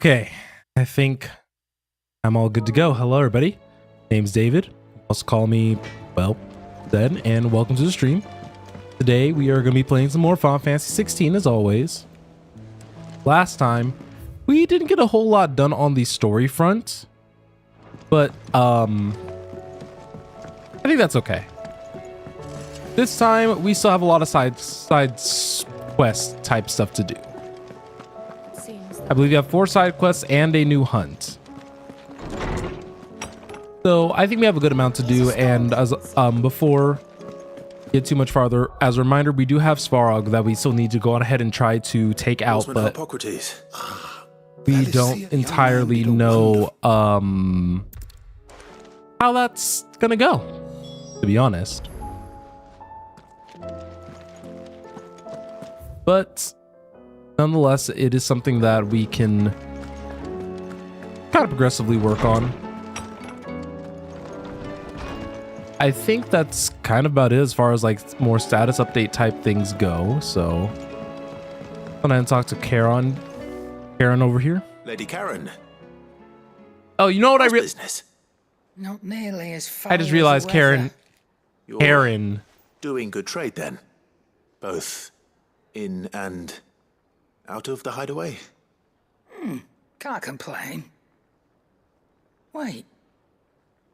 Okay, I think I'm all good to go. Hello, everybody. Name's David. Also call me, well, Zed, and welcome to the stream. Today, we are going to be playing some more Final Fantasy 16, as always. Last time, we didn't get a whole lot done on the story front, but, I think that's okay. This time, we still have a lot of side quest type stuff to do. I believe you have 4 side quests and a new hunt. So I think we have a good amount to do. And as before we get too much farther, as a reminder, we do have Svarog that we still need to go on ahead and try to take out, but we don't entirely know how that's gonna go, to be honest. But nonetheless, it is something that we can kind of progressively work on. I think that's kind of about it as far as like more status update type things go. So I'm gonna talk to Karen over here. Lady Karen. Oh, you know what? Business. Not nearly as far. I just realized Karen. You're doing good trade then, both in and out of the hideaway? Can't complain. Wait.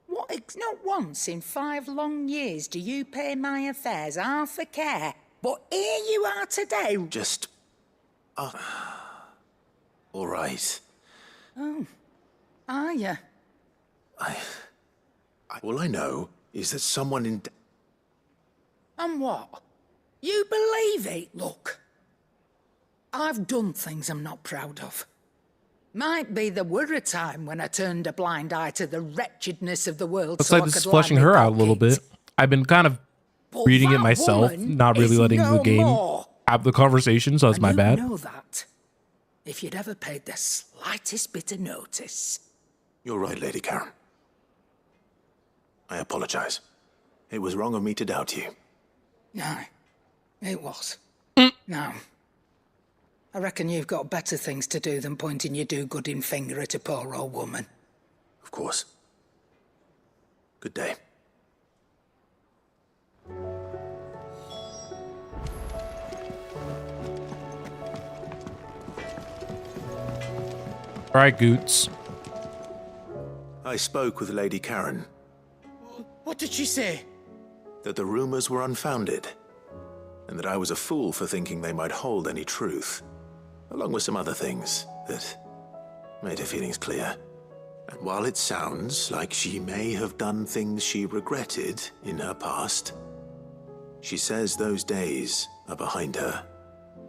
What? Not once in 5 long years do you pay my affairs half a care. But here you are today. Just... all right. Oh. Are you? All I know is that someone in... And what? You believe it? Look. I've done things I'm not proud of. Might be there were a time when I turned a blind eye to the wretchedness of the world. Looks like this is flushing her out a little bit. I've been kind of reading it myself, not really letting the game have the conversation, so it's my bad. Know that if you'd ever paid the slightest bit of notice. You're right, Lady Karen. I apologize. It was wrong of me to doubt you. No, it was. No. I reckon you've got better things to do than pointing your do-gooding finger at a poor old woman. Of course. Good day. All right, Goots. I spoke with Lady Karen. What did she say? That the rumors were unfounded, and that I was a fool for thinking they might hold any truth, along with some other things that made her feelings clear. And while it sounds like she may have done things she regretted in her past, she says those days are behind her.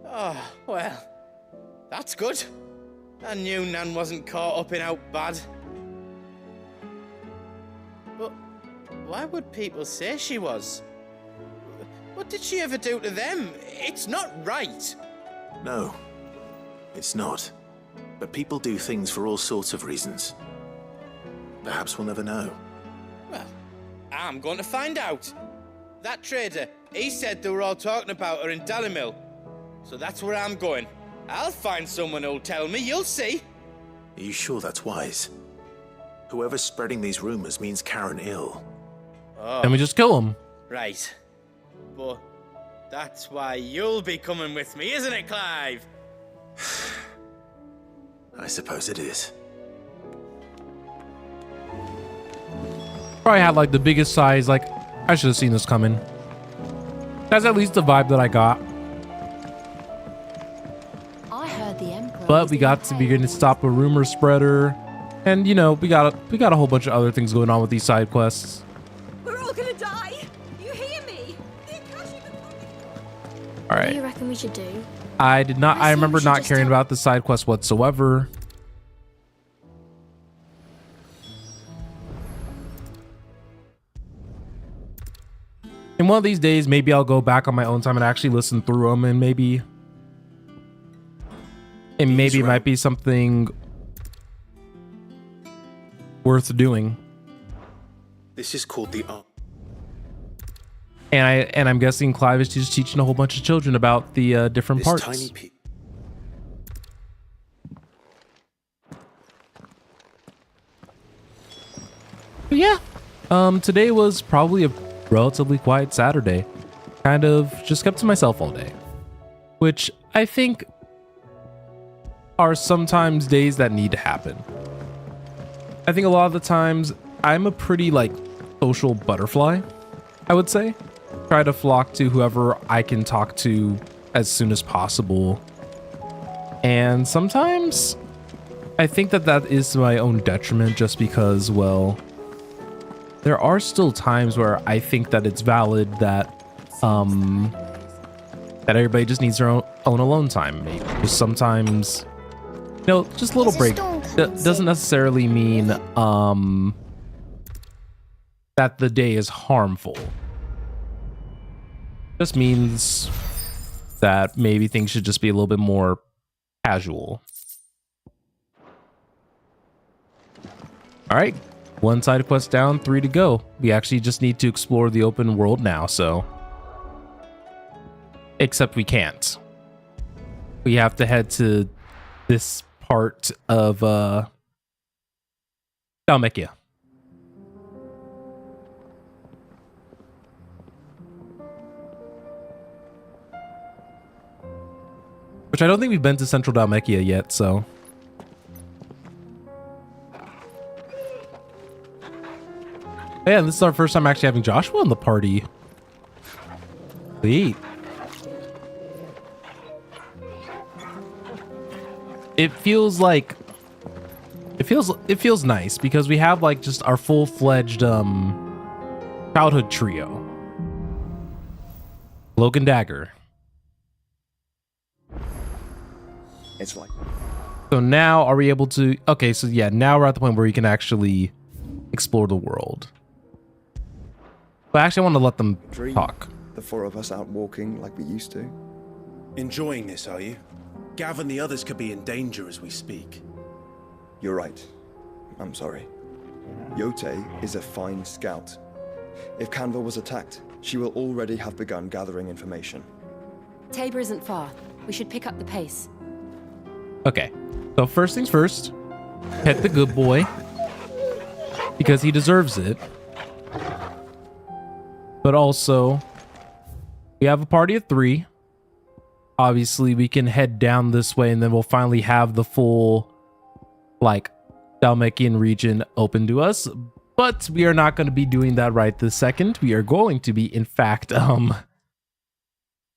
Oh, well, that's good. I knew Nan wasn't caught up in out bad. But why would people say she was? What did she ever do to them? It's not right. No, it's not. But people do things for all sorts of reasons. Perhaps we'll never know. Well, I'm going to find out. That trader, he said they were all talking about her in Dalimil. So that's where I'm going. I'll find someone who'll tell me, you'll see. Are you sure that's wise? Whoever's spreading these rumors means Karen ill. Oh, Then we just kill him. right. But that's why you'll be coming with me, isn't it, Clive? I suppose it is. Probably had like the biggest size. Like, I should have seen this coming. That's at least the vibe that I got. I heard the Emperor. But we got to begin to stop a rumor spreader, and you know we got a whole bunch of other things going on with these side quests. We're all gonna die. You hear me? All What right. do you reckon we should do? I did not. I I remember think we should not just caring tell- about the side quest whatsoever. And one of these days, maybe I'll go back on my own time and actually listen through them, and maybe it might be something worth doing. This is called the art. And I'm guessing Clive is just teaching a whole bunch of children about the different This parts. tiny piece. But yeah, today was probably a relatively quiet Saturday. Kind of just kept to myself all day, which I think are sometimes days that need to happen. I think a lot of the times I'm a pretty like social butterfly, I would say. Try to flock to whoever I can talk to as soon as possible. And sometimes I think that that is to my own detriment, just because, well, there are still times where I think that it's valid that that everybody just needs their own alone time. Maybe just sometimes, you know, just a little break doesn't necessarily mean that the day is harmful. Just means that maybe things should just be a little bit more casual. All right, 1 side quest down, 3 to go. We actually just need to explore the open world now, so. Except we can't. We have to head to this part of Dalmekia. Which I don't think we've been to Central Dalmekia yet, so. Yeah, this is our first time actually having Joshua in the party. Sweet. It feels like it feels nice because we have like just our full-fledged childhood trio. Logan Dagger. It's like, So now are we able to, okay, so yeah, now we're at the point where we can actually explore the world. But I actually want to let them dream. talk. The 4 of us out walking like we used to. Enjoying this, are you? Gav and the others could be in danger as we speak. You're right. I'm sorry. Yote is a fine scout. If Canva was attacked, she will already have begun gathering information. Tabor isn't far. We should pick up the pace. Okay, so first things first, pet the good boy because he deserves it. But also, we have a party of 3. Obviously, we can head down this way and then we'll finally have the full, like, Dalmekian region open to us. But we are not going to be doing that right this second. We are going to be, in fact,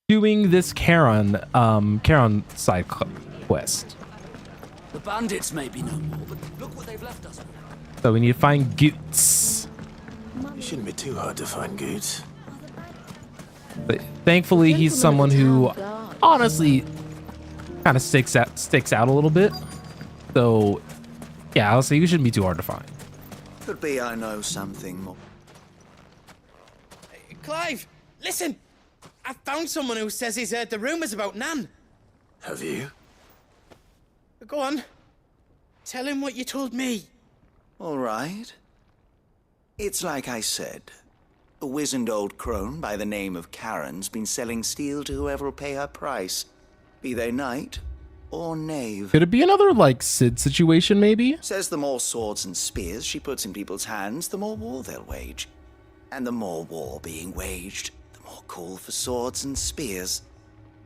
doing this Charon side quest. The bandits may be no more, but look what they've left us with. So we need to find Goots. It shouldn't be too hard to find Goots. But thankfully, he's someone who honestly kind of sticks out a little bit. So yeah, I'll say you shouldn't be too hard to find. Could be I know something more. Clive, listen! I found someone who says he's heard the rumors about Nan. Have you? Go on. Tell him what you told me. All right. It's like I said. A wizened old crone by the name of Karen's been selling steel to whoever will pay her price. Be they knight or knave. Could it be another like Sid situation maybe? Says the more swords and spears she puts in people's hands, the more war they'll wage. And the more war being waged, the more call for swords and spears.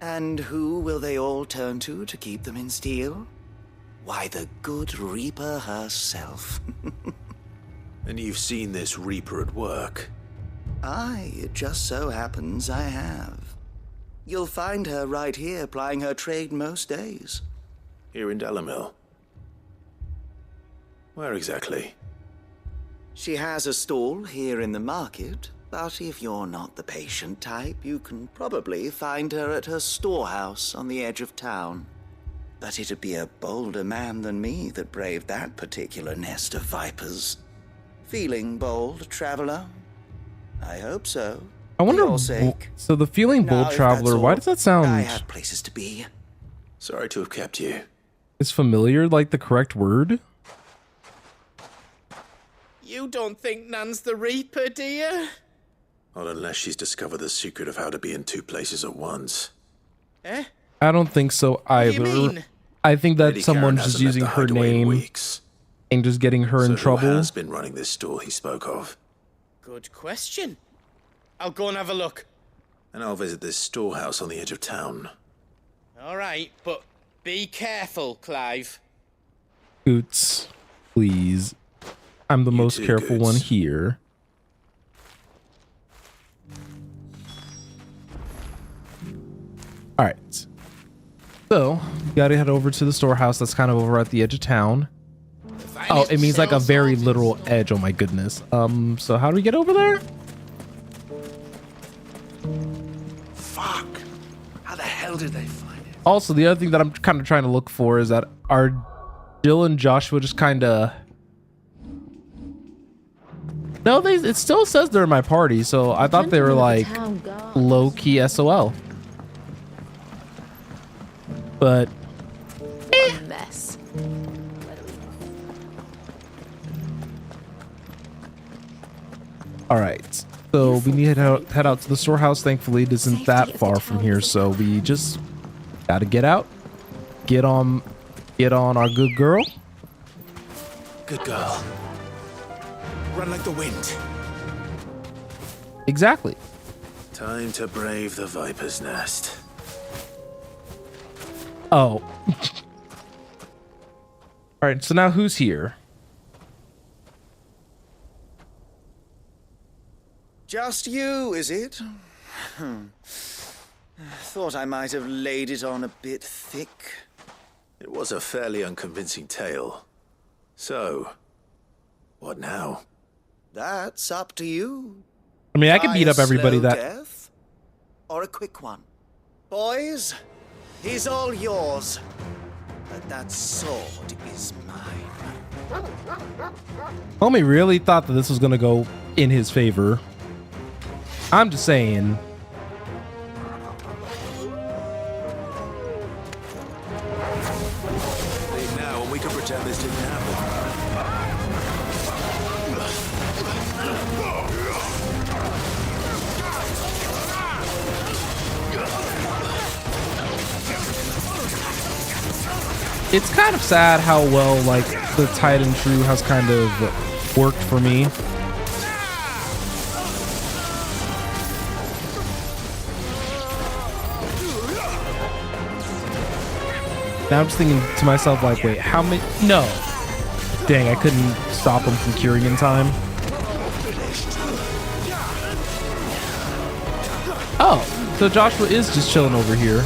And who will they all turn to keep them in steel? Why, the good Reaper herself. And you've seen this Reaper at work? Aye, it just so happens I have. You'll find her right here plying her trade most days. Here in Dalimil? Where exactly? She has a stall here in the market, but if you're not the patient type, you can probably find her at her storehouse on the edge of town. But it'd be a bolder man than me that braved that particular nest of vipers. Feeling bold, traveler? I hope so. I wonder. For your sake. So the feeling Now, bold if traveler. that's Why all, does that sound? I have places to be. Sorry to have kept you. Is familiar like the correct word? You don't think Nan's the Reaper, do you? Not unless she's discovered the secret of how to be in 2 places at once. Eh? I don't think so What do either. you mean? I think that Lady someone's Karen just hasn't left using the her hideaway in name. weeks. and just getting her in So trouble. who has been running this store he spoke of? Good question. I'll go and have a look. And I'll visit this storehouse on the edge of town. All right, but be careful, Clive. Goots, please. I'm the most too, careful one Goots. here. All right. So, you gotta head over to the storehouse that's kind of over at the edge of town. Oh, it means like a very literal edge. Oh my goodness. So how do we get over there? Fuck. How the hell did they find it? Also, the other thing that I'm kind of trying to look for is that are Jill and Joshua just kind of... No, it still says they're in my party, so I thought they were like low-key SOL. But What a mess. all right, so we need to head out to the storehouse. Thankfully, it isn't that far from here, so we just gotta get out, get on our good girl. Good girl. Run like the wind. Exactly. Time to brave the viper's nest. Oh. All right, so now who's here? Just you, is it? Thought I might have laid it on a bit thick. It was a fairly unconvincing tale. So, what now? That's up to you. I mean, I could Try beat a up everybody slow that... death, or a quick one. Boys, he's all yours. But that sword is mine. Homie really thought that this was gonna go in his favor. I'm just saying. Leave now and we can pretend this didn't happen. It's kind of sad how well like the Titan True has kind of worked for me. Now I'm just thinking to myself like, wait, how many? No. Dang, I couldn't stop him from curing in time. Oh, so Joshua is just chilling over here.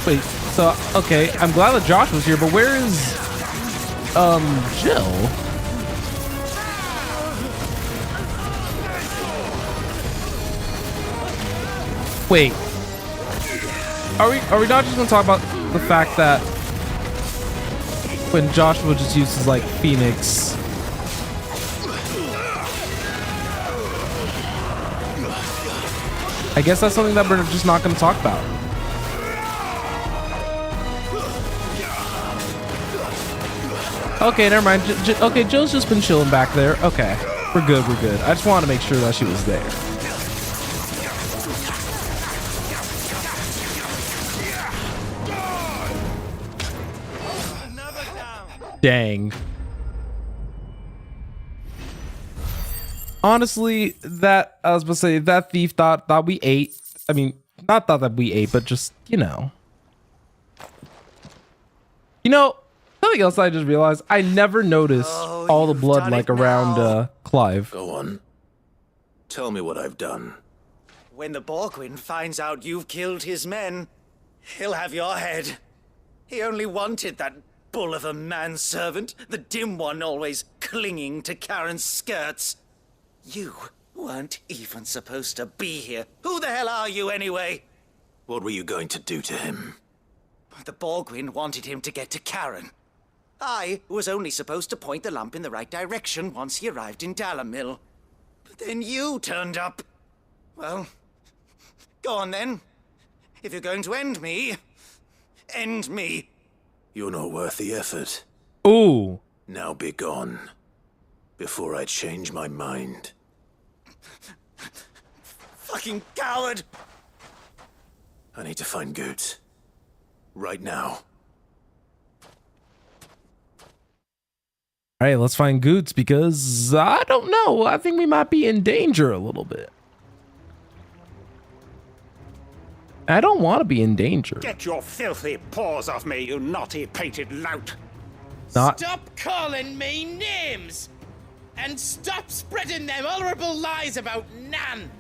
Wait, so, okay, I'm glad that Josh was here, but where is, Jill? Wait. Are we not just gonna talk about the fact that when Joshua just uses, like, Phoenix... I guess that's something that we're just not gonna talk about. Okay, never mind. Okay, Jill's just been chilling back there. Okay, we're good, we're good. I just wanted to make sure that she was there. Dang. Honestly, that, I was about to say, that thief thought we ate. I mean, not thought that we ate, but just, you know. You know, something else I just realized, I never noticed all the blood like around Clive. Go on. Tell me what I've done. When the Borgwin finds out you've killed his men, he'll have your head. He only wanted that bull of a manservant, the dim one always clinging to Karen's skirts. You weren't even supposed to be here. Who the hell are you anyway? What were you going to do to him? The Borgwin wanted him to get to Karen. I was only supposed to point the lamp in the right direction once he arrived in Dalamil. But then you turned up. Well, go on then. If you're going to end me, end me. You're not worth the effort. Ooh. Now be gone. Before I change my mind. fucking coward! I need to find Goots. Right now. All right, let's find Goots because I don't know. I think we might be in danger a little bit. I don't want to be in danger. Get your filthy paws off me, you naughty painted lout! Stop calling me names! And stop spreading them horrible lies about Nan!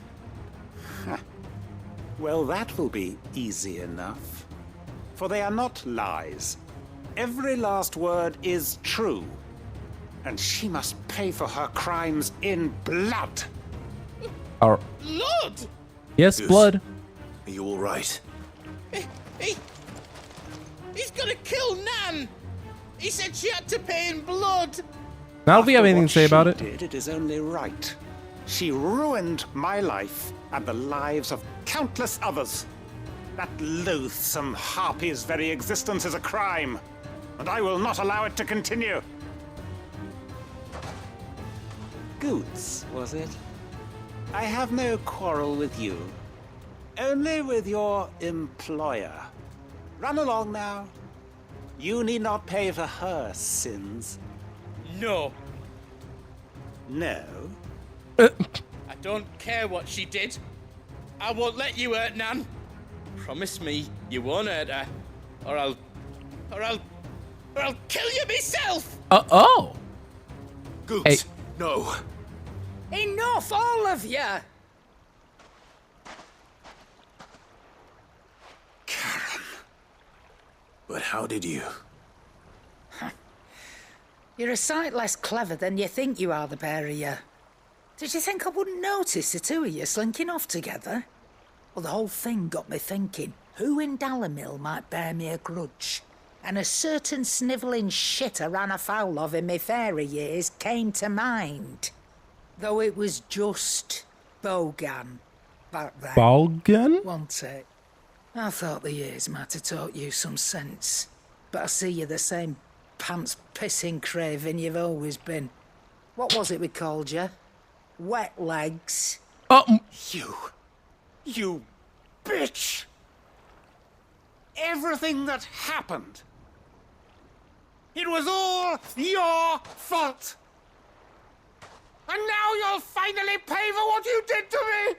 Well, that will be easy enough. For they are not lies. Every last word is true. And she must pay for her crimes in blood. Our Blood? yes, Goose. blood. Are you all right? He's gonna kill Nan! He said she had to pay in blood! Now, if we have anything to say about it, It is only right. She ruined my life and the lives of countless others. That loathsome harpy's very existence is a crime, and I will not allow it to continue. Goots, was it? I have no quarrel with you. Only with your employer. Run along now. You need not pay for her sins. No, No? I don't care what she did. I won't let you hurt Nan. Promise me you won't hurt her, or I'll kill you myself. oh, Goots! Hey. No! Enough, all of you! But how did you? You're a sight less clever than you think you are, the pair of you. Did you think I wouldn't notice the two of you slinking off together? Well, the whole thing got me thinking, who in Dalimil might bear me a grudge? And a certain snivelling shit I ran afoul of in my fairy years came to mind. Though it was just Bogan back then. Balgan? Wasn't it? I thought the years might have taught you some sense. But I see you're the same pants-pissing craven you've always been. What was it we called you? Wet legs? You bitch! Everything that happened, it was all your fault! And now you'll finally pay for what you did to me!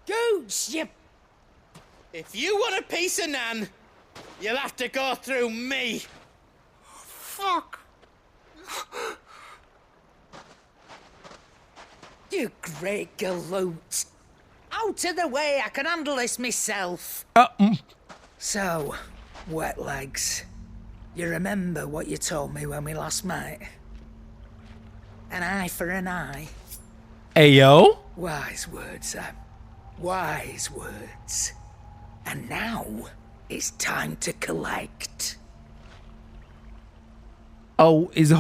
Goots, you... If you want a piece of Nan, you'll have to go through me. Fuck! You great galoot. Out of the way, I can handle this myself. So, wet legs. You remember what you told me when we last met? An eye for an eye. Ayo. Wise words, Sam. Wise words. And now, it's time to collect. Oh, is I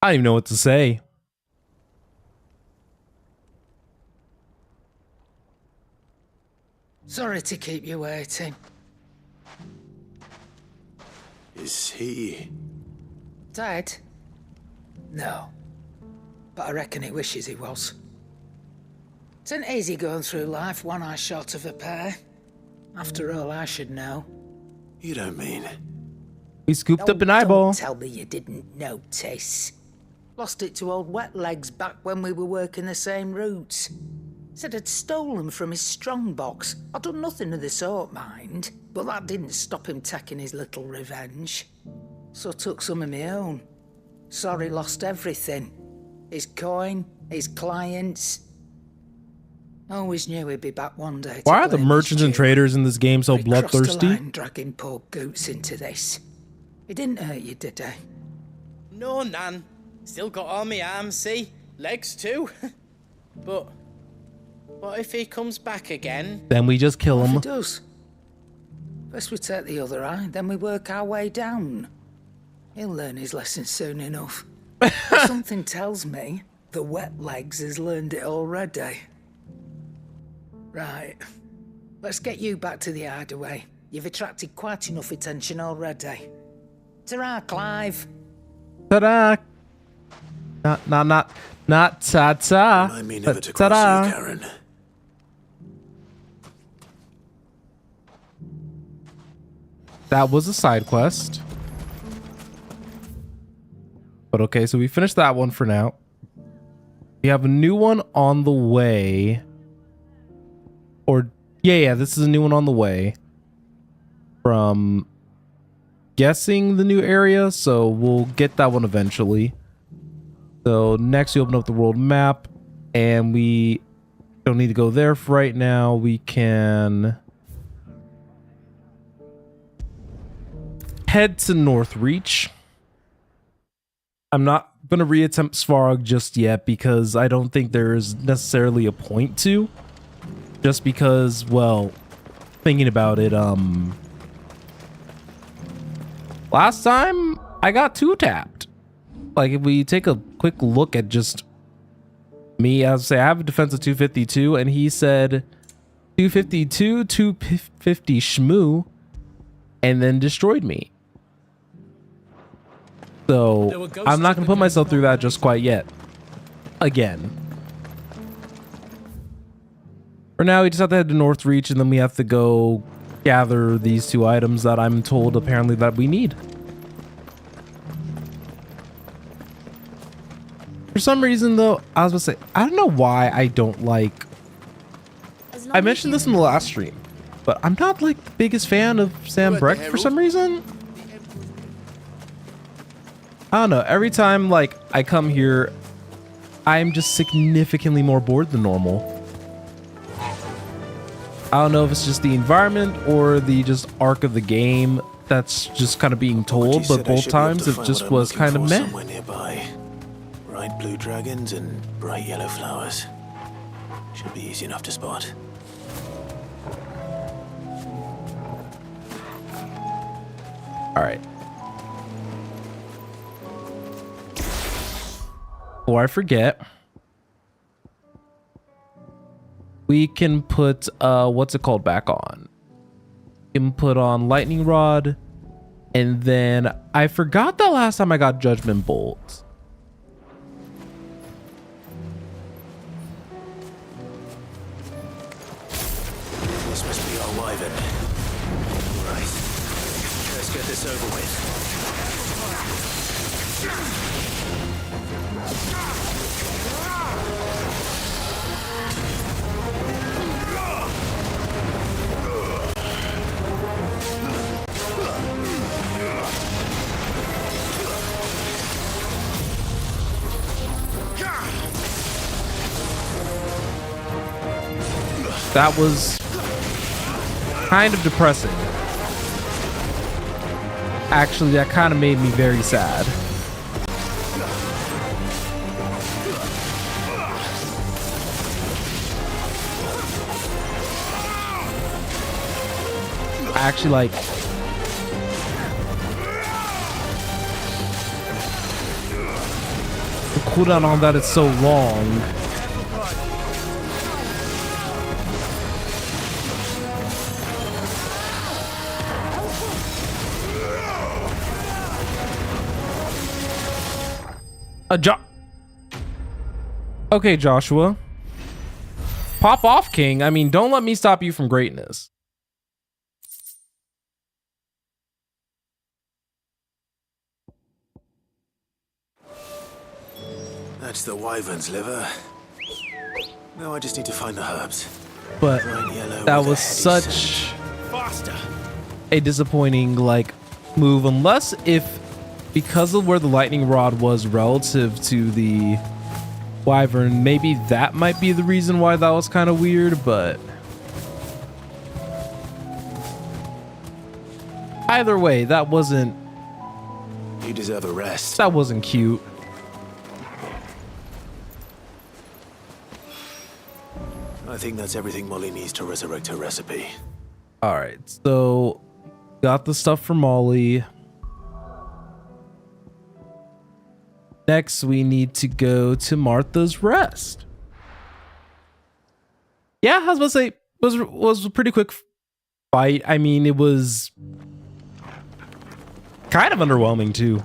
don't even know what to say. Sorry to keep you waiting. Is he... Dead? No. But I reckon he wishes he was. It isn't easy going through life one eye short of a pair. After all, I should know. You don't mean... We scooped up an Don't eyeball. tell me you didn't notice. Lost it to old Wet Legs back when we were working the same routes. Said I'd stolen from his strongbox. I'd done nothing of the sort, mind. But that didn't stop him taking his little revenge. So I took some of my own. Sorry, lost everything. His coin, his clients. Always knew he'd be back one day. Why are the merchants and traders in this game so bloodthirsty? Line, dragging poor Goots into this. It didn't hurt you, did it? No, Nan. Still got all my arms, see? Legs too. But what if he comes back again? Then we just kill If him. he does. First we take the other eye, then we work our way down. He'll learn his lesson soon enough. But something tells me the Wet Legs has learned it already. Right. Let's get you back to the hideaway. You've attracted quite enough attention already. Ta-ra, Clive. Ta-da! Not ta-ta. Remind me never but to cross ta-da. you, Karen. That was a side quest. But okay, so we finished that one for now. We have a new one on the way. Or, yeah, this is a new one on the way. From guessing the new area, so we'll get that one eventually. So next we open up the world map, and we don't need to go there for right now. We can head to Northreach. I'm not going to reattempt Svarog just yet because I don't think there's necessarily a point to. Just because, well, thinking about it, last time I got 2-tapped. Like, if we take a quick look at just me, as I say, I have a defense of 252, and he said 252, 250 shmoo, and then destroyed me. So I'm not going to put myself through that just quite yet. Again. For now, we just have to head to Northreach, and then we have to go gather these 2 items that I'm told apparently that we need. For some reason, though, I was going to say, I don't know why I don't like... I mentioned this in the last stream, but I'm not like the biggest fan of Sam Breck for some reason. I don't know. Every time like I come here, I'm just significantly more bored than normal. I don't know if it's just the environment or the just arc of the game that's just kind of being told, but both times it just was kind of meh. Somewhere nearby. Bright blue dragons and bright yellow flowers. Should be easy enough to spot. All right. Before I forget, we can put what's it called back on. We can put on lightning rod, and then I forgot that last time I got judgment bolt. This must be our wyvern. Right. Let's get this over with. That was kind of depressing. Actually, that kind of made me very sad. I actually like... the cooldown on that is so long. Okay, Joshua. Pop off, King. I mean, don't let me stop you from greatness. That's the wyvern's liver. Now I just need to find the herbs. But Bright yellow that with a was heady such scent. Faster! a disappointing like move, unless if because of where the lightning rod was relative to the wyvern, maybe that might be the reason why that was kind of weird. But either way, that wasn't You deserve a rest. cute. I think that's everything Molly needs to resurrect her recipe. All right, so got the stuff for Molly. Next, we need to go to Martha's Rest. Yeah, I was about to say was a pretty quick fight. I mean, it was kind of underwhelming too.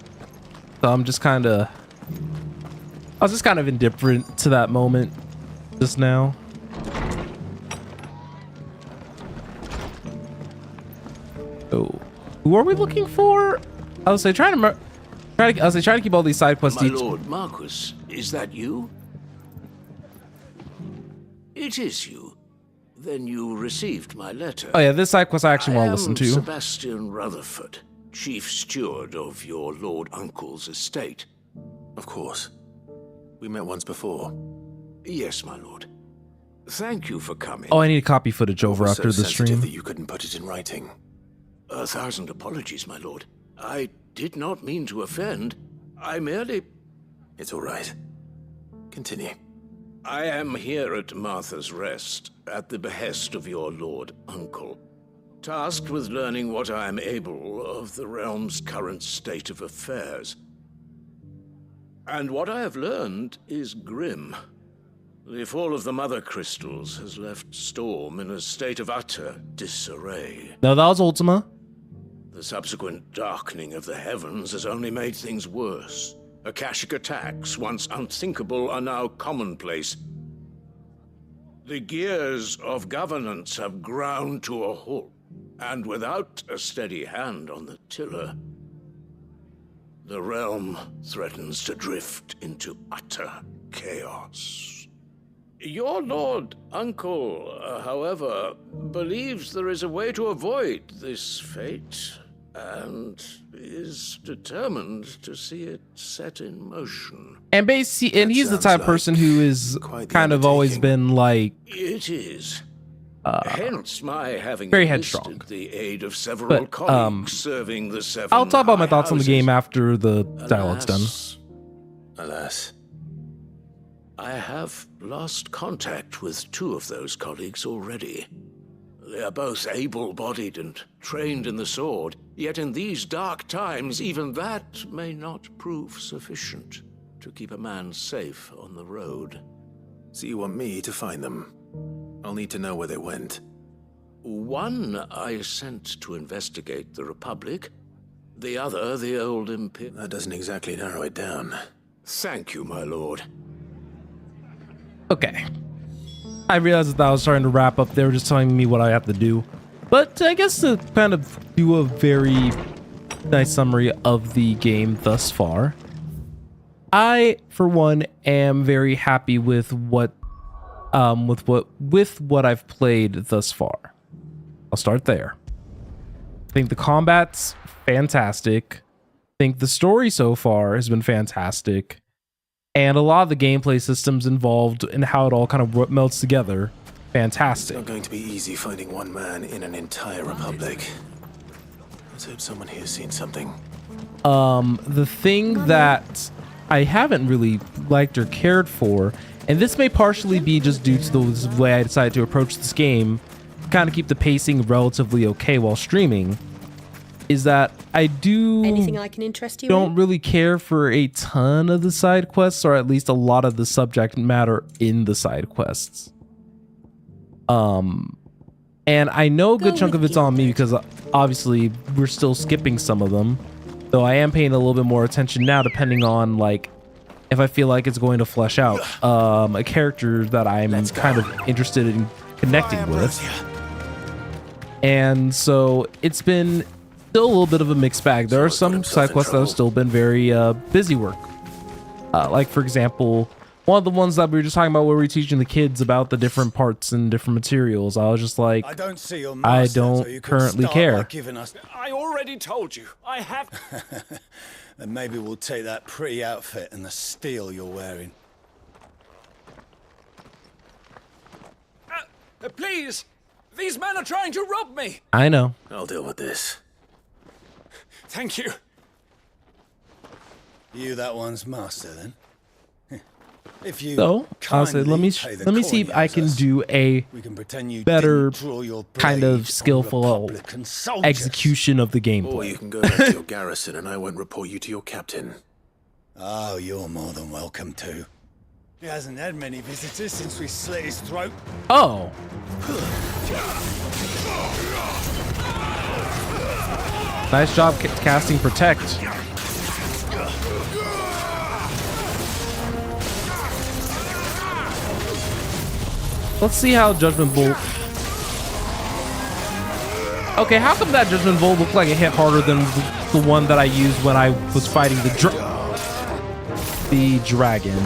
So I was just kind of indifferent to that moment just now. Oh, who are we looking for? I was like trying to keep all these side quests. My lord Marquis, is that you? It is you. Then you received my letter. Oh yeah, this side quest I actually want to listen to. Sebastian Rutherford, chief steward of your lord uncle's estate. Of course. We met once before. Yes, my lord. Thank you for coming. Oh, I need to copy footage over So after the sensitive stream. that you couldn't put it in writing. 1,000 apologies, my lord. I did not mean to offend. I merely... It's all right. Continue. I am here at Martha's Rest, at the behest of your lord uncle, tasked with learning what I am able of the realm's current state of affairs. And what I have learned is grim. The fall of the Mother Crystals has left Storm in a state of utter disarray. No, that was Ultima. The subsequent darkening of the heavens has only made things worse. Akashic attacks, once unthinkable, are now commonplace. The gears of governance have ground to a halt, and without a steady hand on the tiller, the realm threatens to drift into utter chaos. Your lord uncle, however, believes there is a way to avoid this fate, and is determined to see it set in motion. And he's the type of person who is kind of always been like... It is. Hence my having very enlisted headstrong. the aid of several But, colleagues serving the seven I'll talk about my high thoughts on the houses. game after the dialogue's done. Alas. I have lost contact with 2 of those colleagues already. They are both able-bodied and trained in the sword, yet in these dark times, even that may not prove sufficient to keep a man safe on the road. So you want me to find them? I'll need to know where they went. One I sent to investigate the Republic, the other the old Imperial. That doesn't exactly narrow it down. Thank you, my lord. Okay. I realized that I was starting to wrap up. They were just telling me what I have to do. But I guess to kind of do a very nice summary of the game thus far, I, for one, am very happy with what I've played thus far. I'll start there. I think the combat's fantastic. I think the story so far has been fantastic. And a lot of the gameplay systems involved and how it all kind of melts together, fantastic. It's not going to be easy finding one man in an entire republic. Let's hope someone here's seen something. The thing that I haven't really liked or cared for, and this may partially be just due to the way I decided to approach this game, kind of keep the pacing relatively okay while streaming, is that I Anything I can interest you don't in? really care for a ton of the side quests, or at least a lot of the subject matter in the side quests. And I know a good chunk of it's on me because obviously we're still skipping some of them, though I am paying a little bit more attention now, depending on like if I feel like it's going to flesh out a character that I'm kind of interested in connecting with. And so it's been still a little bit of a mixed bag. There are some side quests that have still been very busy work. Like, for example, one of the ones that we were just talking about where we were teaching the kids about the different parts and different materials. I was just like, I don't see your I master, don't so you can currently start care. by giving us... I already told you. I have... Then maybe we'll take that pretty outfit and the steel you're wearing. Please! These men are trying to rob me! I know. I'll deal with this. Thank you. You that one's master, then? If you So I'll say, let me see if I can do a better kind of skillful execution of the Or gameplay. you can go back to your garrison and I won't report you to your captain. Oh, you're more than welcome to. He hasn't had many visitors since we slit his throat. Oh. Nice job casting Protect. Let's see how Judgment Bolt... Okay, how come that Judgment Bolt looked like it hit harder than the one that I used when I was fighting the dragon?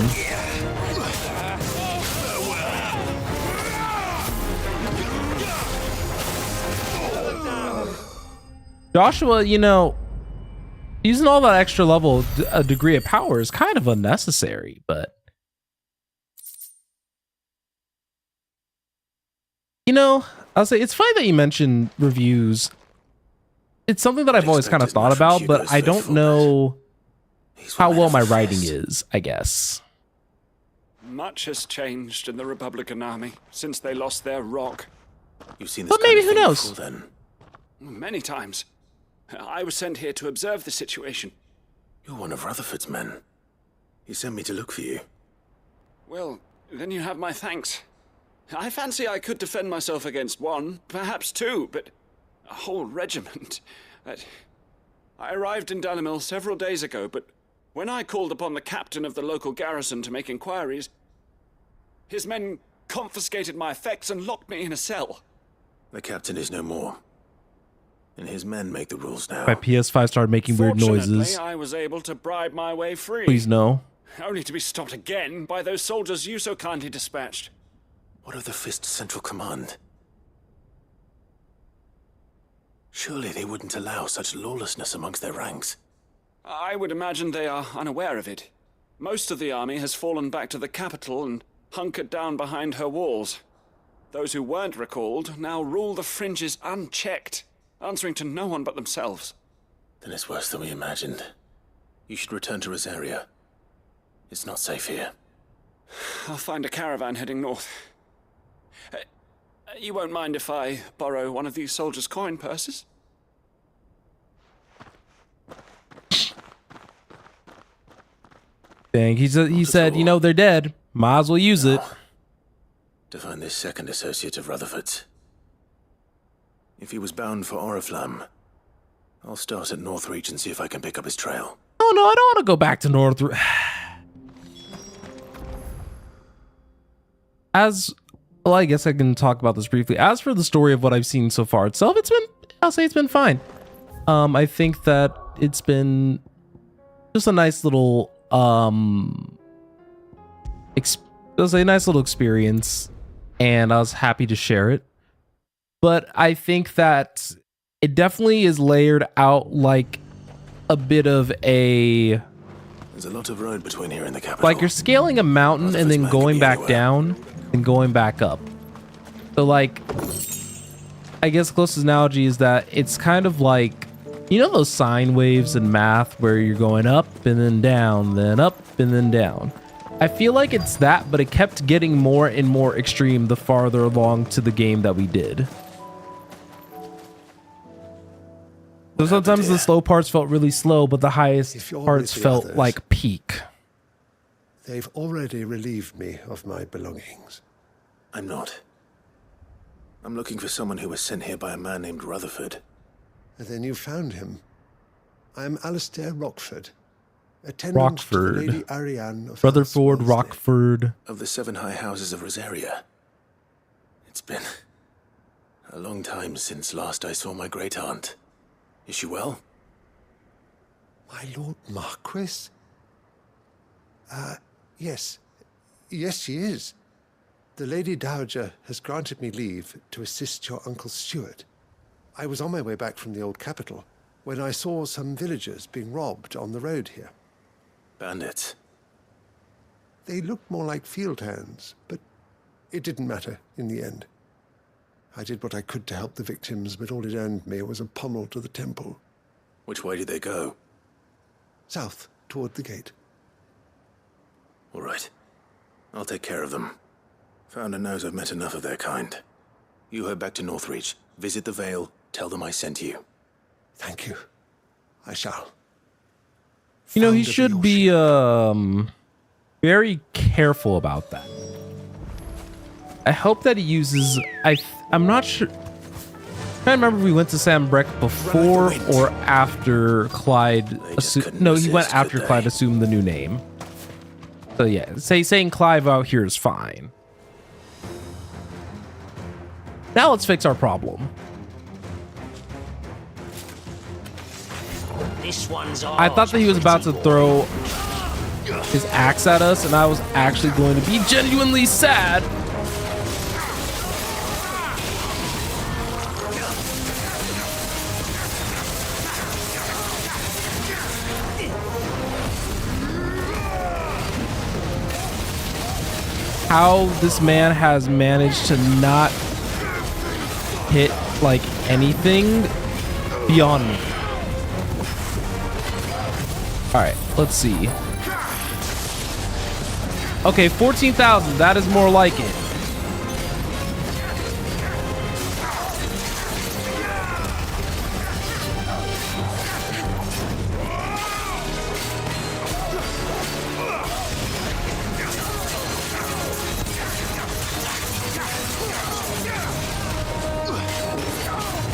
Joshua, you know, using all that extra level, a degree of power is kind of unnecessary, but... You know, I'll say it's funny that you mentioned reviews. It's something that I've always kind of thought about, but I don't know how well my writing is, I guess. Much has changed in the Republican army since they lost their rock. You've seen this but maybe, who knows? Before, then. Many times. I was sent here to observe the situation. You're one of Rutherford's men. He sent me to look for you. Well, then you have my thanks. I fancy I could defend myself against one, perhaps two, but a whole regiment. I arrived in Dalimil several days ago, but when I called upon the captain of the local garrison to make inquiries, his men confiscated my effects and locked me in a cell. The captain is no more. And his men make the rules now. My PS5 started making weird noises. Fortunately, I was able to bribe my way free. Please no. Only to be stopped again by those soldiers you so kindly dispatched. What of the Fist's Central Command? Surely they wouldn't allow such lawlessness amongst their ranks. I would imagine they are unaware of it. Most of the army has fallen back to the capital and hunkered down behind her walls. Those who weren't recalled now rule the fringes unchecked, answering to no one but themselves. Then it's worse than we imagined. You should return to Rosaria. It's not safe here. I'll find a caravan heading north. You won't mind if I borrow one of these soldiers' coin purses? Dang, he said, you know, they're dead. Might as well use it. To find this second associate of Rutherford's. If he was bound for Oriflamme, I'll start at Northreach and see if I can pick up his trail. Oh no, I don't want to go back to Northreach. Well, I guess I can talk about this briefly. As for the story of what I've seen so far itself, I'll say it's been fine. I think that it's been just a nice little, experience, and I was happy to share it. But I think that it definitely is layered out like a bit of a... There's a lot of road between here and the capital. Like you're scaling a mountain and then going back down and going back up. So like, I guess the closest analogy is that it's kind of like, you know those sine waves in math where you're going up and then down, then up and then down. I feel like it's that, but it kept getting more and more extreme the farther along to the game that we did. So sometimes the slow parts felt really slow, but the highest parts felt like peak. They've already relieved me of my belongings. I'm not. I'm looking for someone who was sent here by a man named Rutherford. And then you found him. I'm Alistair Rockford, attendant to the Lady Ariane of Rutherford, Rockford. Of the 7 high houses of Rosaria. It's been a long time since last I saw my great-aunt. Is she well? My Lord Marquis? Yes. Yes, she is. The Lady Dowager has granted me leave to assist your Uncle Stuart. I was on my way back from the old capital when I saw some villagers being robbed on the road here. Bandits? They looked more like field hands, but it didn't matter in the end. I did what I could to help the victims, but all it earned me was a pommel to the temple. Which way did they go? South, toward the gate. All right. I'll take care of them. Founder knows I've met enough of their kind. You head back to Northreach, visit the Vale, tell them I sent you. Thank you. I shall. You know, he should be very careful about that. I hope that he uses... I'm not sure... I remember if we went to Sam Breck before or after Clyde assumed... No, he went after Clyde assumed the new name. So yeah, saying Clive out here is fine. Now let's fix our problem. This one's I thought that he was about to throw his axe at us, and I was actually going to be genuinely sad. How this man has managed to not hit like anything beyond me. All right, let's see. Okay, 14,000. That is more like it.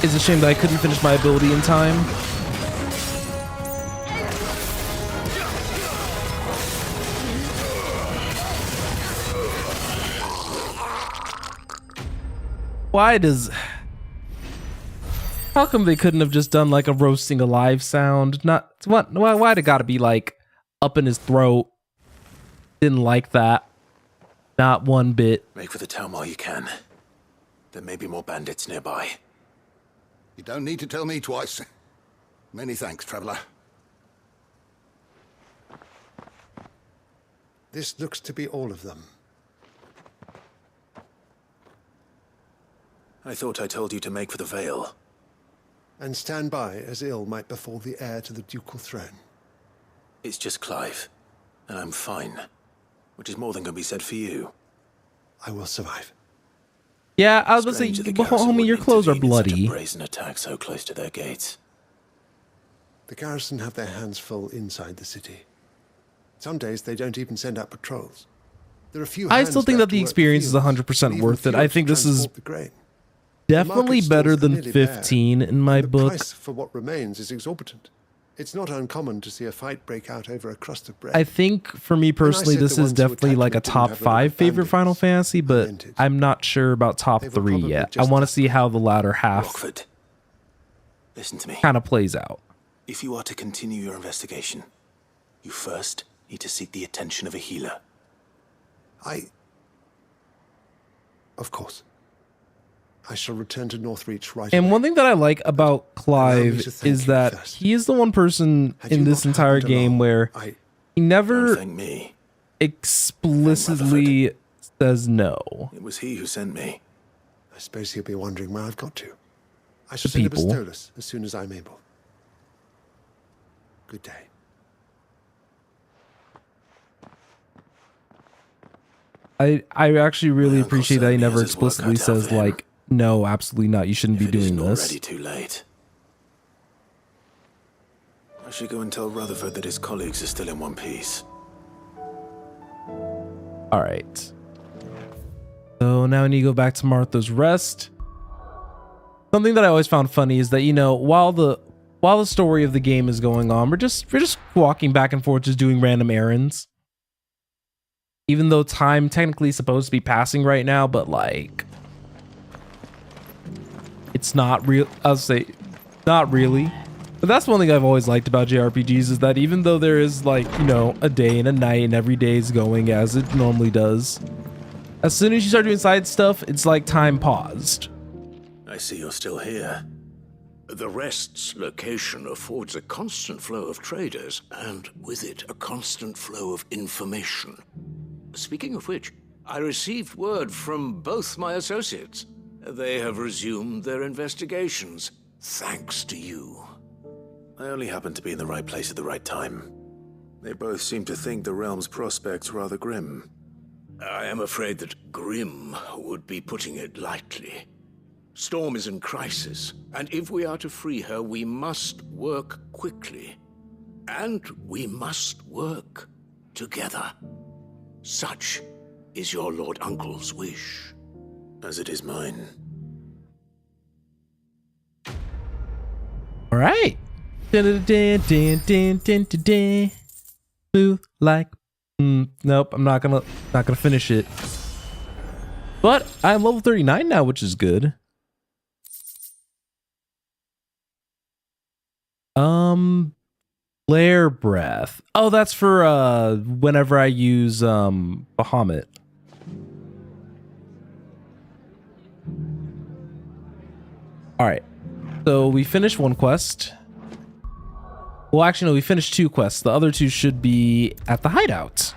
It's a shame that I couldn't finish my ability in time. Why does... How come they couldn't have just done like a roasting alive sound? Not what? Why'd it gotta be like up in his throat? Didn't like that. Not one bit. Make for the town while you can. There may be more bandits nearby. You don't need to tell me twice. Many thanks, traveler. This looks to be all of them. I thought I told you to make for the Vale. And stand by as ill might befall the heir to the ducal throne. It's just Clive, and I'm fine. Which is more than can be said for you. I will survive. Yeah, I was gonna say, homie, your clothes are bloody. Brazen attack so close to their gates. The garrison have their hands full inside the city. Some days they don't even send out patrols. There are few I still think that the experience is 100% worth it. I think this is definitely better than 15 in my book. The price for what remains is exorbitant. It's not uncommon to see a fight break out over a crust of bread. I think for me personally, this is definitely like a top 5 favorite Final Fantasy, but I'm not sure about top 3 yet. I want to see how the latter half Rockford, listen to me. kind of plays out. If you are to continue your investigation, you first need to seek the attention of a healer. Of course. I shall return to Northreach right And away. one thing that I like about Clive is that he is the one person in this entire game where he never explicitly says no. It was he who sent me. I suppose he'll be wondering where I've got to. I shall send a Bastolus as soon as I'm able. Good day. I actually really appreciate that he never explicitly says like, no, absolutely not. You shouldn't be doing this. Already too late. I should go and tell Rutherford that his colleagues are still in one piece. All right. So now I need to go back to Martha's Rest. Something that I always found funny is that, you know, while the story of the game is going on, we're just walking back and forth, just doing random errands. Even though time technically is supposed to be passing right now, but like, it's not real. I'll say not really. But that's one thing I've always liked about JRPGs is that even though there is like, you know, a day and a night and every day is going as it normally does, as soon as you start doing side stuff, it's like time paused. I see you're still here. The Rest's location affords a constant flow of traders, and with it, a constant flow of information. Speaking of which, I received word from both my associates. They have resumed their investigations, thanks to you. I only happened to be in the right place at the right time. They both seem to think the realm's prospects rather grim. I am afraid that grim would be putting it lightly. Storm is in crisis, and if we are to free her, we must work quickly. And we must work together. Such is your Lord Uncle's wish. As it is mine. All right. Dun, dun, dun, dun, dun, dun, dun. Blue like. Nope, I'm not gonna finish it. But I'm level 39 now, which is good. Flare breath. Oh, that's for whenever I use Bahamut. All right. So we finished one quest. Well, actually, no, we finished two quests. The other two should be at the hideout.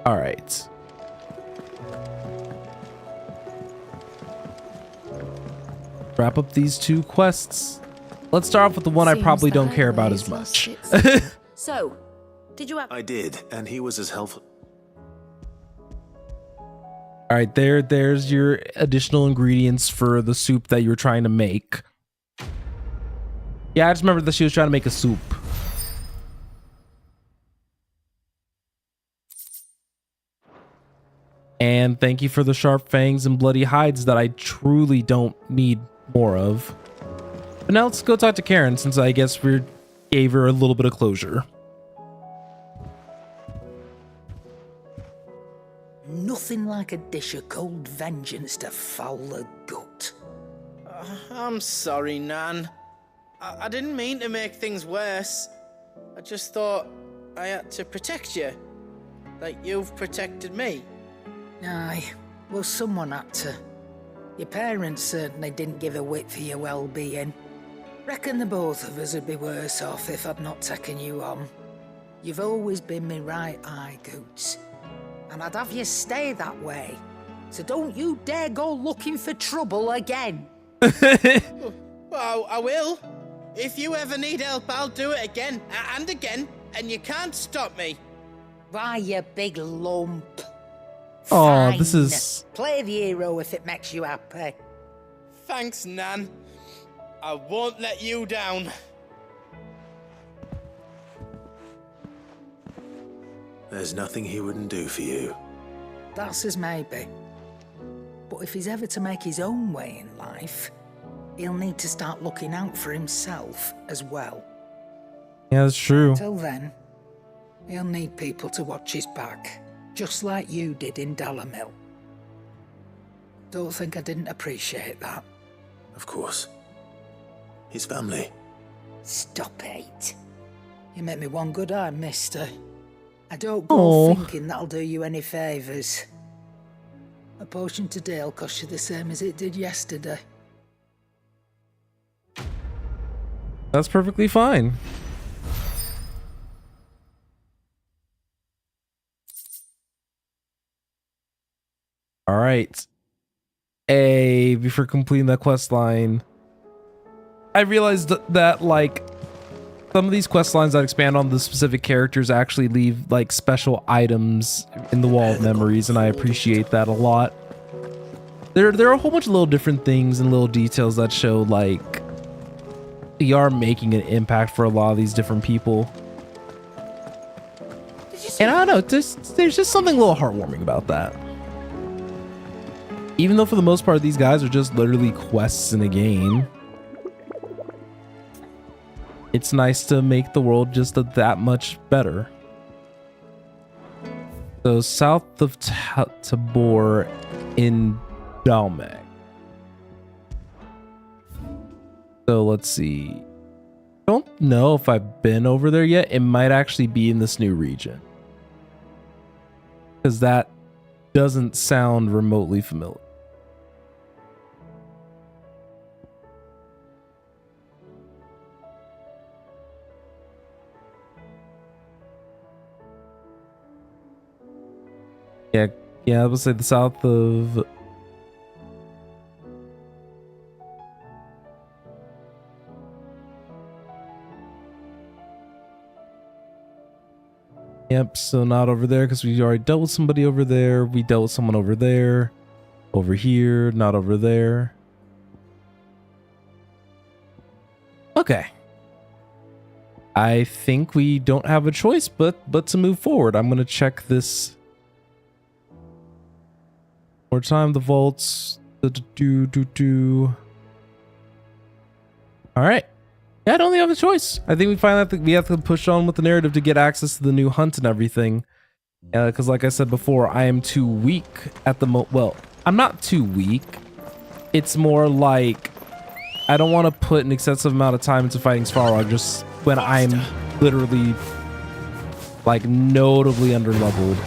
All right. Wrap up these two quests. Let's start off with the one I probably don't care about as much. So, did you have... I did, and he was as helpful. All right, there's your additional ingredients for the soup that you were trying to make. Yeah, I just remember that she was trying to make a soup. And thank you for the sharp fangs and bloody hides that I truly don't need more of. But now let's go talk to Karen, since I guess we gave her a little bit of closure. Nothing like a dish of cold vengeance to foul the gut. I'm sorry, Nan. I didn't mean to make things worse. I just thought I had to protect you. Like you've protected me. Aye, well, someone had to. Your parents certainly didn't give a whit for your well-being. Reckon the both of us would be worse off if I'd not taken you on. You've always been me right eye, Goots. And I'd have you stay that way. So don't you dare go looking for trouble again. Well, I will. If you ever need help, I'll do it again and again, and you can't stop me. Why, you big lump. Oh, this is... Play the hero if it makes you happy. Thanks, Nan. I won't let you down. There's nothing he wouldn't do for you. That's as maybe. But if he's ever to make his own way in life, he'll need to start looking out for himself as well. Yeah, that's true. Till then, he'll need people to watch his back, just like you did in Dalamil. Don't think I didn't appreciate that. Of course. His family. Stop it. You make me one good eye, mister. I don't go thinking that'll do you any favours. A potion today will cost you the same as it did yesterday. That's perfectly fine. All right. Before completing that quest line, I realized that like some of these quest lines that expand on the specific characters actually leave like special items in the Wall of Memories, and I appreciate that a lot. There are a whole bunch of little different things and little details that show like they are making an impact for a lot of these different people. And I don't know, there's just something a little heartwarming about that. Even though for the most part these guys are just literally quests in a game, it's nice to make the world just that much better. So south of Tabor in Dalmek. So let's see. I don't know if I've been over there yet. It might actually be in this new region, because that doesn't sound remotely familiar. Yeah, I would say the south of... Yep, so not over there because we already dealt with somebody over there. We dealt with someone over there. Over here, not over there. Okay. I think we don't have a choice but to move forward. I'm gonna check this more time. The vaults. All right. Yeah, I don't think I have a choice. I think we finally have to push on with the narrative to get access to the new hunt and everything. Because like I said before, I am too weak at the well, I'm not too weak. It's more like I don't want to put an excessive amount of time into fighting Svarog just when I'm literally like notably underleveled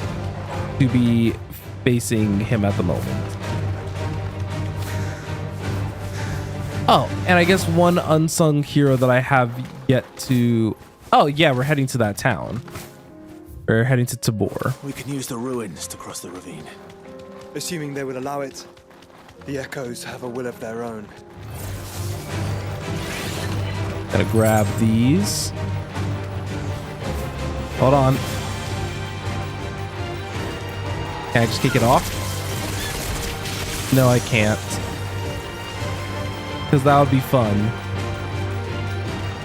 to be facing him at the moment. Oh, and I guess one unsung hero that I have yet to... Oh, yeah, we're heading to that town. We're heading to Tabor. We can use the ruins to cross the ravine. Assuming they would allow it. The echoes have a will of their own. Gotta grab these. Hold on. Can I just kick it off? No, I can't. Because that would be fun.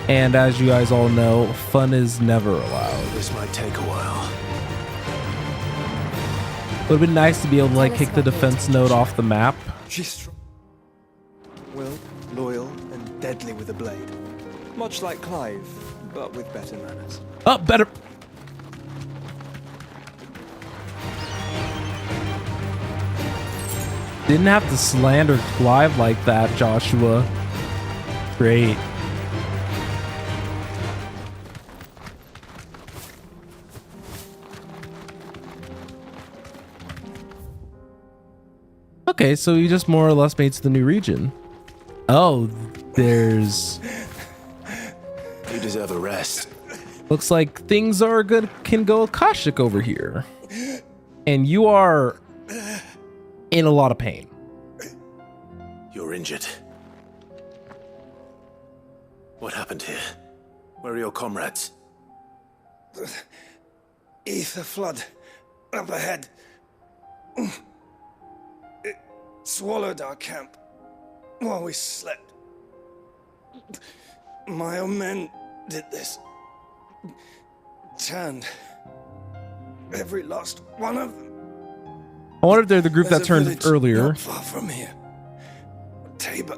And as you guys all know, fun is never allowed. This might take a while. Would have been nice to be able to like kick the defense node off the map. She's strong. Will, loyal, and deadly with a blade. Much like Clive, but with better manners. Oh, better. Didn't have to slander Clive like that, Joshua. Great. Okay, so you just more or less made to the new region. Oh, there's... You deserve a rest. Looks like things are good, can go Akashic over here. And you are in a lot of pain. You're injured. What happened here? Where are your comrades? Ether flood up ahead. It swallowed our camp while we slept. My own men did this. Turned every last one of them. I wonder if they're the group that turned earlier. Not far from here. Tabor.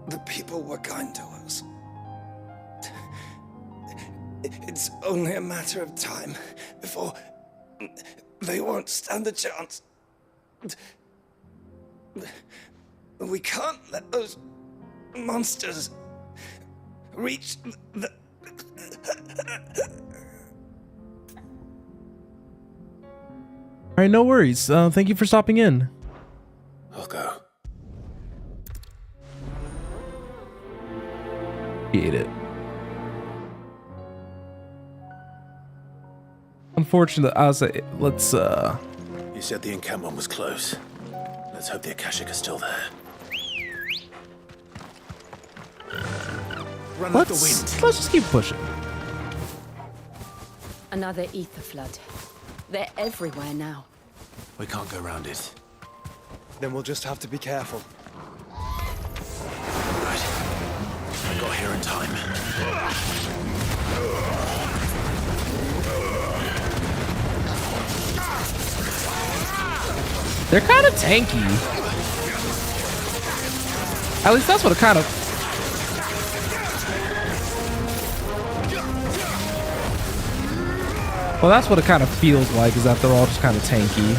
The people were kind to us. It's only a matter of time before they won't stand a chance. We can't let those monsters reach the... All right, no worries. Thank you for stopping in. I'll go. He ate it. Unfortunately, I was say, let's You said the encampment was close. Let's hope the Akashic are still there. Run like the wind. Let's just keep pushing. Another ether flood. They're everywhere now. We can't go around it. Then we'll just have to be careful. Right. I got here in time. They're kind of tanky. At least that's what it kind of... Well, that's what it kind of feels like, is that they're all just kind of tanky.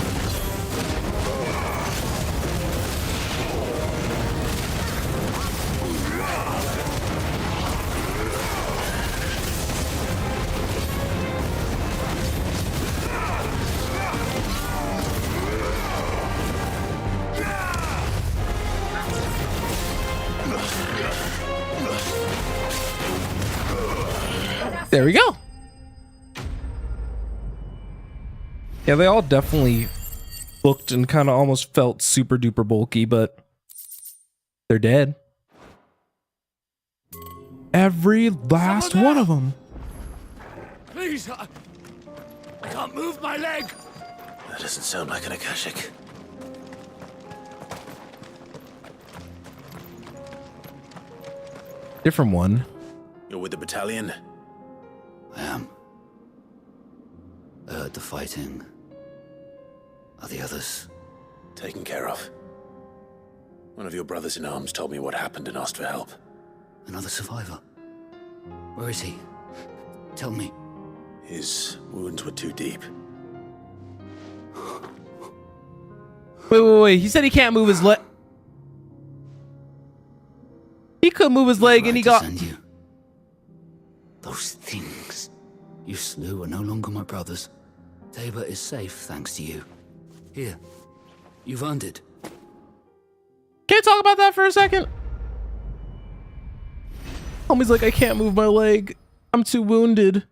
There we go. Yeah, they all definitely looked and kind of almost felt super duper bulky, but they're dead. Every last one of them. Please, I can't move my leg. That doesn't sound like an Akashic. Different one. You're with the battalion? I am. I heard the fighting. Are the others? Taken care of. One of your brothers in arms told me what happened and asked for help. Another survivor? Where is he? Tell me. His wounds were too deep. Wait. He said he can't move his leg. He could move his leg and he got... Send you. Those things you slew are no longer my brothers. Tabor is safe thanks to you. Here, you've earned it. Can you talk about that for a second? Homie's like, I can't move my leg. I'm too wounded.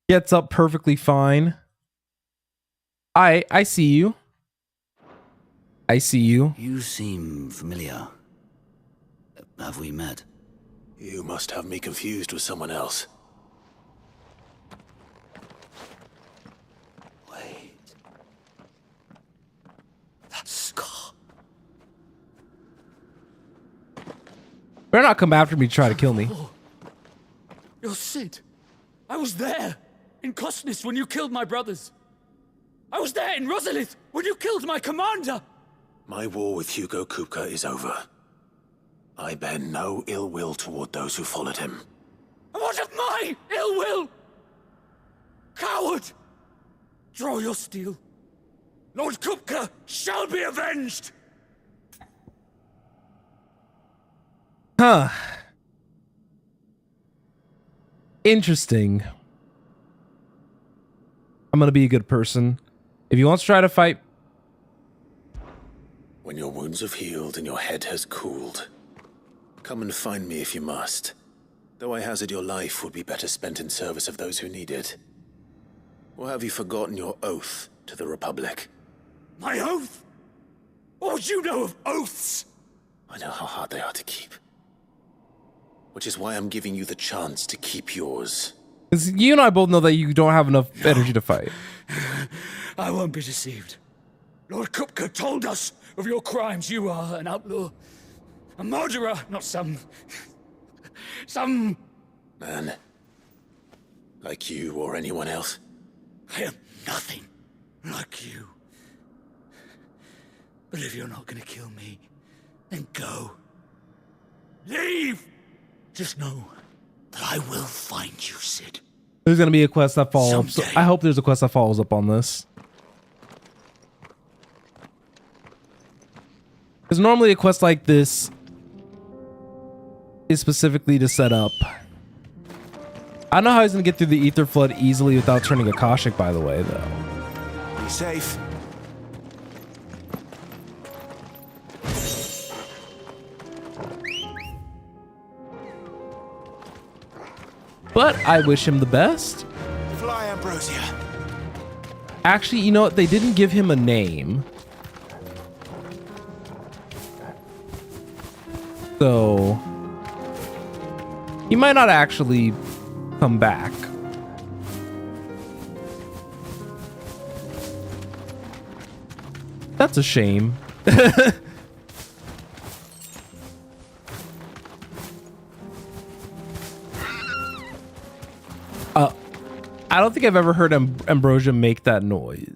Gets up perfectly fine. I see you. I see you. You seem familiar. Have we met? You must have me confused with someone else. Wait. That's Scar. Better not come after me to try to kill me. You're Sid. I was there in Kosnis when you killed my brothers. I was there in Rosalith when you killed my commander. My war with Hugo Kupka is over. I bear no ill will toward those who followed him. What of my ill will? Coward! Draw your steel. Lord Kupka shall be avenged! Huh. Interesting. I'm gonna be a good person. If he wants to try to fight... When your wounds have healed and your head has cooled, come and find me if you must. Though I hazard your life would be better spent in service of those who need it. Or have you forgotten your oath to the Republic? My oath? What would you know of oaths? I know how hard they are to keep. Which is why I'm giving you the chance to keep yours. Because you and I both know that you don't have enough energy to fight. I won't be deceived. Lord Kupka told us of your crimes. You are an outlaw. A murderer, not some man. Like you or anyone else. I am nothing like you. But if you're not gonna kill me, then go. Leave! Just know that I will find you, Sid. There's gonna be a quest that follows up. So I hope there's a quest that follows up on this. Because normally a quest like this is specifically to set up. I don't know how he's gonna get through the Ether Flood easily without turning Akashic, by the way, though. Be safe. But I wish him the best. Fly, Ambrosia. Actually, you know what? They didn't give him a name. So he might not actually come back. That's a shame. I don't think I've ever heard Ambrosia make that noise.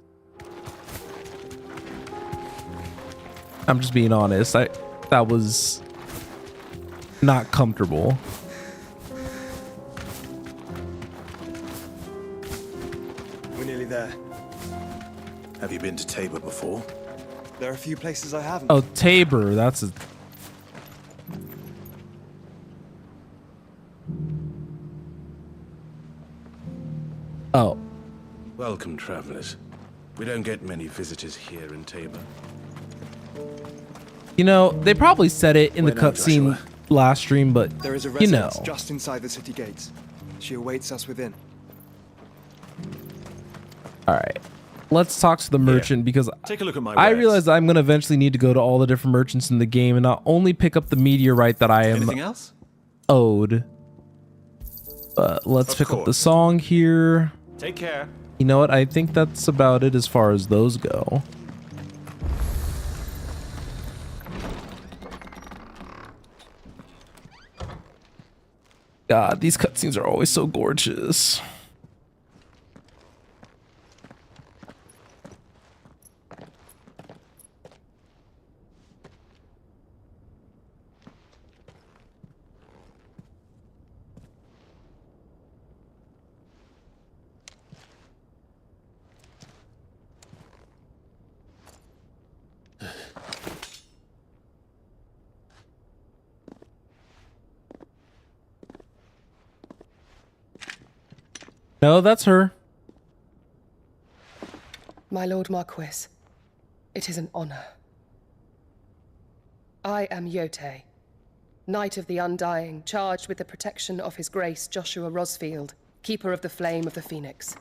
I'm just being honest. That was not comfortable. We're nearly there. Have you been to Tabor before? There are a few places I haven't. Oh, Tabor. That's a... Oh. Welcome, travelers. We don't get many visitors here in Tabor. You know, they probably said it in the cutscene last stream, but there is a you know. residence just inside the city gates. She awaits us within. All right. Let's talk to the merchant because take a look at my I wares. realize I'm going to eventually need to go to all the different merchants in the game and not only pick up the meteorite that I am Anything else? owed. But let's pick up the song here. Take care. You know what? I think that's about it as far as those go. God, these cutscenes are always so gorgeous. No, that's her. My Lord Marquis, it is an honor. I am Yotei, Knight of the Undying, charged with the protection of His Grace Joshua Rosfield, Keeper of the Flame of the Phoenix.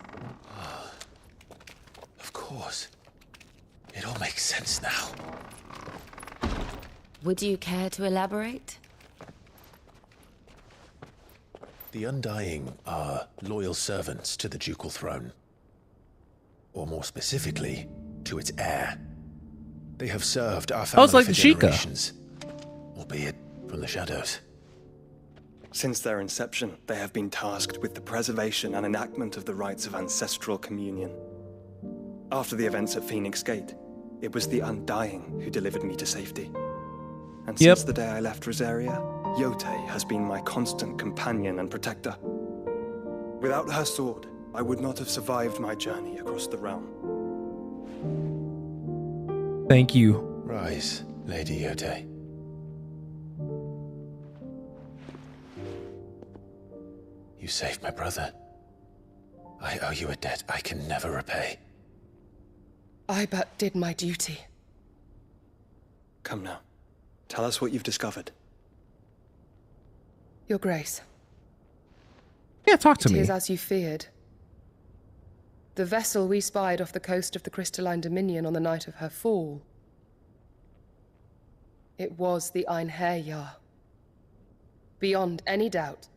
Of course. It all makes sense now. Would you care to elaborate? The Undying are loyal servants to the ducal throne. Or more specifically, to its heir. They have served our family it's like for the Sheikah. generations, albeit from the shadows. Since their inception, they have been tasked with the preservation and enactment of the rites of ancestral communion. After the events at Phoenix Gate, it was the Undying who delivered me to safety. And since the day I left Rosaria, Yotei has been my constant companion and protector. Without her sword, I would not have survived my journey across the realm. Thank you. Rise, Lady Yotei. You saved my brother. I owe you a debt I can never repay. I but did my duty. Come now. Tell us what you've discovered. Your Grace. Yeah, talk to It me. is as you feared. The vessel we spied off the coast of the Crystalline Dominion on the night of her fall. It was the Einherjar. Beyond any doubt.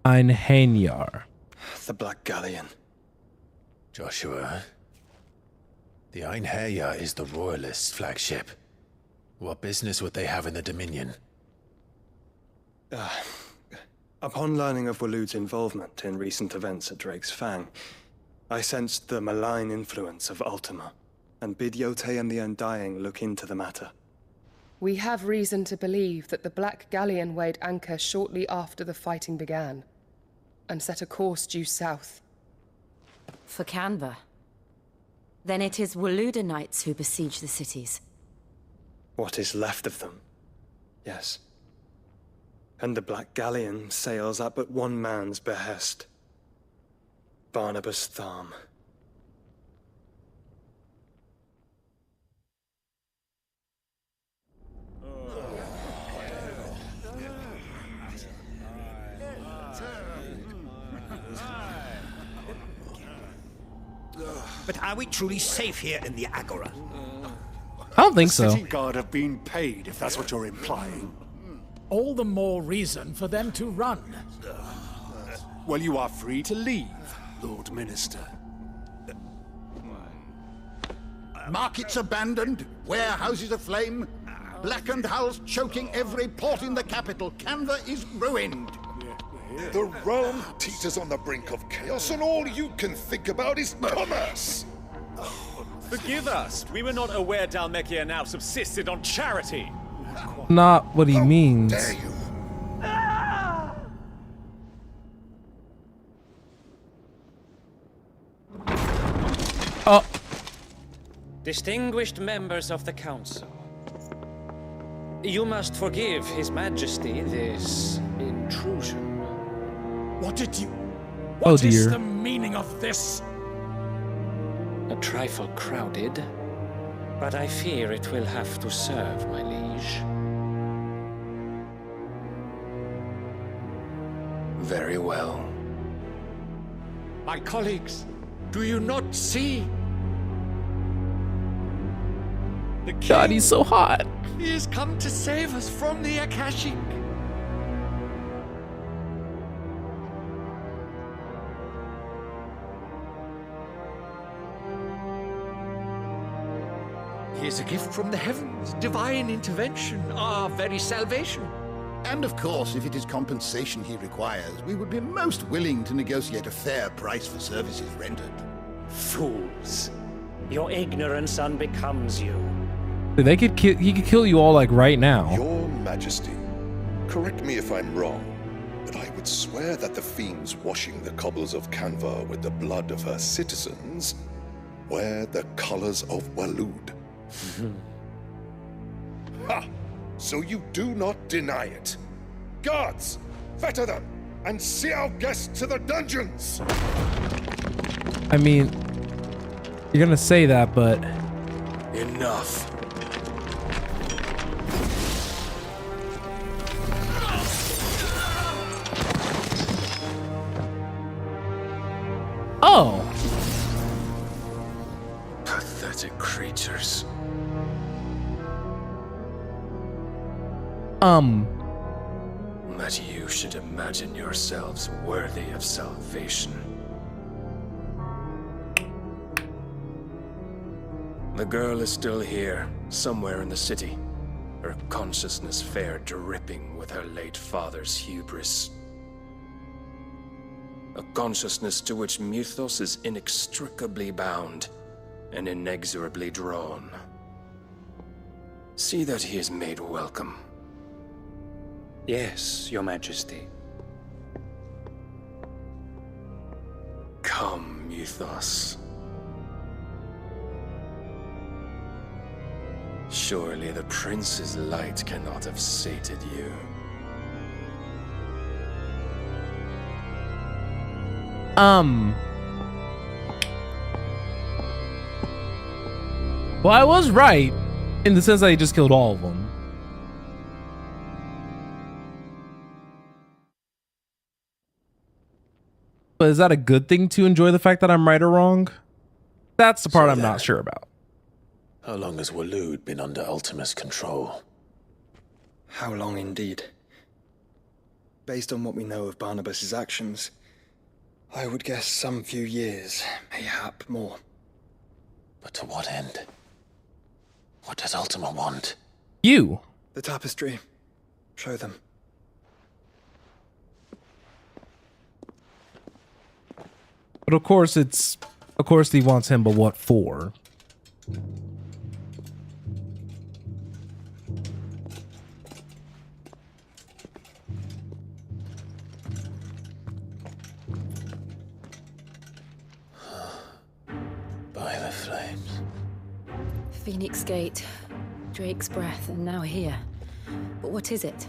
Einherjar. The Black Galleon. Joshua, the Einherjar is the Royalists' flagship. What business would they have in the Dominion? Upon learning of Waloed's involvement in recent events at Drake's Fang, I sensed the malign influence of Ultima, and bid Yotei and the Undying look into the matter. We have reason to believe that the Black Galleon weighed anchor shortly after the fighting began, and set a course due south. For Canva. Then it is Waloed Knights who besiege the cities. What is left of them? Yes. And the Black Galleon sails at but one man's behest. Barnabas Tharm. But are we truly safe here in the Agora? I don't think so. City Guard have been paid, if that's what you're implying. All the more reason for them to run. Well, you are free to leave, Lord Minister. Markets abandoned, warehouses aflame, blackened hulls choking every port in the capital. Canva is ruined. The realm teeters on the brink of chaos, and all you can think about is commerce. Forgive us. We were not aware Dhalmekia now subsisted on charity. Not what he means. Dare you? Oh. Distinguished members of the Council, you must forgive His Majesty this intrusion. What did you... Oh What is dear. the meaning of this? A trifle crowded, but I fear it will have to serve, my liege. Very well. My colleagues, do you not see? The king, God, he's so hot. He has come to save us from the Akashic. He is a gift from the heavens, divine intervention, our very salvation. And of course, if it is compensation he requires, we would be most willing to negotiate a fair price for services rendered. Fools. Your ignorance unbecomes you. They could he could kill you all like right now. Your Majesty, correct me if I'm wrong, but I would swear that the fiends washing the cobbles of Canva with the blood of her citizens wear the colors of Waloed. Ha! So you do not deny it. Guards, fetter them and see our guests to the dungeons. I mean, you're gonna say that, but enough. oh, Pathetic creatures. That you should imagine yourselves worthy of salvation. The girl is still here, somewhere in the city. Her consciousness fair dripping with her late father's hubris. A consciousness to which Mythos is inextricably bound and inexorably drawn. See that he is made welcome. Yes, Your Majesty. Come, Mythos. Surely the prince's light cannot have sated you. Well, I was right in the sense that he just killed all of them. But is that a good thing to enjoy the fact that I'm right or wrong? That's the part I'm not sure about. How long has Waloed been under Ultima's control? How long indeed? Based on what we know of Barnabas's actions, I would guess some few years, mayhap more. But to what end? What does Ultima want? You. The tapestry. Show them. But of course he wants him, but what for? By the flames. Phoenix Gate, Drake's Breath, and now here. But what is it?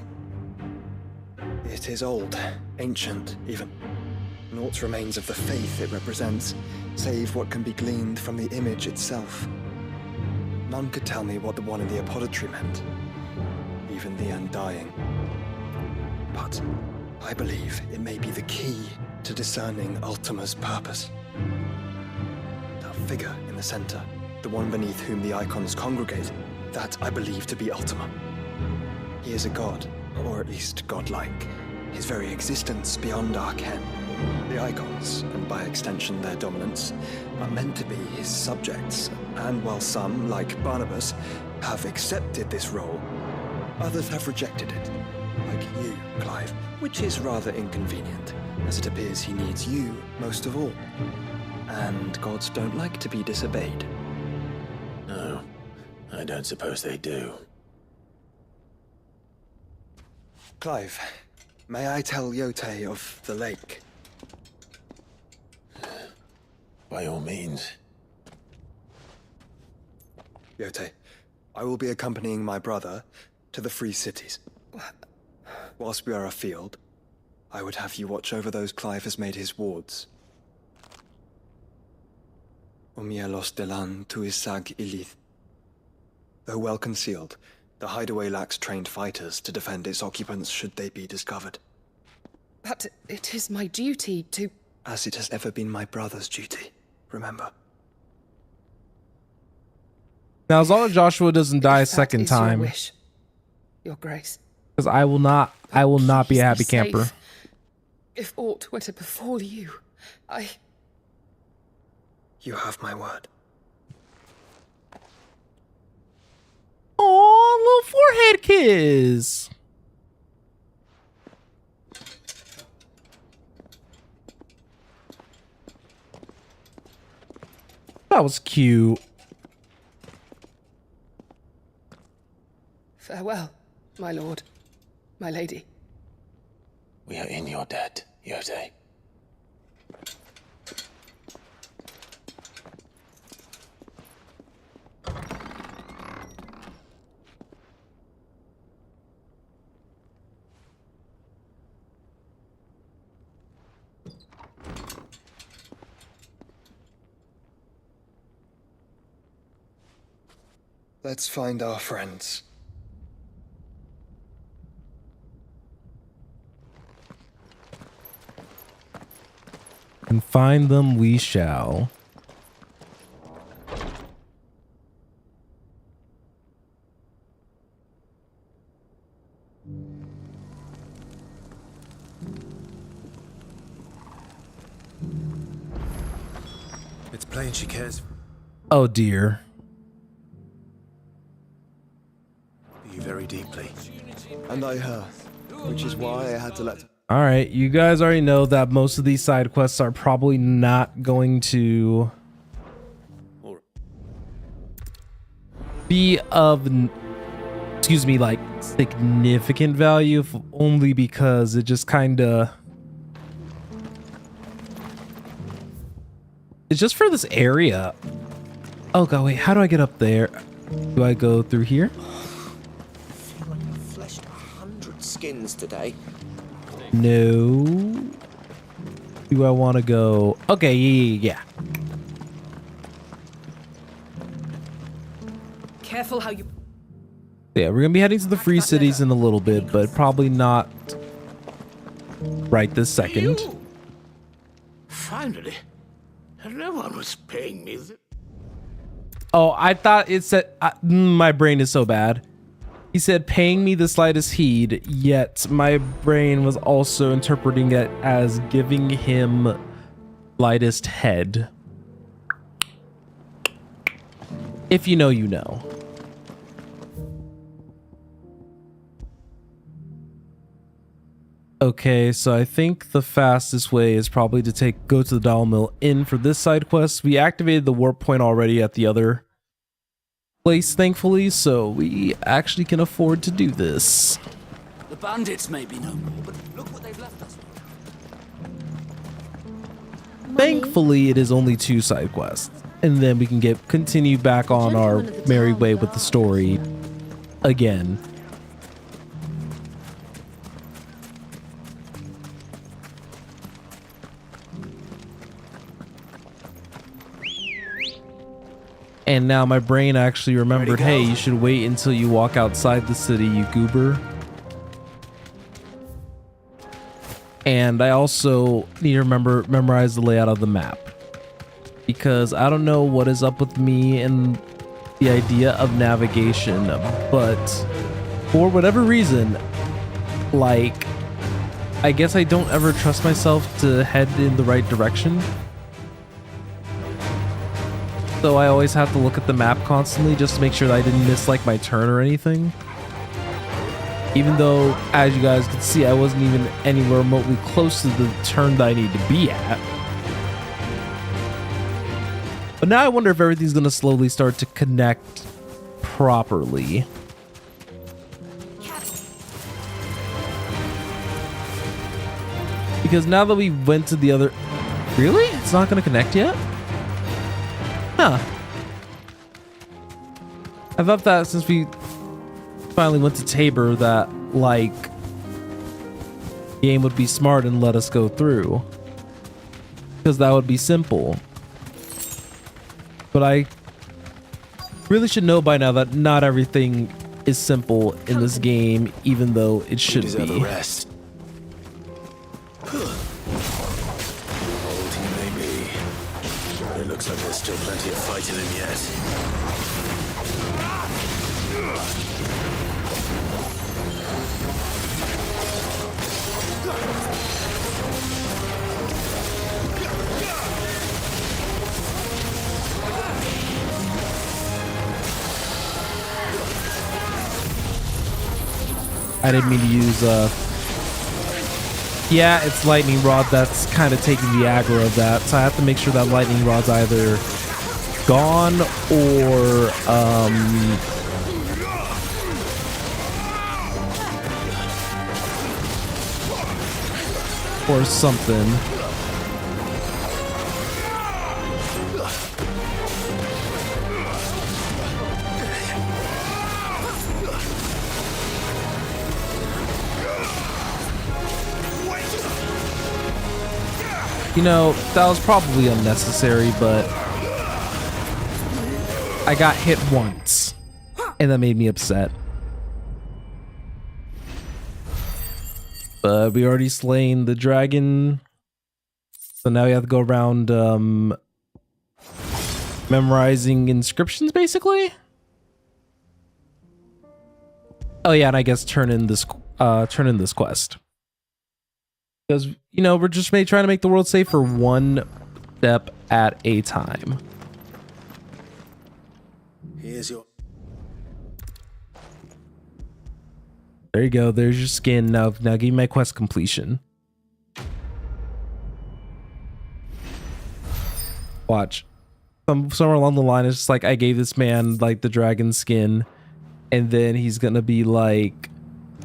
It is old, ancient, even. Naught remains of the faith it represents, save what can be gleaned from the image itself. None could tell me what the one in the apothecary meant, even the Undying. But I believe it may be the key to discerning Ultima's purpose. That figure in the center, the one beneath whom the icons congregate, that I believe to be Ultima. He is a god, or at least godlike, his very existence beyond our ken. The icons, and by extension their dominants, are meant to be his subjects, and while some, like Barnabas, have accepted this role, others have rejected it, like you, Clive, which is rather inconvenient, as it appears he needs you most of all. And gods don't like to be disobeyed. No, I don't suppose they do. Clive, may I tell Yote of the lake? By all means. Yote, I will be accompanying my brother to the Free Cities. Whilst we are afield, I would have you watch over those Clive has made his wards. Umielos delan tuisag ilith. Though well concealed, the hideaway lacks trained fighters to defend its occupants should they be discovered. But it is my duty to... As it has ever been my brother's duty, remember. Now, as long as Joshua doesn't die a second time, Your wish, Your Grace. because I will not be a happy camper. Safe. If aught were to befall you, You have my word. Oh, little forehead kiss. That was cute. Farewell, my lord, my lady. We are in your debt, Yode. Let's find our friends. And find them we shall. It's plain she cares Oh dear. for you very deeply. And I her, which is why I had to let... All right, you guys already know that most of these side quests are probably not going to be of, excuse me, like significant value, only because it just kind of, it's just for this area. Oh god, wait, how do I get up there? Do I go through here? I feel like I've fleshed 100 skins today. No. Do I want to go? Okay, yeah. Careful how you... Yeah, we're gonna be heading to the free cities in a little bit, but probably not right this second. Finally. No one was paying me. Oh, I thought it said... my brain is so bad. He said paying me the slightest heed, yet my brain was also interpreting it as giving him lightest head. If you know, you know. Okay, so I think the fastest way is probably to go to the Doll Mill Inn for this side quest. We activated the warp point already at the other place, thankfully, so we actually can afford to do this. The bandits may be no more, but look what they've left us. Thankfully, it is only 2 side quests, and then we can continue back on our merry way with the story again. And now my brain actually remembered, hey, you should wait until you walk outside the city, you goober. And I also need to memorize the layout of the map. Because I don't know what is up with me and the idea of navigation, but for whatever reason, like, I guess I don't ever trust myself to head in the right direction. So I always have to look at the map constantly just to make sure that I didn't miss like my turn or anything. Even though, as you guys can see, I wasn't even anywhere remotely close to the turn that I need to be at. But now I wonder if everything's going to slowly start to connect properly. Because now that we went to the other... Really? It's not going to connect yet? Huh. I thought that since we finally went to Tabor that, like, the game would be smart and let us go through. Because that would be simple. But I really should know by now that not everything is simple in this game, even though it should be. Deserve a rest. Old he may be. It looks like there's still plenty of fight in him yet. I didn't mean to use, yeah, it's lightning rod that's kind of taking the aggro of that, so I have to make sure that lightning rod's either gone or something. You know, that was probably unnecessary, but I got hit once, and that made me upset. But we already slain the dragon, so now we have to go around memorizing inscriptions, basically. Oh yeah, and I guess turn in this quest. Because, you know, we're just trying to make the world safer one step at a time. Here's your... There you go. There's your skin. Now give me my quest completion. Watch. Somewhere along the line, it's just like I gave this man like the dragon skin, and then he's gonna be like,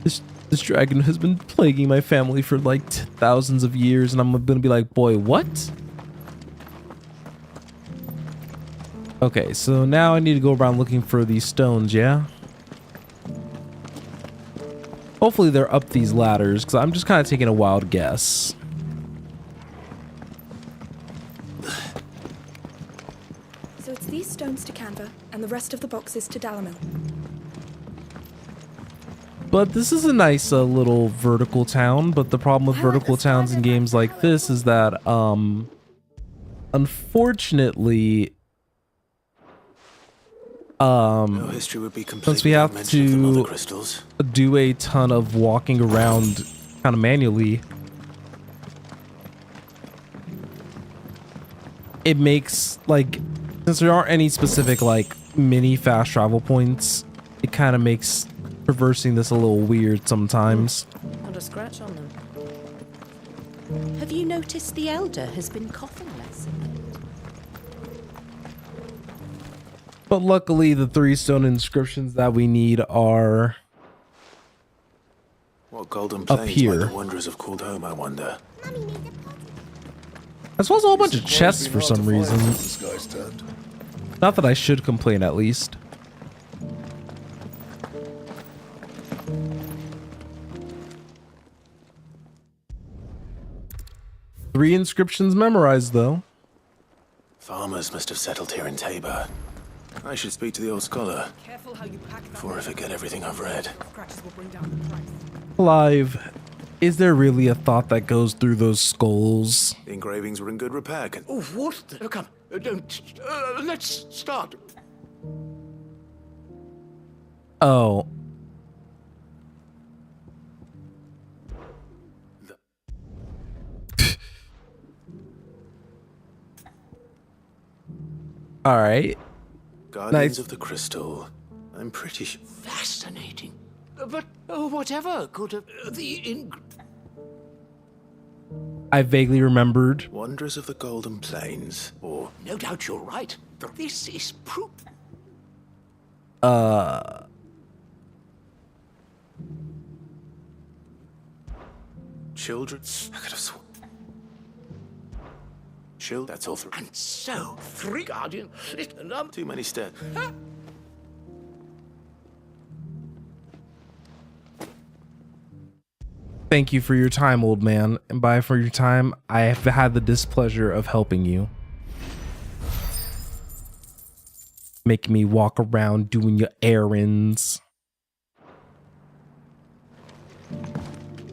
this dragon has been plaguing my family for like thousands of years, and I'm gonna be like, boy, what? Okay, so now I need to go around looking for these stones, yeah? Hopefully they're up these ladders, because I'm just kind of taking a wild guess. So it's these stones to Canva, and the rest of the boxes to Dalimil. But this is a nice little vertical town, but the problem with vertical towns in games like this is that, unfortunately, no history would be complete since we have to crystals. do a ton of walking around kind of manually, it makes, like, since there aren't any specific, like, mini fast travel points, it kind of makes traversing this a little weird sometimes. Not a scratch on them. Have you noticed the Elder has been coughing less? But luckily, the 3 stone inscriptions that we need are What golden up plains here. might the wanderers have called home, I wonder. As well as a whole bunch of chests for some reason. This guy's turned. Not that I should complain, at least. Three inscriptions memorized, though. Farmers must have settled here in Tabor. I should speak to the old scholar before I forget everything I've read. Clive, is there really a thought that goes through those skulls? The engravings were in good repair. Oh, what? Come, don't. Let's start. Oh. All right. Guardians Nice. of the Crystal. I'm pretty sure. Fascinating. But whatever could have I vaguely remembered. Wanderers of the Golden Plains, or No doubt you're right. This is proof. children. I could have sworn. That's all 3. And so, 3 guardians. Too many steps. Thank you for your time, old man. And by for your time, I have had the displeasure of helping you. Making me walk around doing your errands.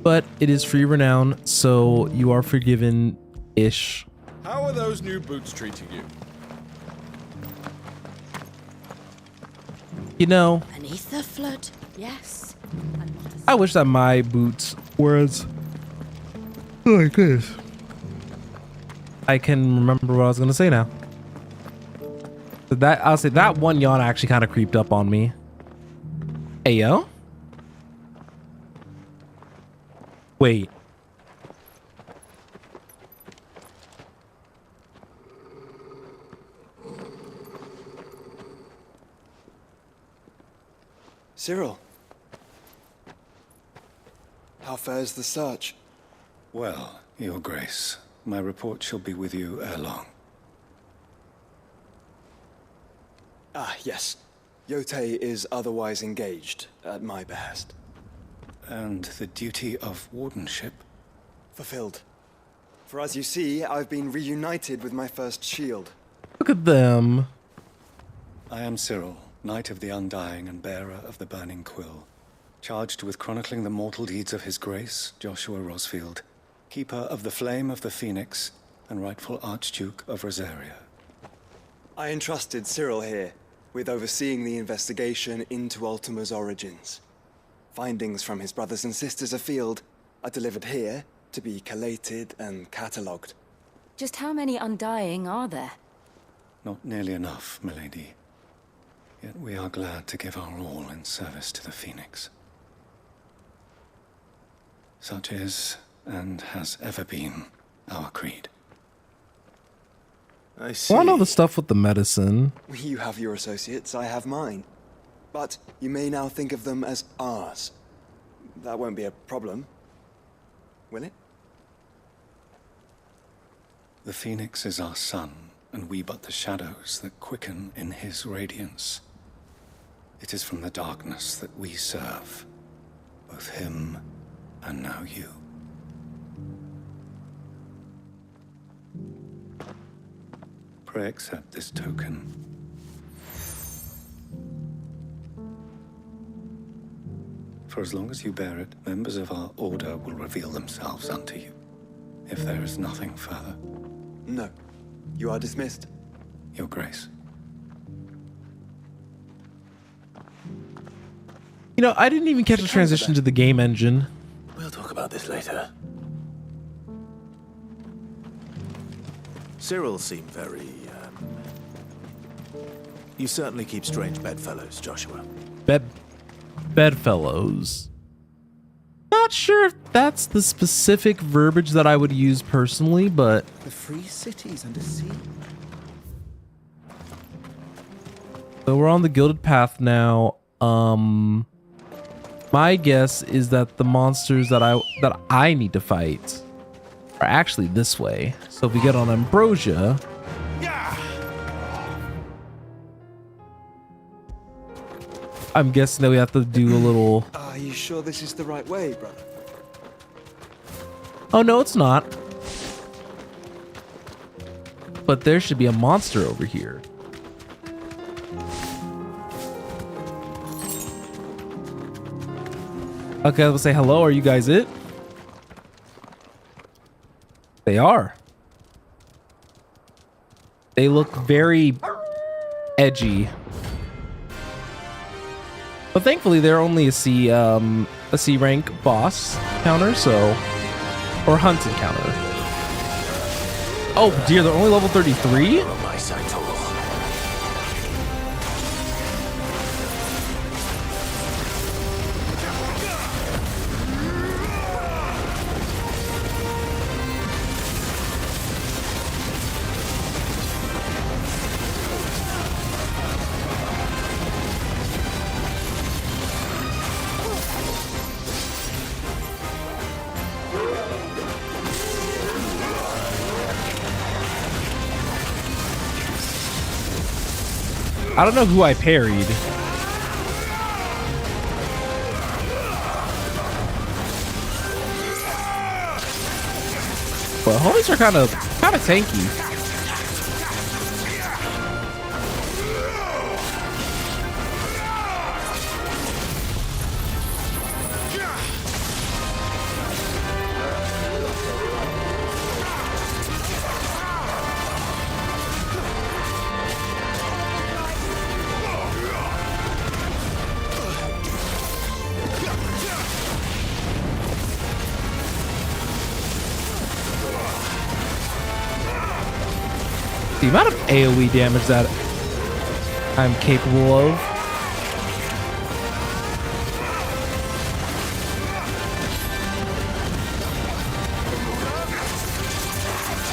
But it is free renown, so you are forgiven-ish. How are those new boots treating you? You know, Beneath the flood, yes. I wish that my boots were as like this. I can remember what I was gonna say now. I'll say that one yawn actually kind of creeped up on me. Hey yo. Wait. Cyril. How fares the search? Well, Your Grace, my report shall be with you ere long. Ah, yes. Yotei is otherwise engaged, at my behest. And the duty of wardenship? Fulfilled. For as you see, I've been reunited with my first shield. Look at them. I am Cyril, Knight of the Undying and bearer of the Burning Quill, charged with chronicling the mortal deeds of His Grace, Joshua Rosfield, Keeper of the Flame of the Phoenix, and rightful Archduke of Rosaria. I entrusted Cyril here with overseeing the investigation into Ultima's origins. Findings from his brothers and sisters afield are delivered here to be collated and catalogued. Just how many Undying are there? Not nearly enough, milady. Yet we are glad to give our all in service to the Phoenix. Such is, and has ever been, our creed. I see. Well, I know the stuff with the medicine. You have your associates, I have mine. But you may now think of them as ours. That won't be a problem, will it? The Phoenix is our sun, and we but the shadows that quicken in his radiance. It is from the darkness that we serve, both him and now you. Pray accept this token. For as long as you bear it, members of our order will reveal themselves unto you. If there is nothing further. No. You are dismissed. Your Grace. You know, I didn't even catch the transition to the game engine. We'll talk about this later. Cyril seemed very, You certainly keep strange bedfellows, Joshua. Bedfellows. Not sure if that's the specific verbiage that I would use personally, but... The free cities under sea. So we're on the Gilded Path now. My guess is that the monsters that I need to fight are actually this way. So if we get on Ambrosia... I'm guessing that we have to do a little... Are you sure this is the right way, brother? Oh, no, it's not. But there should be a monster over here. Okay, let's say hello. Are you guys it? They are. They look very edgy. But thankfully, they're only a C rank boss counter, so... Or hunt encounter. Oh dear, they're only level 33? On my side, Total. I don't know who I parried. But homies are kind of tanky. The amount of AoE damage that I'm capable of.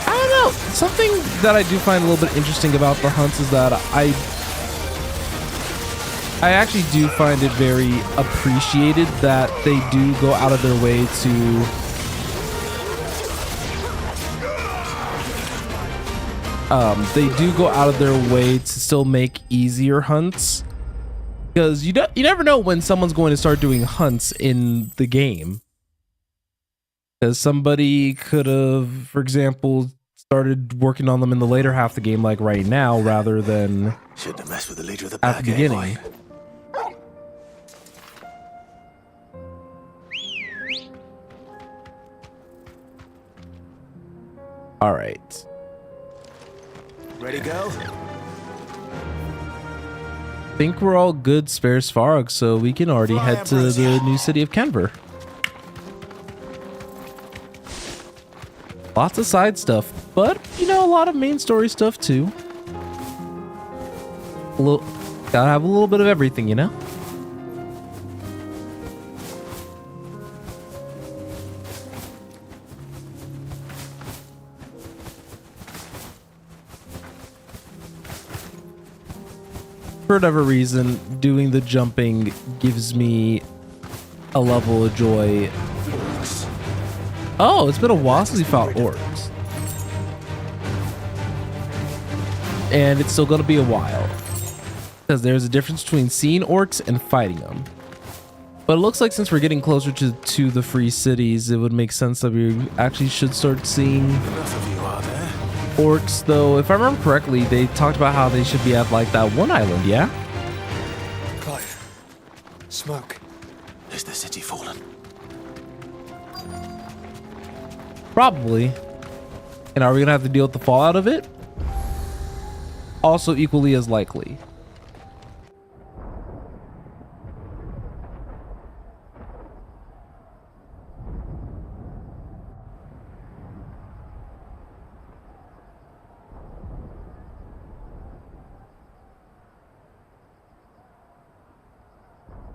I don't know. Something that I do find a little bit interesting about the hunts is that I actually do find it very appreciated that they do go out of their way to still make easier hunts, because you never know when someone's going to start doing hunts in the game, because somebody could have, for example, started working on them in the later half of the game, like right now, rather than shouldn't have messed with the leader of the at pack, the beginning. eh, All right. Ready, go? I think we're all good, spare Svarog, so we can already head to the new city of Kenver. Lots of side stuff, but you know, a lot of main story stuff too. Gotta have a little bit of everything, you know? For whatever reason, doing the jumping gives me a level of joy. Oh, it's been a while since we fought orcs. And it's still going to be a while, because there's a difference between seeing orcs and fighting them. But it looks like since we're getting closer to the free cities, it would make sense that we actually should start seeing orcs. Though, if I remember correctly, they talked about how they should be at like that one island, yeah? Clive. Smoke. Is the city fallen? Probably. And are we gonna have to deal with the fallout of it? Also equally as likely.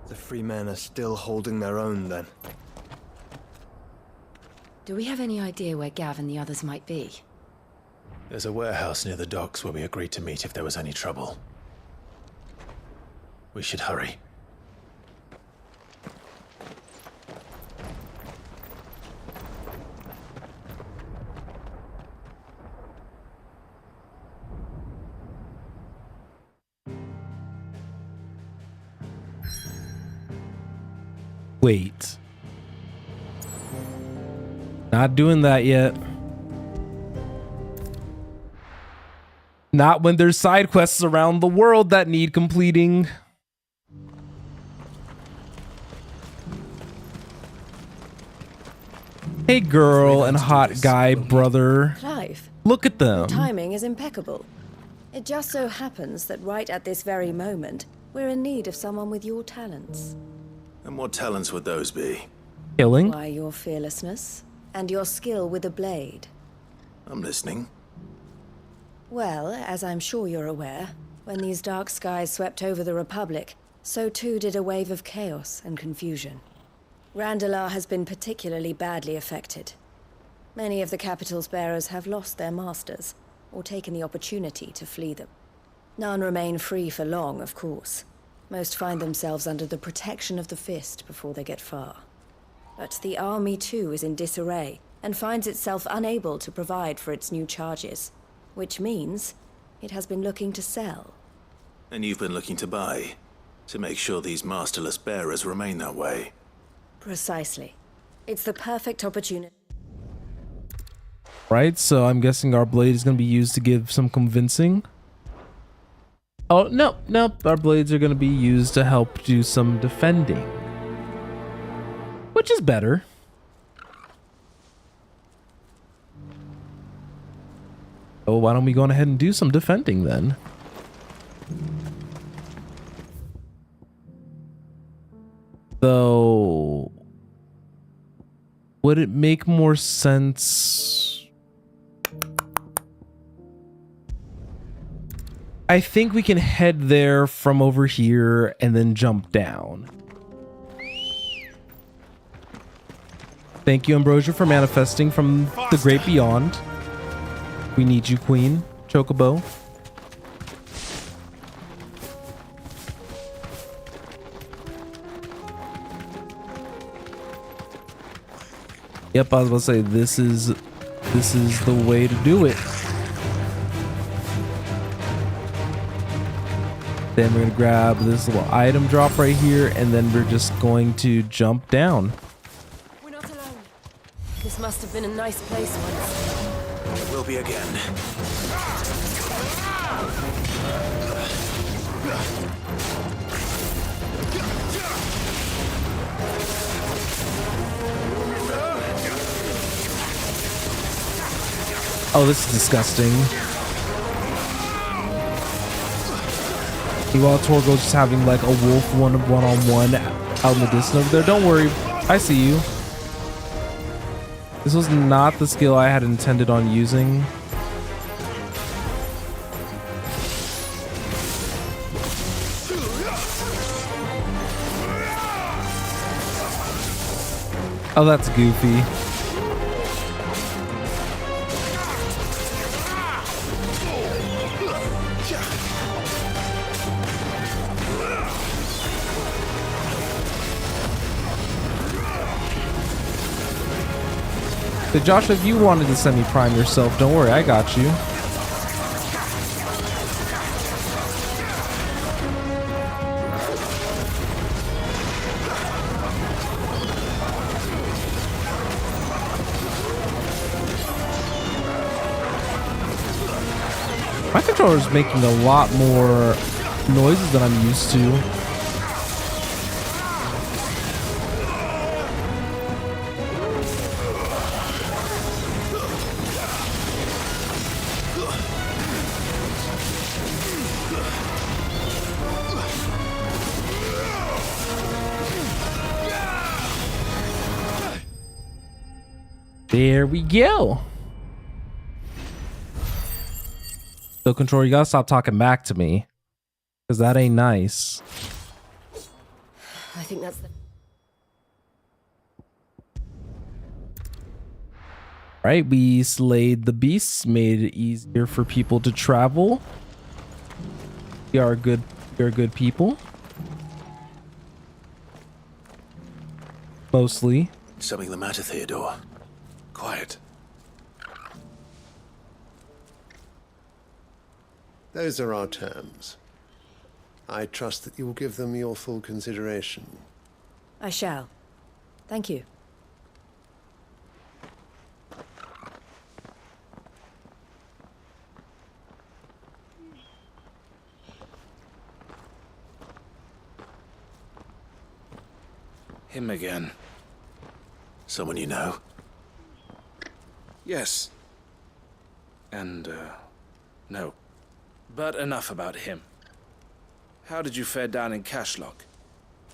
The free men are still holding their own, then. Do we have any idea where Gav and the others might be? There's a warehouse near the docks where we agreed to meet if there was any trouble. We should hurry. Wait. Not doing that yet. Not when there's side quests around the world that need completing. Hey girl and hot guy brother. Clive, look at them. your timing is impeccable. It just so happens that right at this very moment, we're in need of someone with your talents. And what talents would those be? Killing? Why, your fearlessness and your skill with a blade. I'm listening. Well, as I'm sure you're aware, when these dark skies swept over the Republic, so too did a wave of chaos and confusion. Randalar has been particularly badly affected. Many of the capital's bearers have lost their masters, or taken the opportunity to flee them. None remain free for long, of course. Most find themselves under the protection of the Fist before they get far. But the army too is in disarray, and finds itself unable to provide for its new charges. Which means it has been looking to sell. And you've been looking to buy, to make sure these masterless bearers remain that way. Precisely. It's the perfect opportunity. Right, so I'm guessing our blade is going to be used to give some convincing. Oh, no, our blades are going to be used to help do some defending. Which is better. Oh, why don't we go on ahead and do some defending then? Though, would it make more sense? I think we can head there from over here and then jump down. Thank you, Ambrosia, for manifesting from the great beyond. We need you, Queen. Chocobo. Yep, I was about to say this is the way to do it. Then we're gonna grab this little item drop right here, and then we're just going to jump down. We're not alone. This must have been a nice place once. It will be again. Oh, this is disgusting. Meanwhile, Torgo's just having like a wolf one-on-one out in the distance over there. Don't worry, I see you. This was not the skill I had intended on using. Oh, that's goofy. So Josh, if you wanted to semi-prime yourself, don't worry, I got you. My controller is making a lot more noises than I'm used to. There we go. So controller, you gotta stop talking back to me, because that ain't nice. I think that's the... Right, we slayed the beasts, made it easier for people to travel. We are good people. Mostly. Something the matter, Theodore? Quiet. Those are our terms. I trust that you will give them your full consideration. I shall. Thank you. Him again. Someone you know? Yes. And, no. But enough about him. How did you fare down in Cashlock?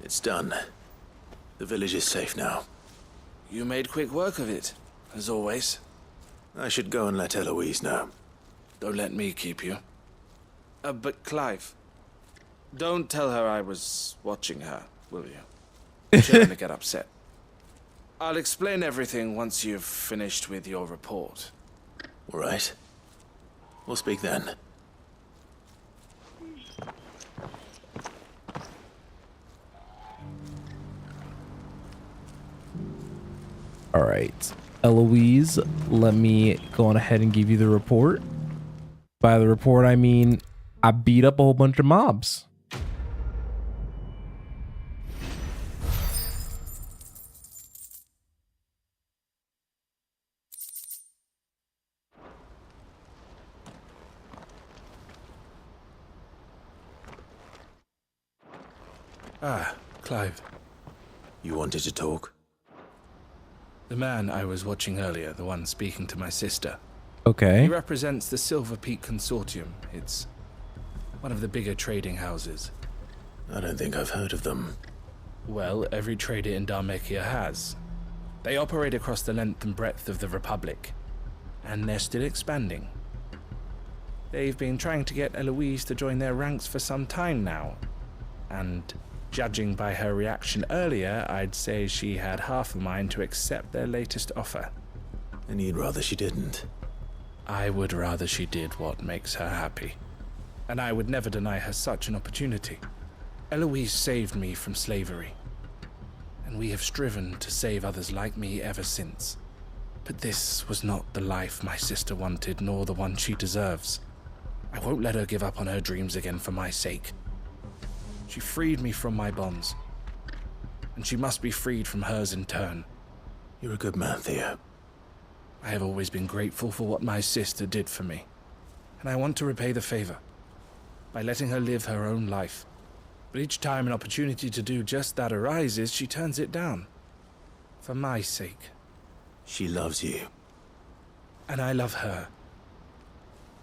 It's done. The village is safe now. You made quick work of it, as always. I should go and let Eloise know. Don't let me keep you. But Clive, don't tell her I was watching her, will you? She'll only get upset. I'll explain everything once you've finished with your report. All right. We'll speak then. All right, Eloise, let me go on ahead and give you the report. By the report, I mean I beat up a whole bunch of mobs. Ah, Clive. You wanted to talk? The man I was watching earlier, the one speaking to my sister. Okay. He represents the Silver Peak Consortium. It's one of the bigger trading houses. I don't think I've heard of them. Well, every trader in Dharmekia has. They operate across the length and breadth of the Republic, and they're still expanding. They've been trying to get Eloise to join their ranks for some time now, and judging by her reaction earlier, I'd say she had half a mind to accept their latest offer. And you'd rather she didn't? I would rather she did what makes her happy. And I would never deny her such an opportunity. Eloise saved me from slavery. And we have striven to save others like me ever since. But this was not the life my sister wanted, nor the one she deserves. I won't let her give up on her dreams again for my sake. She freed me from my bonds, and she must be freed from hers in turn. You're a good man, Theo. I have always been grateful for what my sister did for me, and I want to repay the favor by letting her live her own life. But each time an opportunity to do just that arises, she turns it down. For my sake. She loves you. And I love her.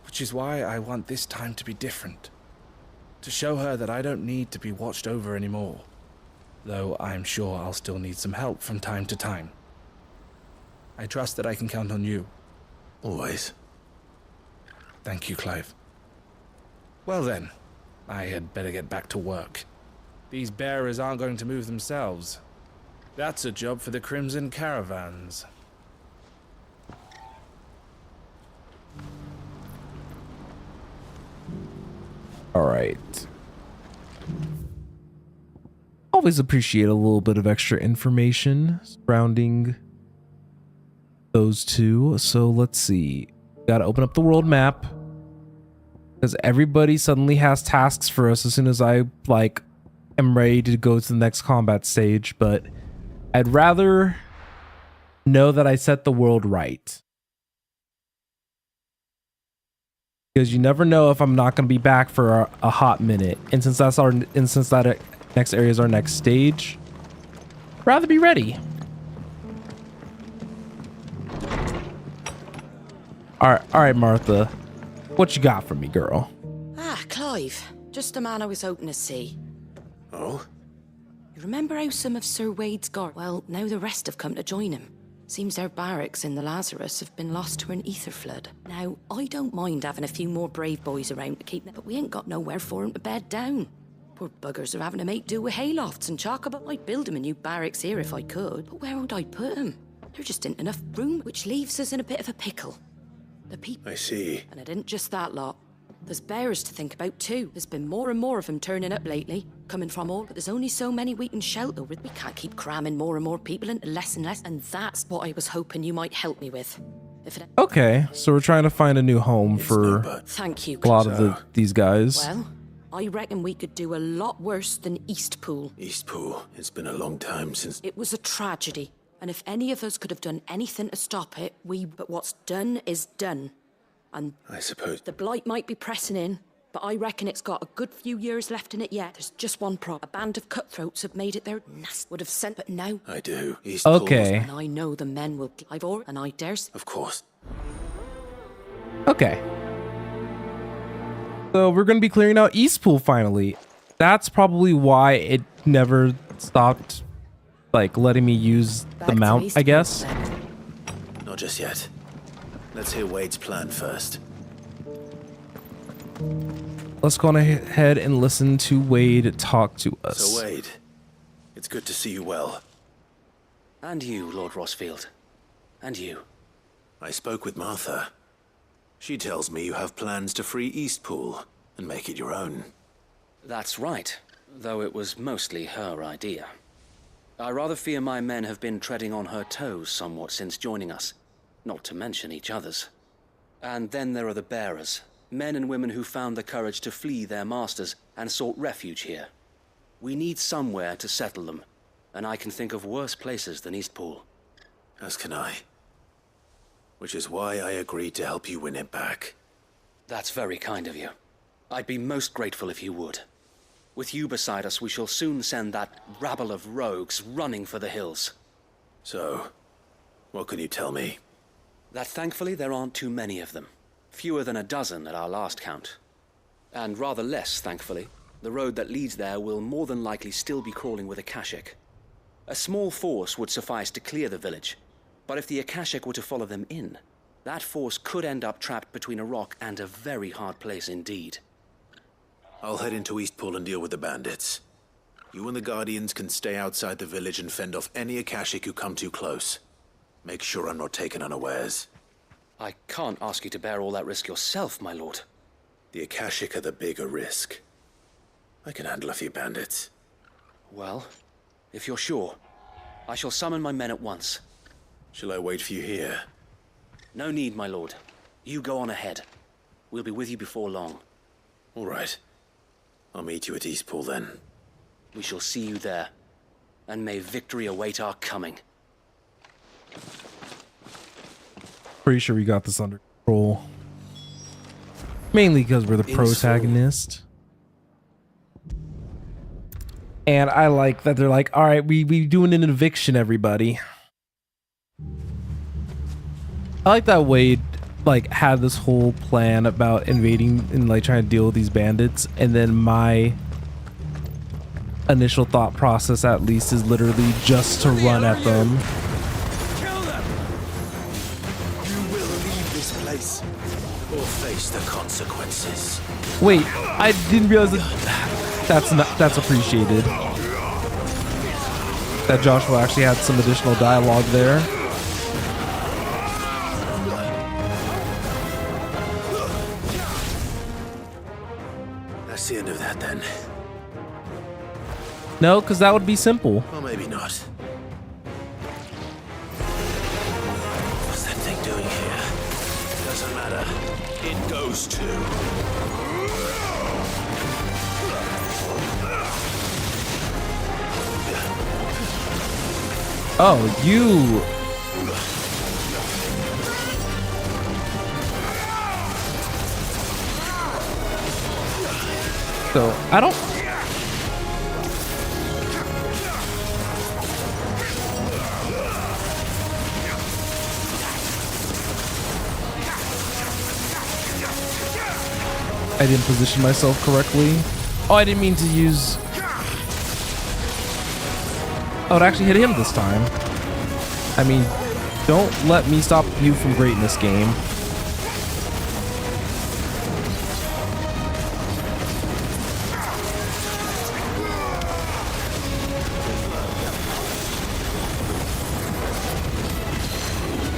Which is why I want this time to be different. To show her that I don't need to be watched over anymore. Though I'm sure I'll still need some help from time to time. I trust that I can count on you. Always. Thank you, Clive. Well then, I had better get back to work. These bearers aren't going to move themselves. That's a job for the Crimson Caravans. All right. Always appreciate a little bit of extra information surrounding those two. So let's see. Got to open up the world map because everybody suddenly has tasks for us as soon as I am ready to go to the next combat stage. But I'd rather know that I set the world right. Because you never know if I'm not going to be back for a hot minute. And since that next area is our next stage, I'd rather be ready. All right, Martha. What you got for me, girl? Ah, Clive. Just the man I was hoping to see. Oh? You remember how some of Sir Wade's guard? Well, now the rest have come to join him. Seems their barracks in the Lazarus have been lost to an ether flood. Now, I don't mind having a few more brave boys around to keep them, but we ain't got nowhere for them to bed down. Poor buggers are having to make do with haylofts and chalk about. I'd build them a new barracks here if I could, but where would I put them? There just ain't enough room, which leaves us in a bit of a pickle. The people. I see. And it isn't just that lot. There's bearers to think about too. There's been more and more of them turning up lately, coming from all, but there's only so many we can shelter with. We can't keep cramming more and more people into less and less, and that's what I was hoping you might help me with. Okay, so we're trying to find a new home for Thank you, a lot of these guys. Well, I reckon we could do a lot worse than Eastpool. Eastpool. It's been a long time since... It was a tragedy, and if any of us could have done anything to stop it, but what's done is done. And I suppose the blight might be pressing in, but I reckon it's got a good few years left in it yet. There's just one problem. A band of cutthroats have made it their nest. Would have sent, but now... I do. Okay. And I know the men will... and I dares... Of course. Okay. So we're going to be clearing out Eastpool finally. That's probably why it never stopped, letting me use the mount, I guess. Not just yet. Let's hear Wade's plan first. Let's go on ahead and listen to Wade talk to us. So Wade, it's good to see you well. And you, Lord Rosfield. And you. I spoke with Martha. She tells me you have plans to free Eastpool and make it your own. That's right, though it was mostly her idea. I rather fear my men have been treading on her toes somewhat since joining us. Not to mention each other's. And then there are the bearers, men and women who found the courage to flee their masters and sought refuge here. We need somewhere to settle them, and I can think of worse places than Eastpool. As can I. Which is why I agreed to help you win it back. That's very kind of you. I'd be most grateful if you would. With you beside us, we shall soon send that rabble of rogues running for the hills. So, what can you tell me? That thankfully there aren't too many of them. Fewer than a dozen at our last count. And rather less, thankfully. The road that leads there will more than likely still be crawling with Akashic. A small force would suffice to clear the village, but if the Akashic were to follow them in, that force could end up trapped between a rock and a very hard place indeed. I'll head into Eastpool and deal with the bandits. You and the Guardians can stay outside the village and fend off any Akashic who come too close. Make sure I'm not taken unawares. I can't ask you to bear all that risk yourself, my lord. The Akashic are the bigger risk. I can handle a few bandits. Well, if you're sure, I shall summon my men at once. Shall I wait for you here? No need, my lord. You go on ahead. We'll be with you before long. All right. I'll meet you at Eastpool then. We shall see you there. And may victory await our coming. Pretty sure we got this under control. Mainly because we're the protagonist. And I like that they're like, all right, we doing an eviction, everybody. I like that Wade like had this whole plan about invading and like trying to deal with these bandits, and then my initial thought process at least is literally just to run at them. Kill them! You will leave this place or face the consequences. Wait, I didn't realize that's appreciated. That Joshua actually had some additional dialogue there. That's the end of that then. No, because that would be simple. Or maybe not. What's that thing doing here? Doesn't matter. It goes to. Oh, you. So, I don't. I didn't position myself correctly. Oh, I didn't mean to use. Oh, it actually hit him this time. I mean, don't let me stop you from greatness, game.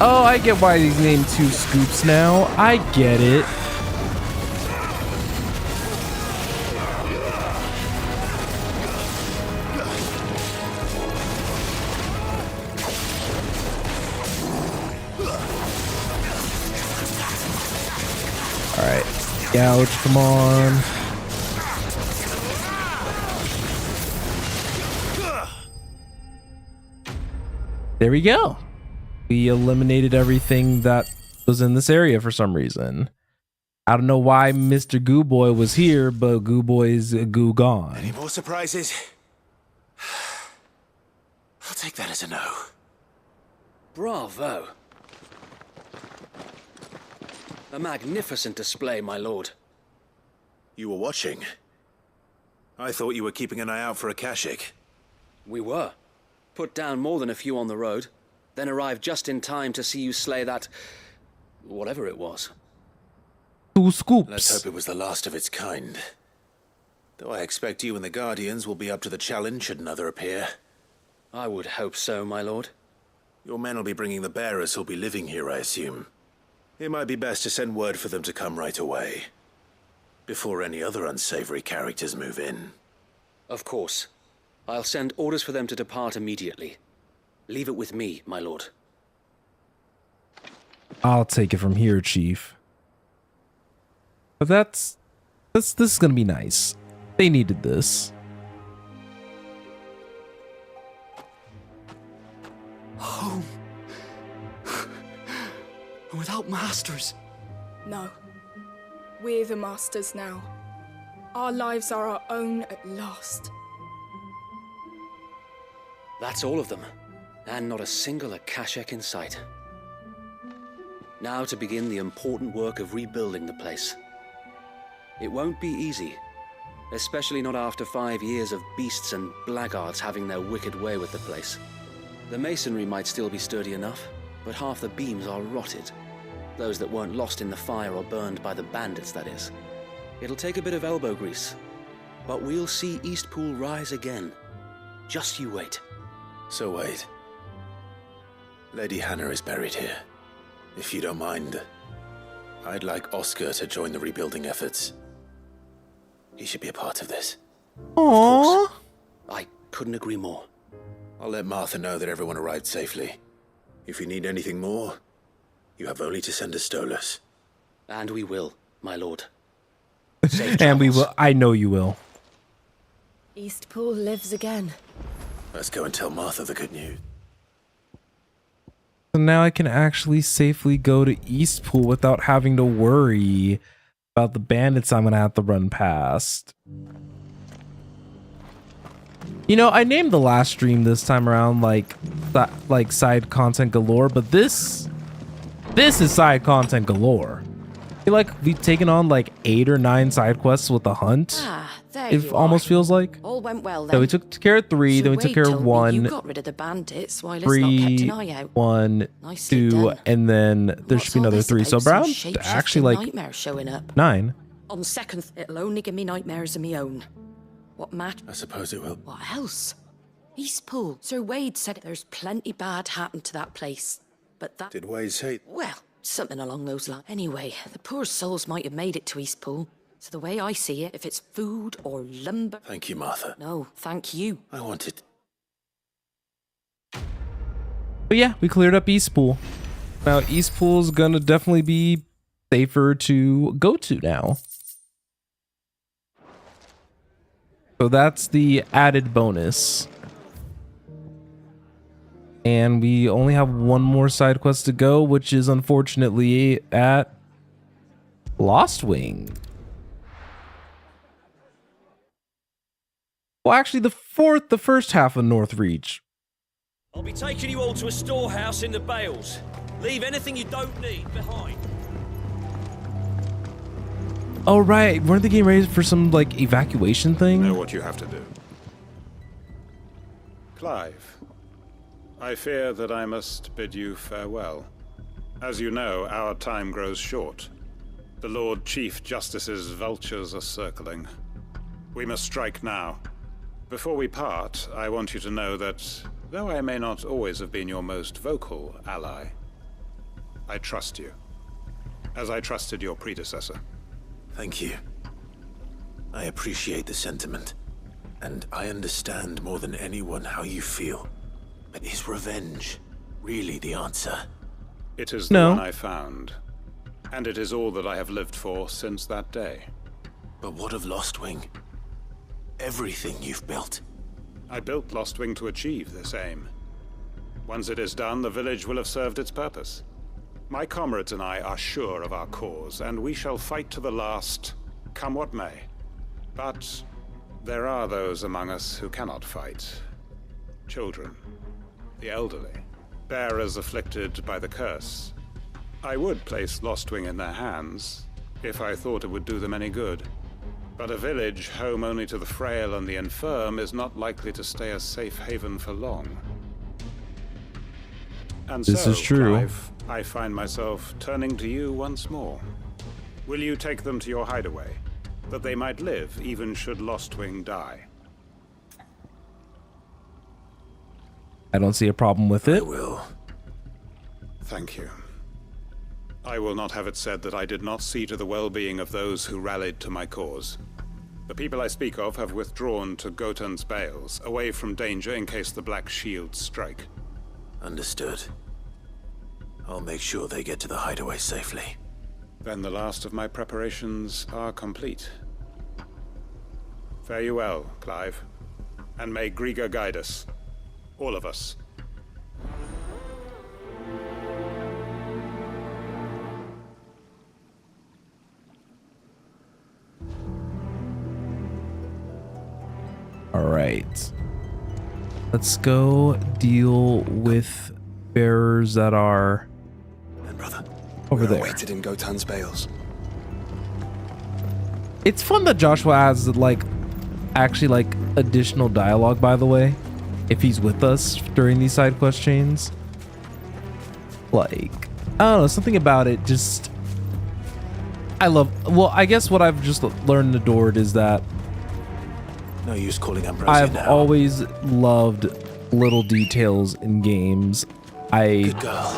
Oh, I get why he's named 2 Scoops now. I get it. Gouge, come on. There we go. We eliminated everything that was in this area for some reason. I don't know why Mr. Goo Boy was here, but Goo Boy's goo gone. Any more surprises? I'll take that as a no. Bravo. A magnificent display, my lord. You were watching? I thought you were keeping an eye out for a Kashik. We were. Put down more than a few on the road, then arrived just in time to see you slay that... whatever it was. 2 Scoops. Let's hope it was the last of its kind. Though I expect you and the Guardians will be up to the challenge should another appear. I would hope so, my lord. Your men will be bringing the bearers who'll be living here, I assume. It might be best to send word for them to come right away, before any other unsavory characters move in. Of course. I'll send orders for them to depart immediately. Leave it with me, my lord. I'll take it from here, Chief. But this is gonna be nice. They needed this. Home. Without masters. No. We're the masters now. Our lives are our own at last. That's all of them. And not a single Akashek in sight. Now to begin the important work of rebuilding the place. It won't be easy. Especially not after 5 years of beasts and blackguards having their wicked way with the place. The masonry might still be sturdy enough, but half the beams are rotted. Those that weren't lost in the fire or burned by the bandits, that is. It'll take a bit of elbow grease, but we'll see Eastpool rise again. Just you wait. So wait. Lady Hannah is buried here. If you don't mind, I'd like Oscar to join the rebuilding efforts. He should be a part of this. Aww. I couldn't agree more. I'll let Martha know that everyone arrived safely. If you need anything more, you have only to send a Stolas. And we will, my lord. And we will. I know you will. Eastpool lives again. Let's go and tell Martha the good news. So now I can actually safely go to Eastpool without having to worry about the bandits I'm gonna have to run past. You know, I named the last stream this time around like side content galore, but this is side content galore. I feel like we've taken on like 8 or 9 side quests with the hunt. There It you almost are. feels like. All went well then. So we took care of 3, then we took Wade care of told me 1. You got rid of the bandits while it's not kept 3, an eye out. 1, Nicely 2, done. and then there should be What's all another this 3. about So some around shape-shifting actually like nightmare showing up? 9. On second, it'll only give me nightmares of my own. What matter? I suppose it will. What else? Eastpool. Sir Wade said there's plenty bad happened to that place. But that... Did Wade say... Well, something along those lines. Anyway, the poor souls might have made it to Eastpool. So the way I see it, if it's food or lumber... Thank you, Martha. No, thank you. I wanted... But yeah, we cleared up Eastpool. Now Eastpool's gonna definitely be safer to go to now. So that's the added bonus. And we only have one more side quest to go, which is unfortunately at Lost Wing. Well, actually, the first half of North Reach. I'll be taking you all to a storehouse in the Bales. Leave anything you don't need behind. Oh, right. Weren't they getting ready for some, like, evacuation thing? Know what you have to do. Clive, I fear that I must bid you farewell. As you know, our time grows short. The Lord Chief Justice's vultures are circling. We must strike now. Before we part, I want you to know that, though I may not always have been your most vocal ally, I trust you, as I trusted your predecessor. Thank you. I appreciate the sentiment, and I understand more than anyone how you feel. But is revenge really the answer? It is the one I found, and it is all that I have lived for since that day. But what of Lostwing? Everything you've built. I built Lostwing to achieve this aim. Once it is done, the village will have served its purpose. My comrades and I are sure of our cause, and we shall fight to the last, come what may. But there are those among us who cannot fight. Children, the elderly, bearers afflicted by the curse. I would place Lostwing in their hands, if I thought it would do them any good. But a village home only to the frail and the infirm is not likely to stay a safe haven for long. And this so, is true. Clive, I find myself turning to you once more. Will you take them to your hideaway, that they might live even should Lostwing die? I don't see a problem with it. I will. Thank you. I will not have it said that I did not see to the well-being of those who rallied to my cause. The people I speak of have withdrawn to Gotan's Bales, away from danger in case the Black Shields strike. Understood. I'll make sure they get to the hideaway safely. Then the last of my preparations are complete. Fare you well, Clive. And may Griga guide us. All of us. All right. Let's go deal with bearers that are over there. Waited in Gotan's Bales. It's fun that Joshua has like actually like additional dialogue, by the way, if he's with us during these side quest chains. Like, I don't know, something about it just I guess what I've just learned and adored is that no use calling Ambrosia I've now. always loved little details in games. Good girl.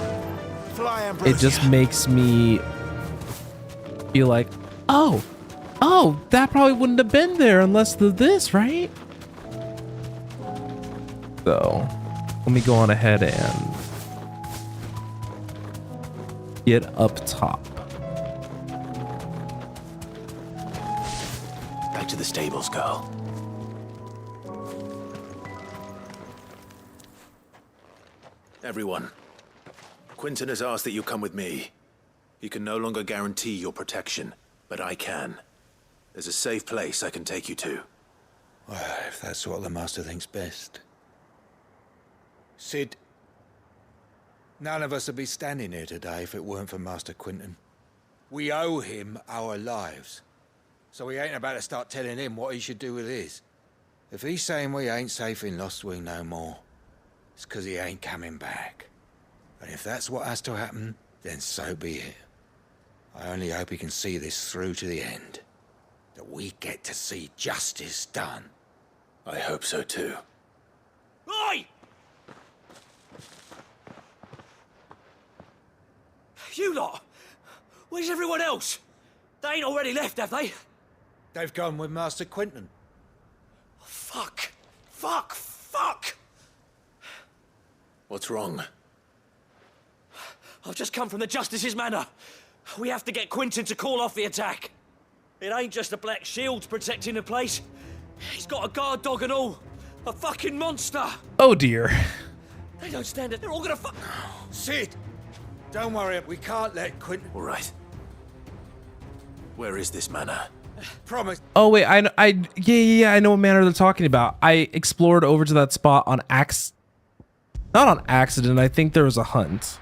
Fly, Ambrosia. It just makes me feel like, oh, that probably wouldn't have been there unless this, right? So, let me go on ahead and get up top. Back to the stables, girl. Everyone, Quentin has asked that you come with me. He can no longer guarantee your protection, but I can. There's a safe place I can take you to. Well, if that's what the Master thinks best. Sid, none of us would be standing here today if it weren't for Master Quentin. We owe him our lives. So we ain't about to start telling him what he should do with his. If he's saying we ain't safe in Lostwing no more, it's 'cause he ain't coming back. And if that's what has to happen, then so be it. I only hope he can see this through to the end. That we get to see justice done. I hope so too. Oi! You lot! Where's everyone else? They ain't already left, have they? They've gone with Master Quentin. Fuck! Fuck! Fuck! What's wrong? I've just come from the Justice's manor. We have to get Quentin to call off the attack. It ain't just the Black Shields protecting the place. He's got a guard dog and all. A fucking monster. Oh dear. They don't stand it. They're all gonna fuck. Sid! Don't worry, we can't let Quentin... All right. Where is this manor? Promise. Oh wait, yeah, I know what manor they're talking about. I explored over to that spot on not on accident. I think there was a hunt.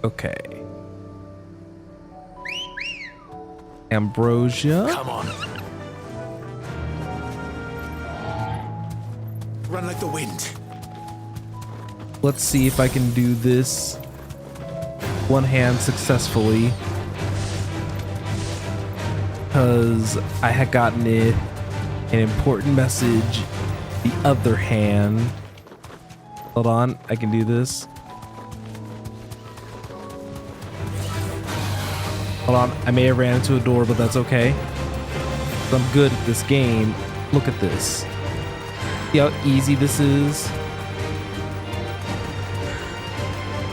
Okay. Ambrosia. Come on. Run like the wind. Let's see if I can do this one hand successfully. Because I had gotten it an important message the other hand. Hold on, I can do this. Hold on, I may have ran into a door, but that's okay. I'm good at this game. Look at this. See how easy this is?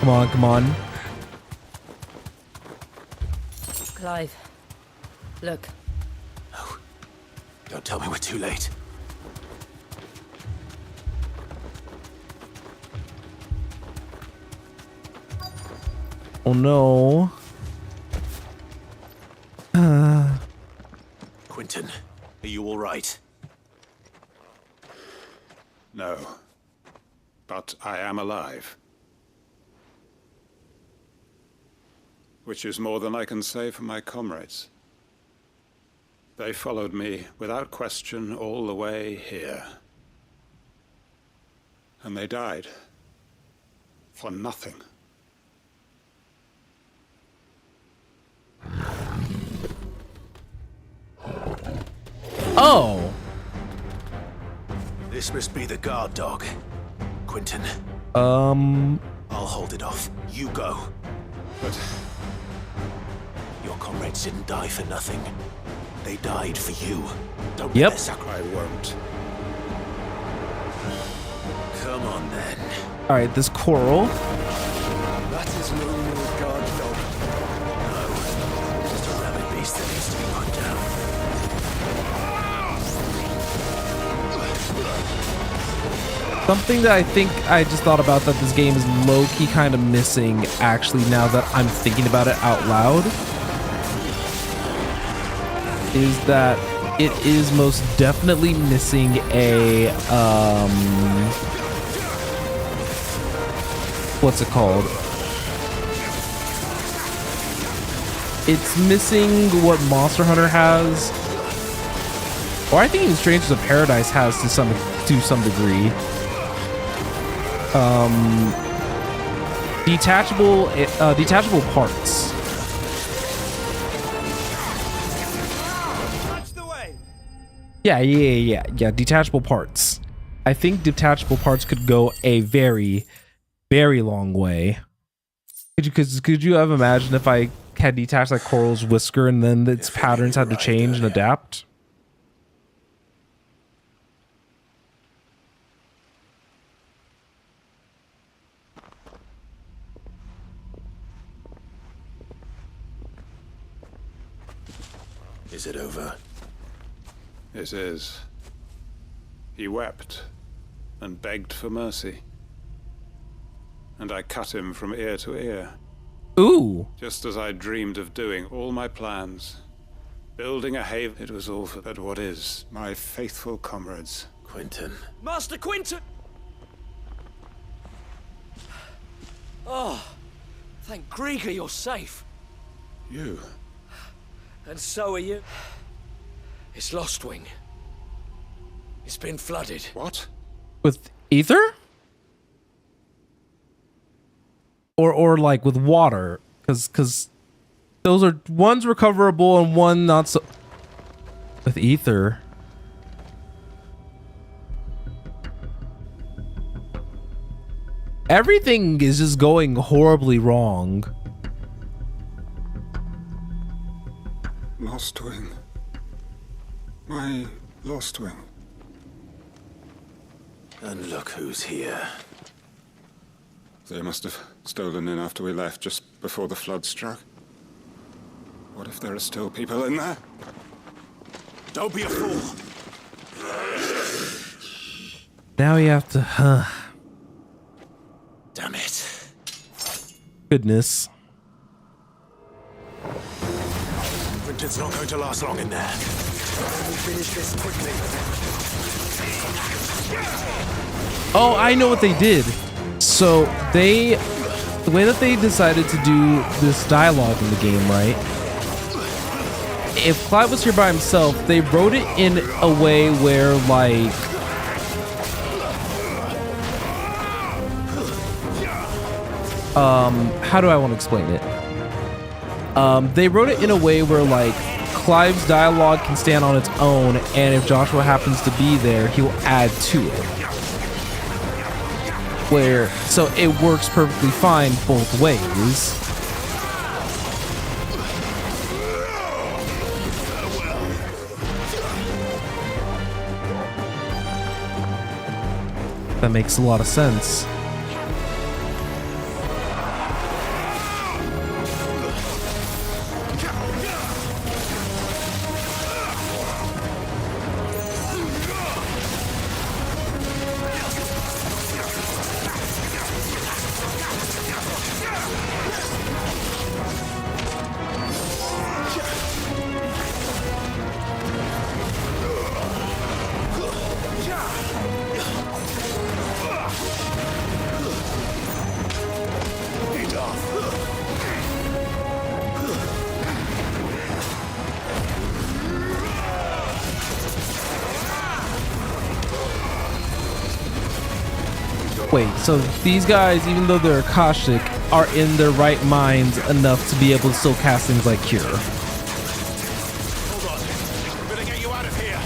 Come on, come on. Clive, look. Oh, don't tell me we're too late. Oh no. Quentin, are you all right? No. But I am alive. Which is more than I can say for my comrades. They followed me without question all the way here. And they died. For nothing. Oh! This must be the guard dog. Quentin. I'll hold it off. You go. But... your comrades didn't die for nothing. They died for you. Don't Yep. let their I won't. Come on then. Alright, this coral. That is no more guard dog. No. Just a rabid beast that needs to be put down. Something that I think I just thought about that this game is low-key kind of missing, actually, now that I'm thinking about it out loud, is that it is most definitely missing a, what's it called? It's missing what Monster Hunter has, or I think even Strangers of Paradise has to some degree. Detachable parts. Yeah. Detachable parts. I think detachable parts could go a very, very long way. Could you have imagined if I had detached like Coral's whisker and then its patterns had to change and adapt? Is it over? It is. He wept and begged for mercy. And I cut him from ear to ear. Ooh. Just as I dreamed of doing all my plans. Building a haven. It was all for that what is my faithful comrades. Quentin. Master Quentin! Oh, thank Grieger you're safe. You? And so are you. It's Lostwing. It's been flooded. What? With ether? Or like with water? Because those are, one's recoverable and one not so. With ether. Everything is just going horribly wrong. Lostwing. My Lostwing. And look who's here. They must have stolen in after we left, just before the flood struck. What if there are still people in there? Don't be a fool. Now you have to, Damn it. Goodness. Quentin's not going to last long in there. We'll finish this quickly. Oh, I know what they did. So the way that they decided to do this dialogue in the game, right? If Clive was here by himself, they wrote it in a way where, like, how do I want to explain it? They wrote it in a way where, like, Clive's dialogue can stand on its own, and if Joshua happens to be there, he'll add to it. Where, so it works perfectly fine both ways. That makes a lot of sense. Wait, so these guys, even though they're Akashic, are in their right minds enough to be able to still cast things like Cure. Hold on. We better get you out of here.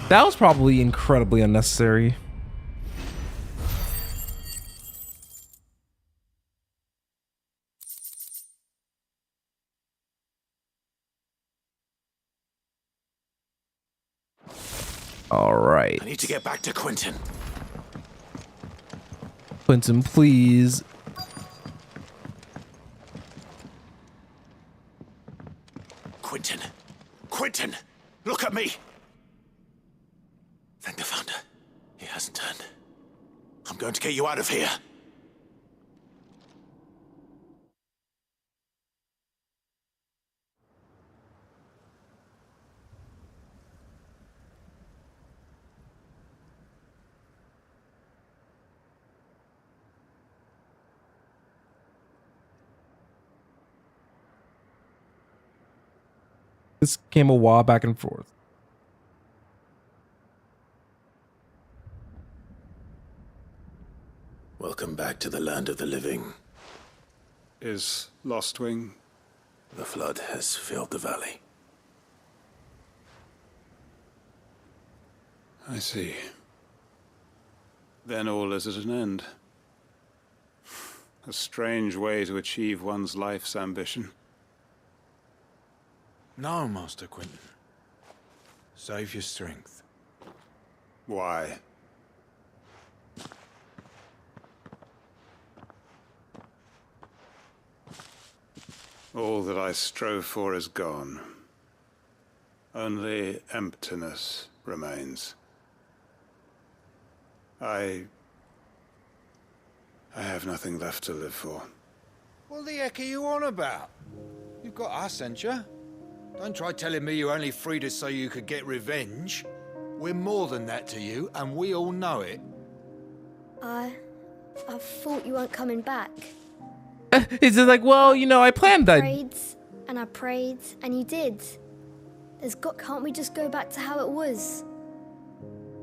That was probably incredibly unnecessary. All right. I need to get back to Quentin. Quentin, please. Quentin. Quentin! Look at me! Thank the Founder. He hasn't turned. I'm going to get you out of here. This came a while back and forth. Welcome back to the land of the living. Is Lostwing? The flood has filled the valley. I see. Then all is at an end. A strange way to achieve one's life's ambition. No, Master Quentin. Save your strength. Why? All that I strove for is gone. Only emptiness remains. I have nothing left to live for. What the heck are you on about? You've got us, ain't you? Don't try telling me you only freed us so you could get revenge. We're more than that to you, and we all know it. I thought you weren't coming back. He's just like, well, you know, I planned that. I prayed, and you did. Can't we just go back to how it was?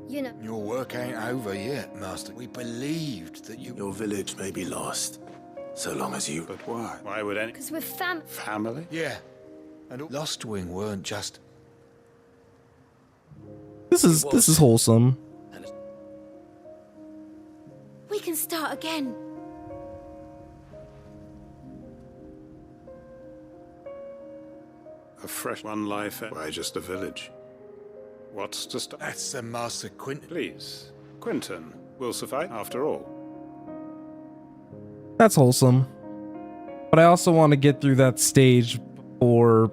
You know. Your work ain't over yet, Master. We believed that you... Your village may be lost, so long as you... But why? Why would any... Because we're Family? Yeah. And Lostwing weren't just... This is wholesome. We can start again. A fresh one life, why just a village? What's to stop? That's the Master Quinton. Please, Quinton will suffice after all. That's wholesome. But I also want to get through that stage before...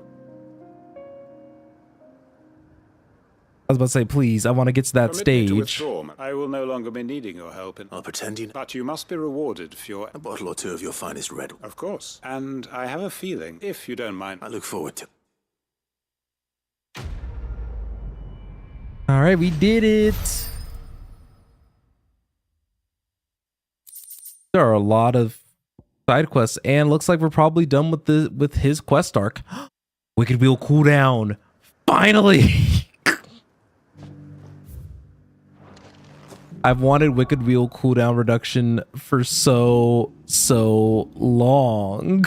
I was about to say, please, I want to get to that Permit me to stage. withdraw. I will no longer be needing your help in... I'll pretend you... But you must be rewarded for your... A bottle or two of your finest red. Of course. And I have a feeling, if you don't mind... I look forward to... All right, we did it. There are a lot of side quests, and looks like we're probably done with his quest arc. Wicked Wheel cooldown, finally. I've wanted Wicked Wheel cooldown reduction for so long.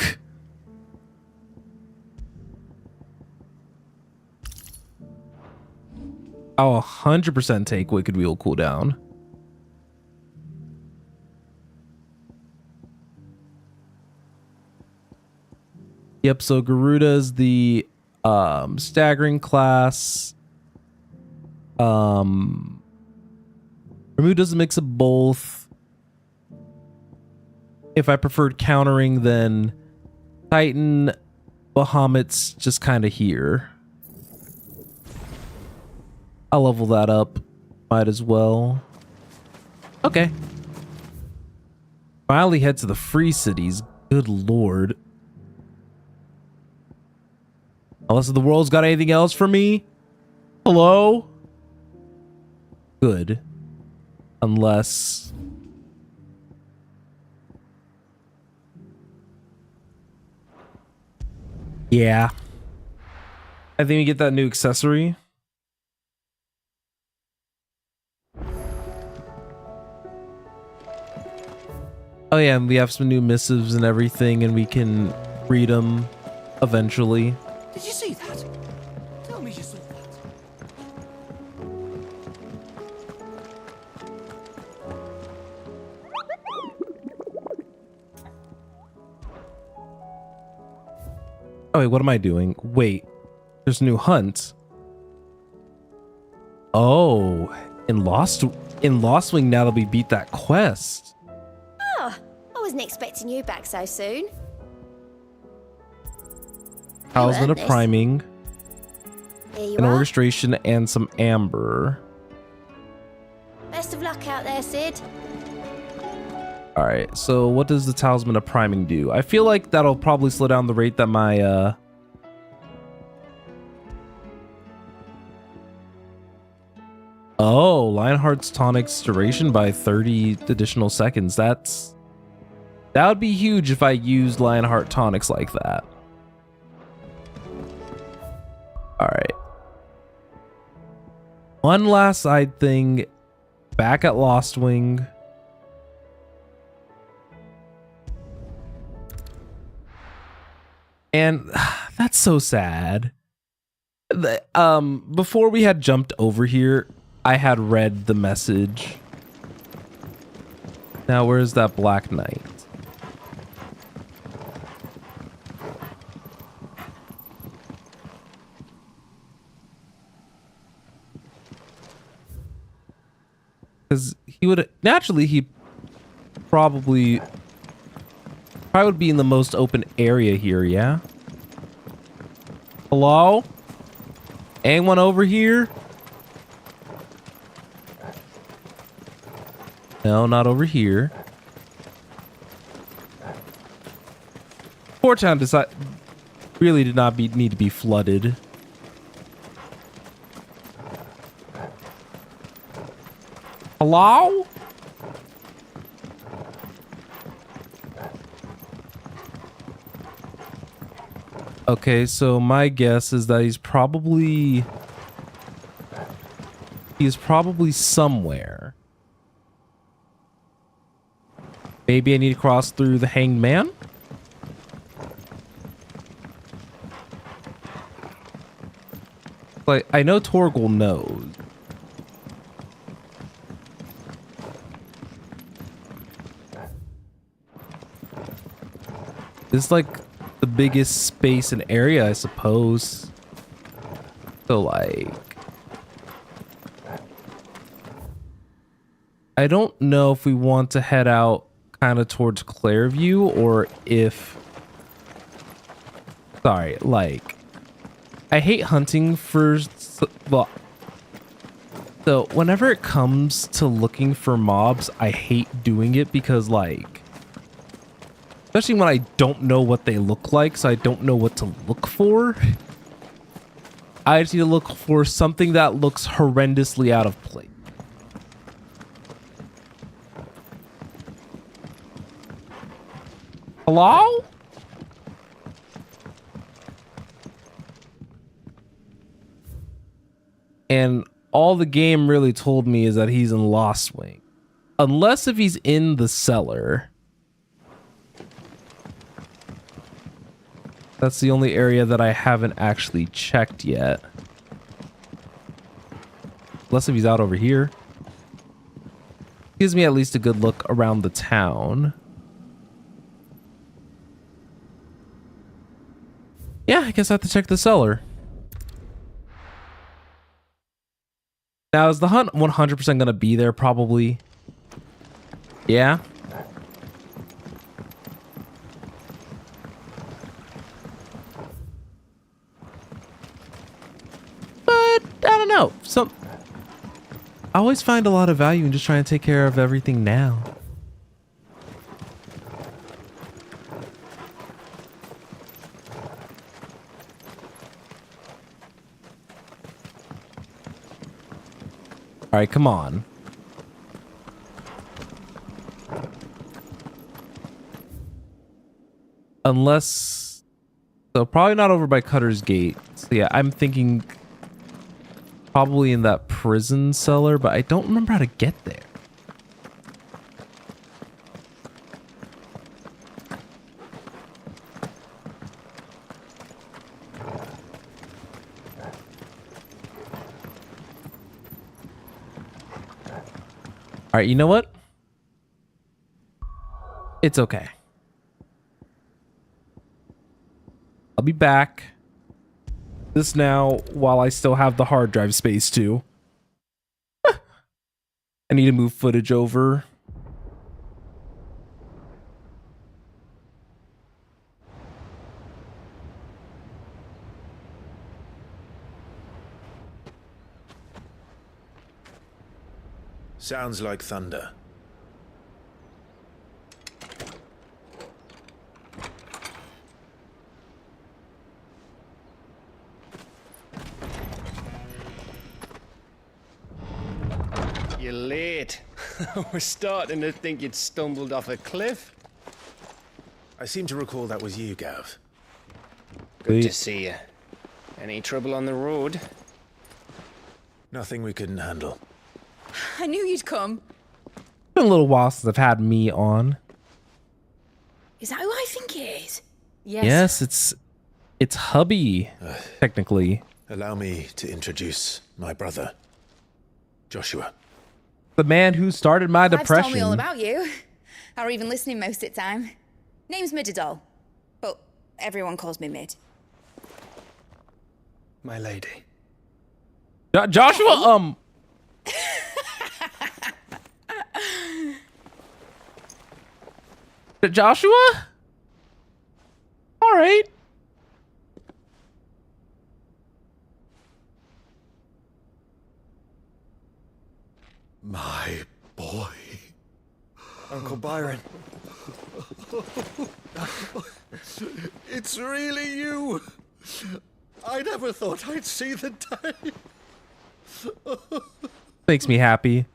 I'll 100% take Wicked Wheel cooldown. Yep, so Garuda's the staggering class. Ramu does a mix of both. If I preferred countering, then Titan, Bahamut's just kind of here. I'll level that up. Might as well. Okay. Finally head to the free cities. Good lord. Unless the world's got anything else for me? Hello? Good. Unless... Yeah. I think we get that new accessory. Oh yeah, and we have some new missives and everything, and we can read them eventually. Did you see that? Tell me you saw that. Oh wait, what am I doing? Wait, there's a new hunt. Oh, in Lostwing now that we beat that quest. Oh, I wasn't expecting you back so soon. Talisman of priming, Here you an are. orchestration, and some amber. Best of luck out there, Sid. All right, so what does the Talisman of priming do? I feel like that'll probably slow down the rate that my Oh, Lionheart's tonic's duration by 30 additional seconds. That would be huge if I used Lionheart tonics like that. All right. One last side thing. Back at Lostwing. And that's so sad. Before we had jumped over here, I had read the message. Now, where's that Black Knight? he would naturally he probably would be in the most open area here, yeah? Hello? Anyone over here? No, not over here. Poor town really did not need to be flooded. Hello? Okay, so my guess is that he's probably somewhere. Maybe I need to cross through the Hanged Man? Like, I know Torgal knows. This is like the biggest space and area, I suppose. So like, I don't know if we want to head out kind of towards Clairview or if, sorry, like, I hate hunting for, well, so whenever it comes to looking for mobs, I hate doing it because like, especially when I don't know what they look like, so I don't know what to look for. I just need to look for something that looks horrendously out of place. Hello? And all the game really told me is that he's in Lost Wing. Unless if he's in the cellar. That's the only area that I haven't actually checked yet. Unless if he's out over here. Gives me at least a good look around the town. Yeah, I guess I have to check the cellar. Now, is the hunt 100% going to be there probably? Yeah. I don't know. I always find a lot of value in just trying to take care of everything now. All right, come on. Unless, so probably not over by Cutter's Gate. So yeah, I'm thinking probably in that prison cellar, but I don't remember how to get there. All right, you know what? It's okay. I'll be back. This now while I still have the hard drive space too. I need to move footage over. Sounds like thunder. You're late. We're starting to think you'd stumbled off a cliff. I seem to recall that was you, Gav. Good to see you. Any trouble on the road? Nothing we couldn't handle. I knew you'd come. It's been a little while since I've had me on. Is that who I think it is? Yes, it's hubby, technically. Allow me to introduce my brother, Joshua. The man who started my depression. I've told me all about you. Or even listening most of the time. Name's Midadol, but everyone calls me Mid. My lady. Joshua, Joshua? All right. My boy. Uncle Byron. It's really you. I never thought I'd see the day. Makes me happy.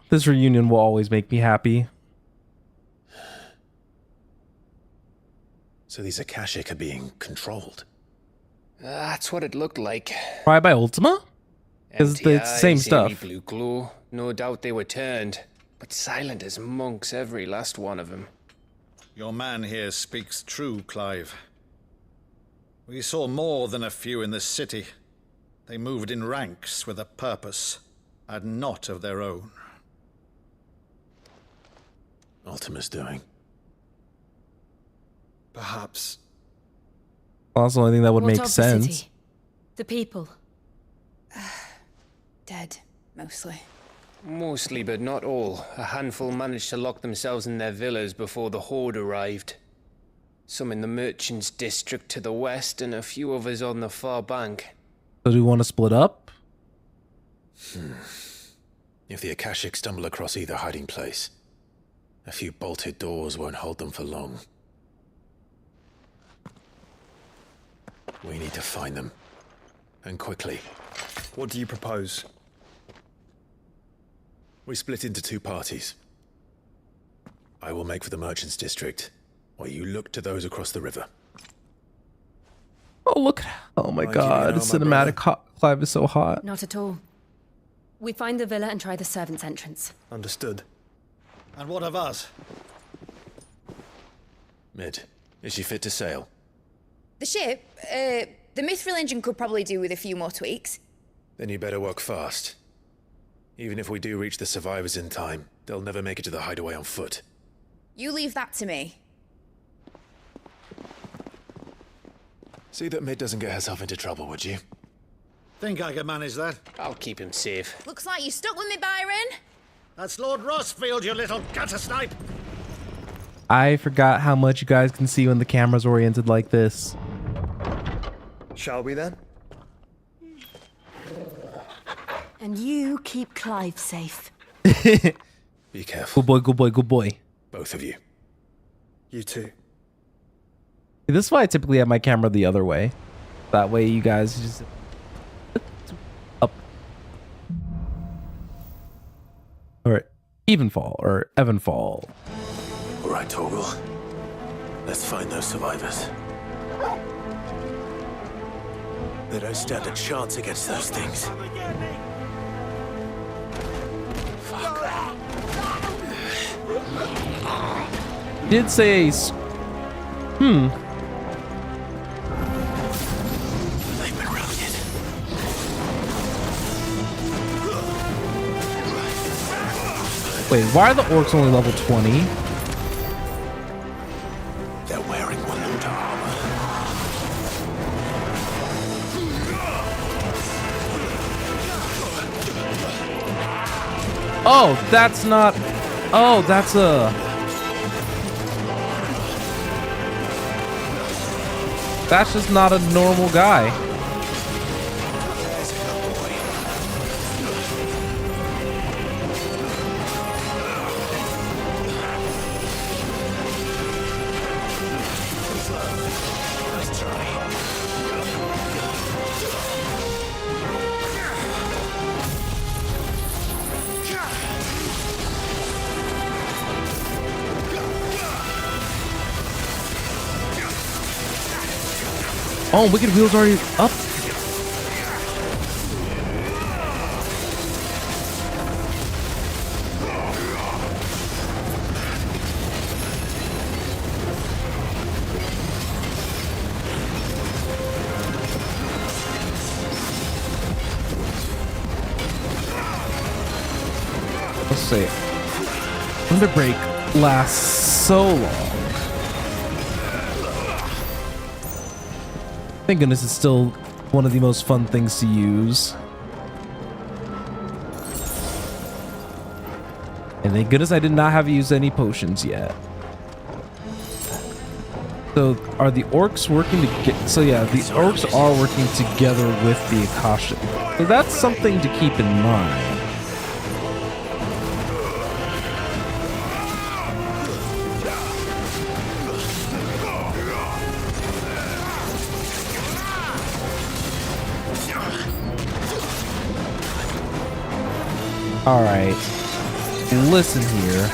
This reunion will always make me happy. So these Akashic are being controlled. That's what it looked like. Probably by Ultima? Because it's the same stuff. Blue glow. No doubt they were turned, but silent as monks, every last one of them. Your man here speaks true, Clive. We saw more than a few in this city. They moved in ranks with a purpose, and not of their own. Ultima's doing. Perhaps. Well, that's the only thing that would What make of the sense. city? The people. Dead, mostly. Mostly, but not all. A handful managed to lock themselves in their villas before the Horde arrived. Some in the Merchants District to the west, and a few others on the far bank. So do we want to split up? If the Akashic stumble across either hiding place, a few bolted doors won't hold them for long. We need to find them. And quickly. What do you propose? We split into two parties. I will make for the Merchants District, while you look to those across the river. Oh, look. Oh my god. The cinematic Clive is so hot. Not at all. We find the villa and try the servants' entrance. Understood. And what of us? Mid, is she fit to sail? The ship, the Mithril engine could probably do with a few more tweaks. Then you better work fast. Even if we do reach the survivors in time, they'll never make it to the hideaway on foot. You leave that to me. See that Mid doesn't get herself into trouble, would you? Think I can manage that? I'll keep him safe. Looks like you stuck with me, Byron. That's Lord Rossfield, you little gutter snipe! I forgot how much you guys can see when the camera's oriented like this. Shall we then? And you keep Clive safe. Be careful. Good boy, good boy, good boy. Both of you. You too. This is why I typically have my camera the other way. That way you guys just... up. Or Evenfall, or Evanfall. All right, Torgal. Let's find those survivors. They don't stand a chance against those things. Did say a... They've been routed. Wait, why are the orcs only level 20? They're wearing Waluta armor. Oh, that's not... Oh, that's a... That's just not a normal guy. Oh, Wicked Wheel's already up. Let's see. Underbreak lasts so long. Thank goodness it's still one of the most fun things to use. And And thank goodness I did not have used any potions yet. So are the orcs working to so yeah, the orcs are working together with the Akasha. So that's something to keep in mind. All right, listen here.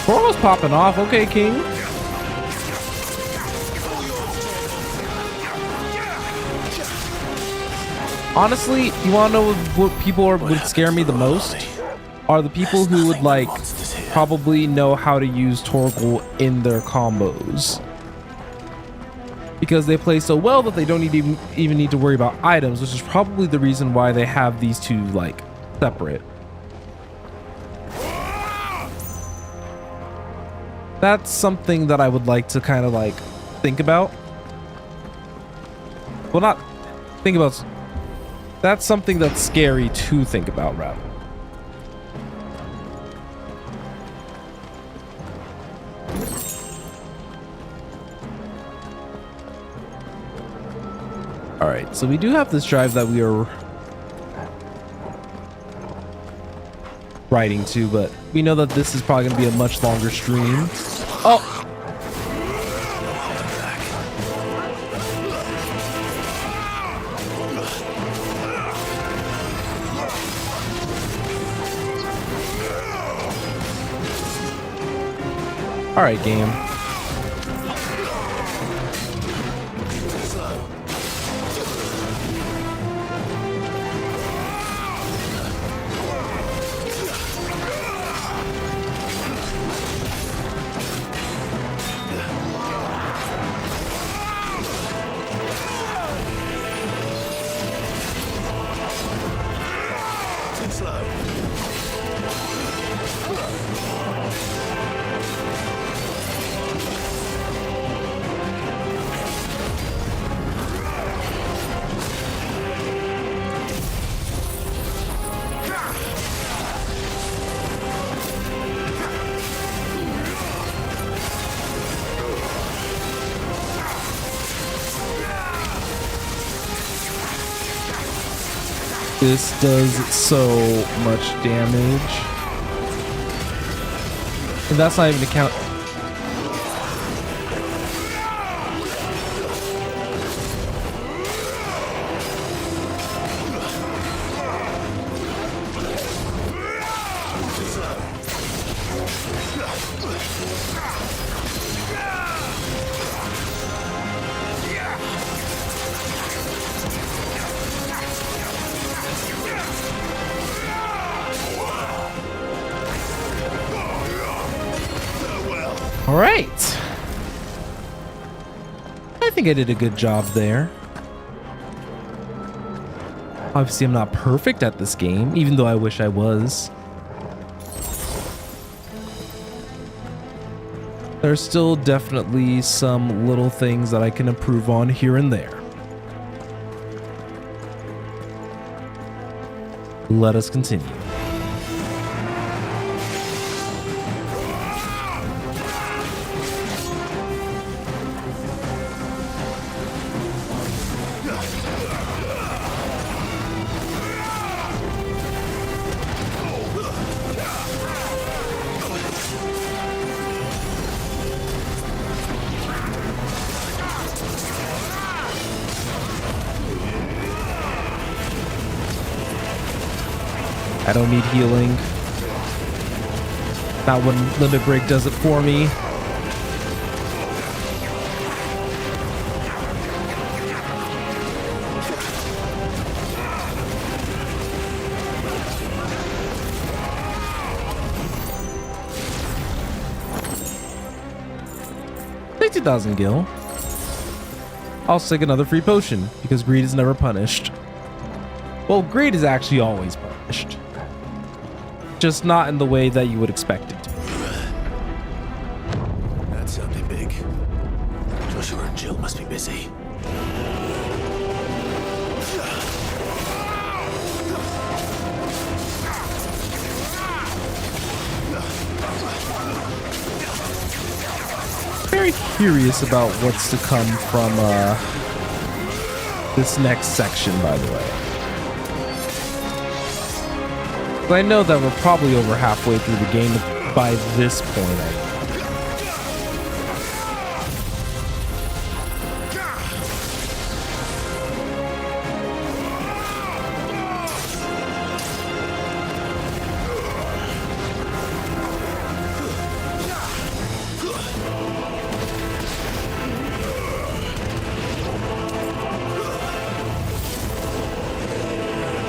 Coral's popping off. Okay, King. Honestly, you want to know what people would scare me the most? Are the people who would like probably know how to use Torgal in their combos. Because they play so well that they don't even need to worry about items, which is probably the reason why they have these two like separate. That's something that I would like to kind of like think about. Well, not think about. That's something that's scary to think about, rather. All right, so we do have this drive that we are writing to, but we know that this is probably going to be a much longer stream. Oh! All right, game. This does so much damage. And that's not even to count. All right. I think I did a good job there. Obviously, I'm not perfect at this game, even though I wish I was. There's still definitely some little things that I can improve on here and there. Let us continue. I don't need healing. Not when Limit Break does it for me. 22,000 gil. I'll stick another free potion because greed is never punished. Well, greed is actually always punished. Just not in the way that you would expect it to. That sounded big. Joshua and Jill must be busy. Very curious about what's to come from this next section, by the way. But I know that we're probably over halfway through the game by this point.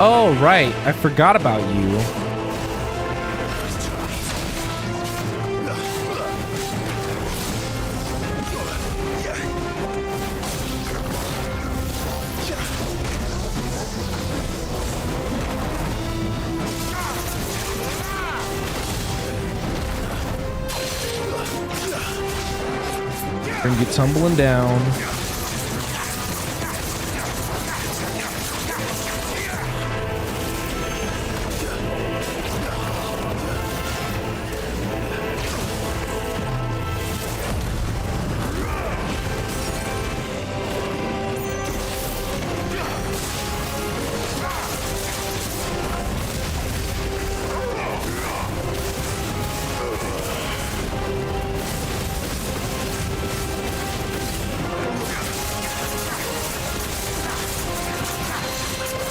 Oh, right. I forgot about you. Bring you tumbling down.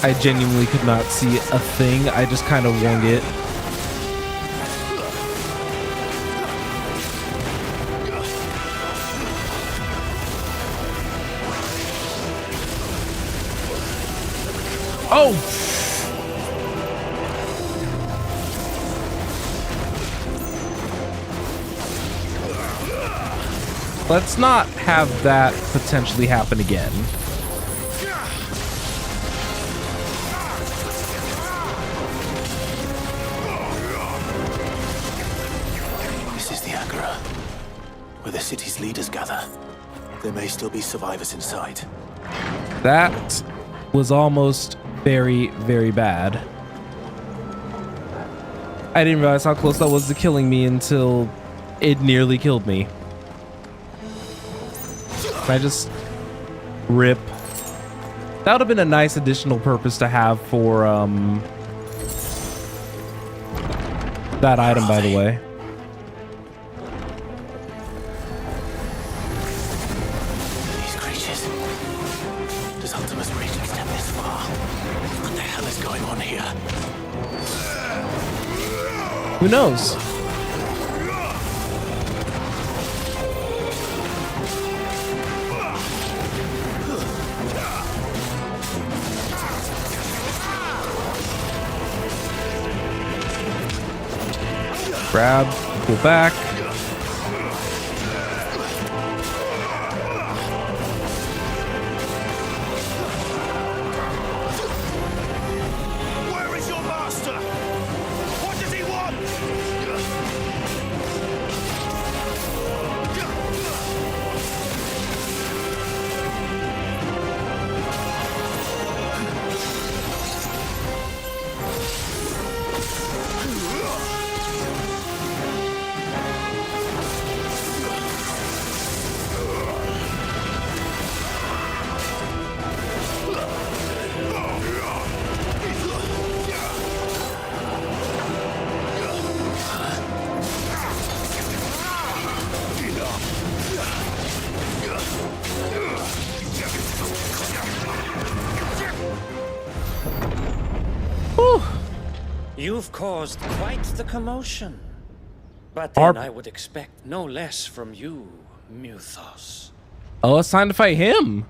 I genuinely could not see a thing. I just kind of wung it. Oh! Let's not have that potentially happen again. Where the city's leaders gather. There may still be survivors inside. That was almost very, very bad. I didn't realize how close that was to killing me until it nearly killed me. I just rip. That would have been a nice additional purpose to have for that item, by the way. Who knows? Grab, pull back. Where is your master? What does he want? You've caused quite the commotion. But then I would expect no less from you, Muthos. Oh, it's time to fight him.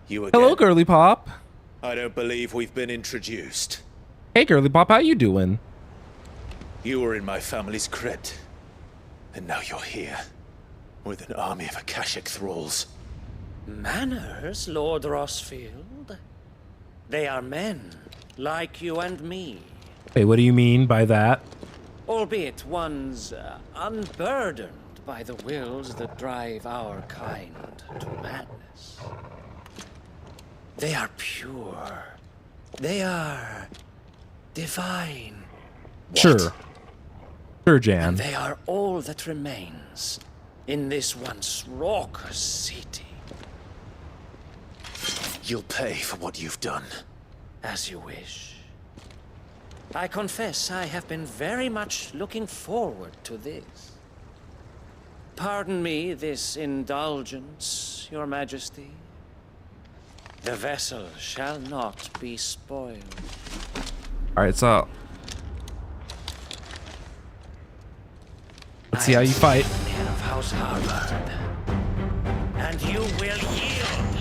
You again? Hello, Girly Pop. I don't believe we've been introduced. Hey, Girly Pop, how you doing? You were in my family's crypt. And now you're here. with an army of Akashic thralls. Manners, Lord Rossfield? They are men, like you and me. Wait, what do you mean by that? Albeit ones unburdened by the wills that drive our kind to madness. They are pure. They are divine. Sure. Sure, Jan. And they are all that remains in this once raucous city. You'll pay for what you've done. As you wish. I confess I have been very much looking forward to this. Pardon me this indulgence, Your Majesty. The vessel shall not be spoiled. Alright, so let's see how you fight. Of House Harvard. And you will yield.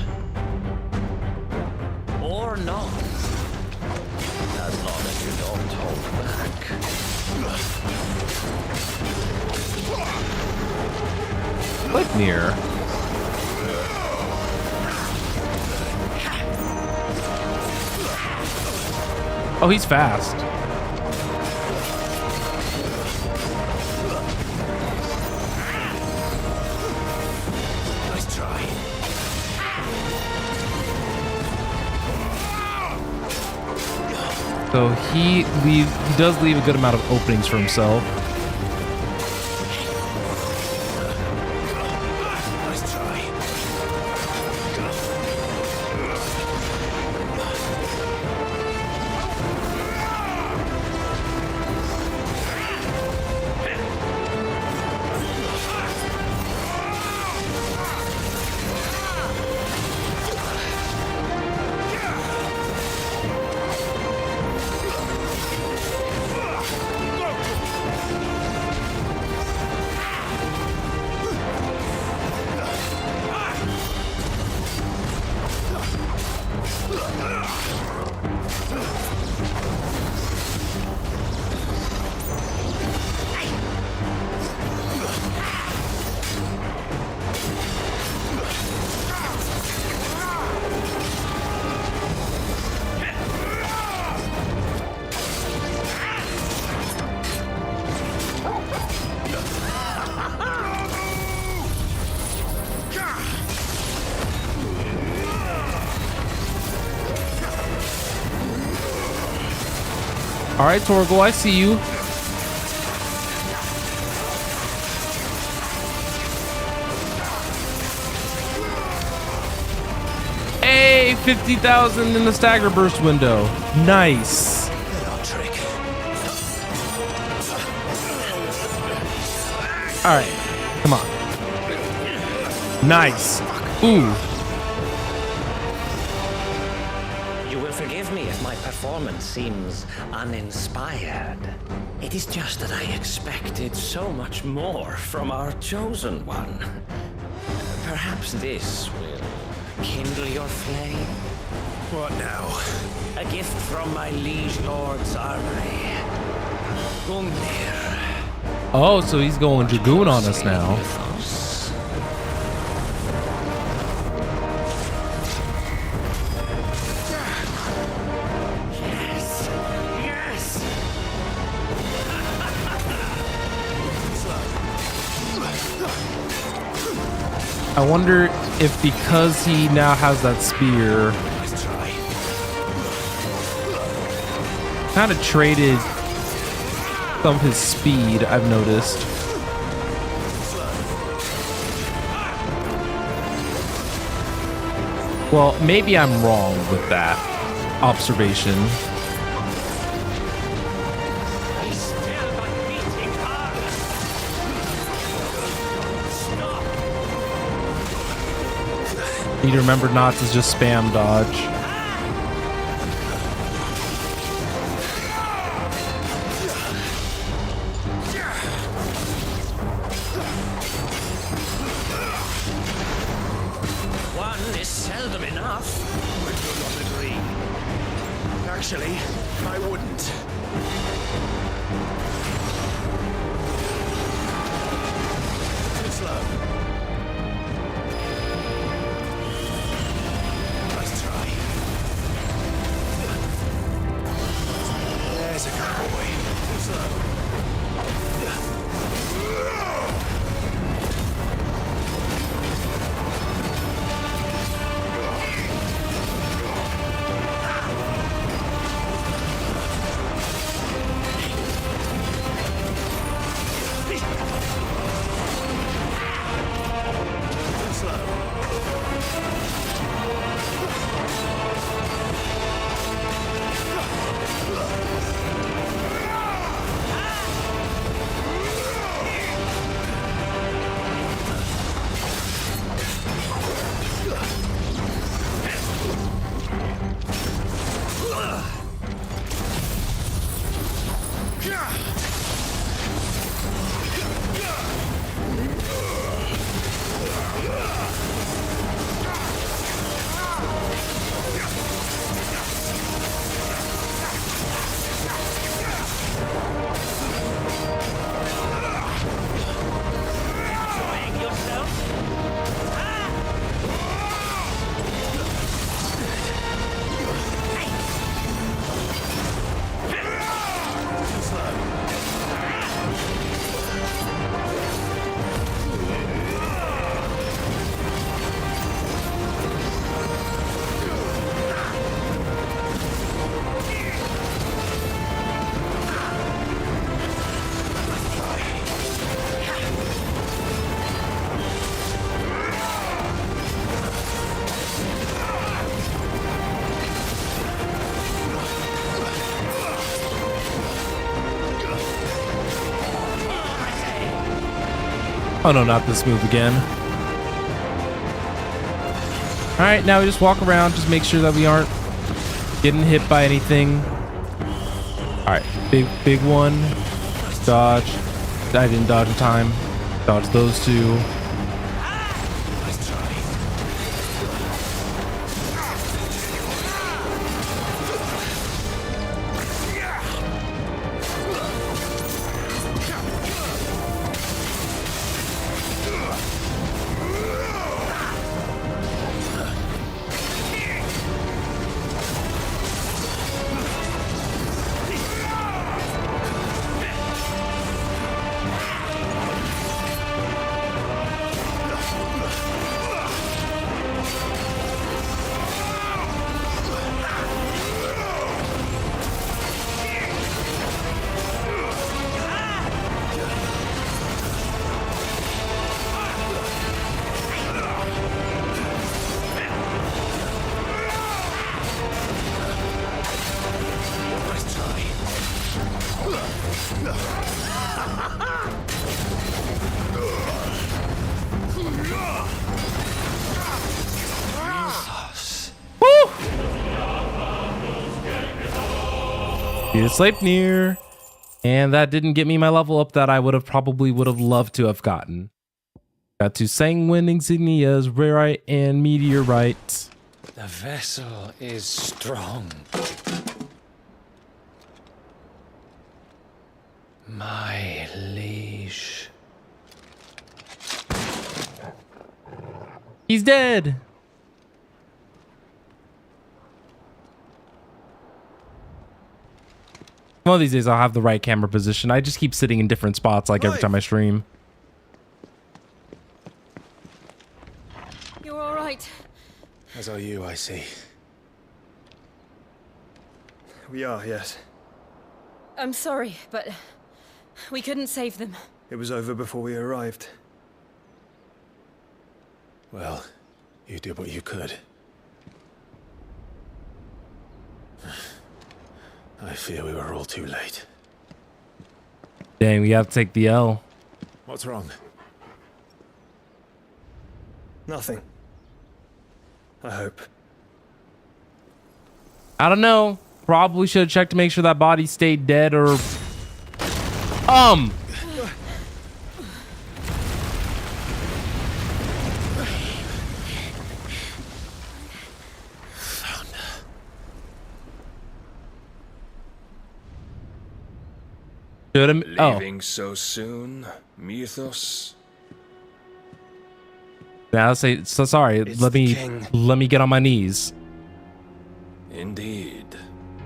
Or not. As long as you don't hold back. Click near. Oh, he's fast. Nice try. So he does leave a good amount of openings for himself. Nice try. All right, Torgal, I see you. Hey, 50,000 in the stagger burst window. Nice. All right, come on. Nice. Ooh. You will forgive me if my performance seems uninspired. It is just that I expected so much more from our chosen one. Perhaps this will kindle your flame. What now? A gift from my liege lord's armory. Gungnir. Oh, so he's going Dragoon on us now. Yes! Yes! I wonder if because he now has that spear, kind of traded some of his speed, I've noticed. Well, maybe I'm wrong with that observation. Need to remember not to just spam dodge. One is seldom enough. I do not agree. Actually, I wouldn't. Too slow. There's a good boy. Too slow. Oh no, not this move again. All right, now we just walk around, just make sure that we aren't getting hit by anything. All right, big one. Dodge. I didn't dodge in time. Dodge those two. Sleipnir, and that didn't get me my level up that I would have loved to have gotten. Got two sanguine insignias, rarite and meteorite. The vessel is strong. My liege. He's dead. One of these days I'll have the right camera position. I just keep sitting in different spots like every time I stream. You're all right. As are you, I see. We are, yes. I'm sorry, but we couldn't save them. It was over before we arrived. Well, you did what you could. I fear we were all too late. Dang, we have to take the L. What's wrong? Nothing. I hope. I don't know. Probably should have checked to make sure that body stayed dead or... Leaving so soon, Mythos? Yeah, I'll say so. Sorry. Let me get on my knees. Indeed.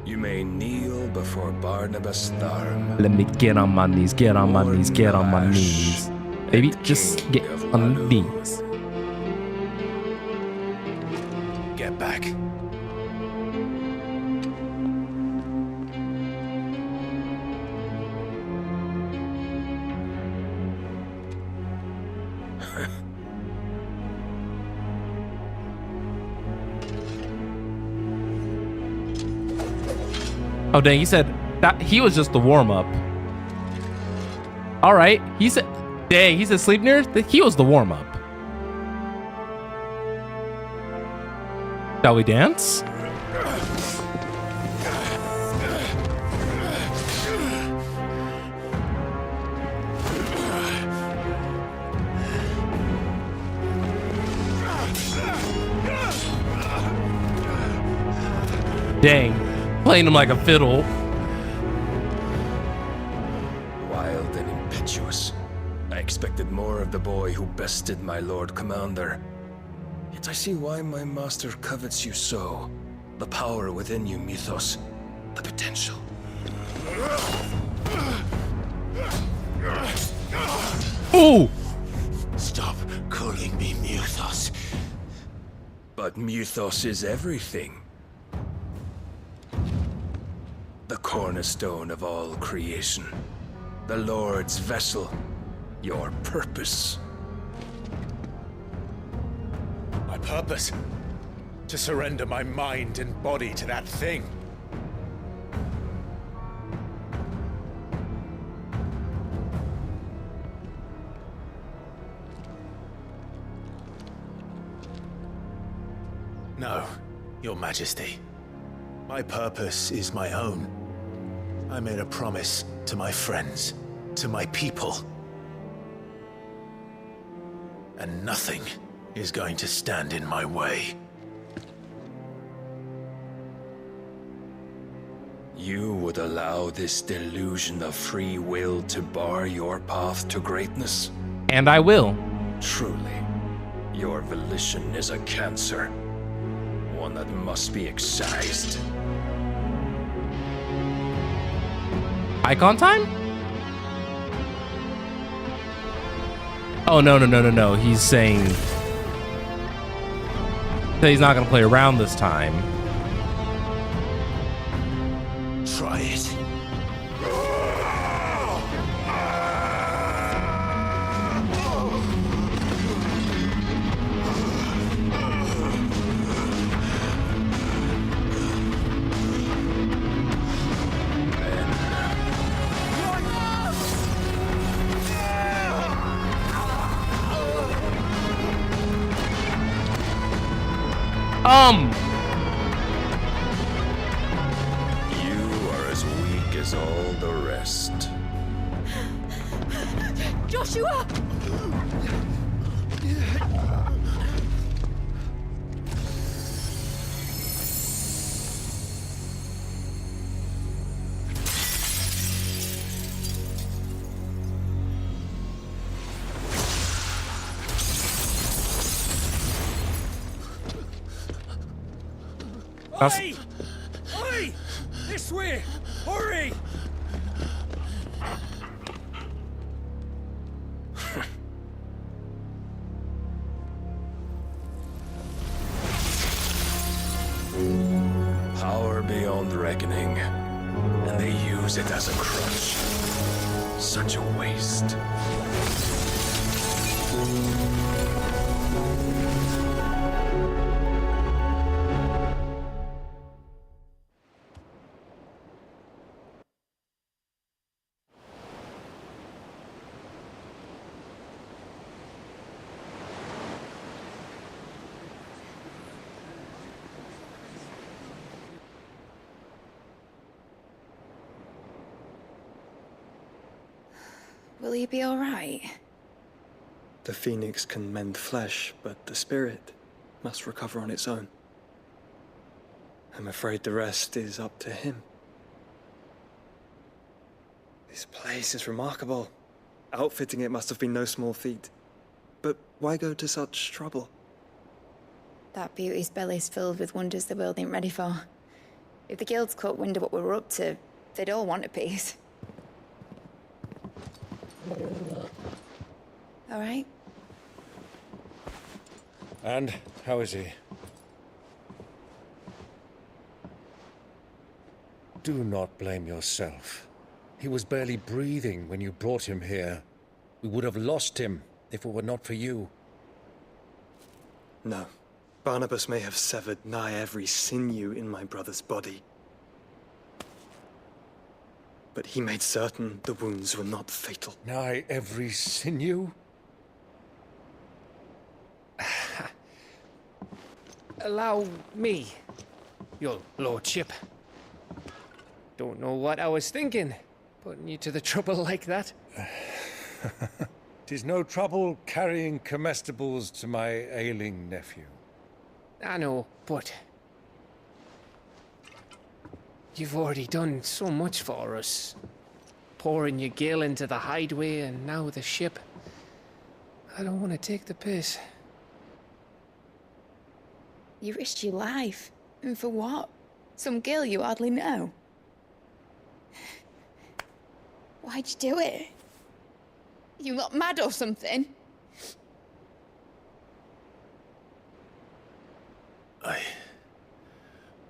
You may kneel before Barnabas Tharm. Let me get on my knees, get on my knees, get on my knees. Baby, just get on the knees. Get back. Oh dang, he said that he was just the warm-up. All right, he said, dang, he said sleep near. He was the warm-up. Shall we dance? Dang, playing him like a fiddle. Wild and impetuous. I expected more of the boy who bested my Lord Commander. Yet I see why my master covets you so. The power within you, Mythos. The potential. Ooh! Stop calling me Mythos. But Mythos is everything. The cornerstone of all creation. The Lord's vessel. Your purpose. My purpose? To surrender my mind and body to that thing. No, Your Majesty. My purpose is my own. I made a promise to my friends, to my people. And nothing is going to stand in my way. You would allow this delusion of free will to bar your path to greatness? And I will. Truly, your volition is a cancer. One that must be excised. Icon time? Oh, no. He's saying that he's not going to play around this time. Try it. You are as weak as all the rest. Joshua! Oi! Oi! This way! Hurry! Power beyond reckoning, and they use it as a crutch. Such a waste. Will he be all right? The phoenix can mend flesh, but the spirit must recover on its own. I'm afraid the rest is up to him. This place is remarkable. Outfitting it must have been no small feat. But why go to such trouble? That beauty's belly's filled with wonders the world ain't ready for. If the guilds caught wind of what we were up to, they'd all want a piece. All right. And how is he? Do not blame yourself. He was barely breathing when you brought him here. We would have lost him if it were not for you. No. Barnabas may have severed nigh every sinew in my brother's body. But he made certain the wounds were not fatal. Nigh every sinew? Allow me, your lordship. Don't know what I was thinking, putting you to the trouble like that. 'Tis no trouble carrying comestibles to my ailing nephew. I know, but you've already done so much for us. Pouring your gale into the hideaway and now the ship. I don't want to take the piss. You risked your life. And for what? Some girl you hardly know. Why'd you do it? You not mad or something? I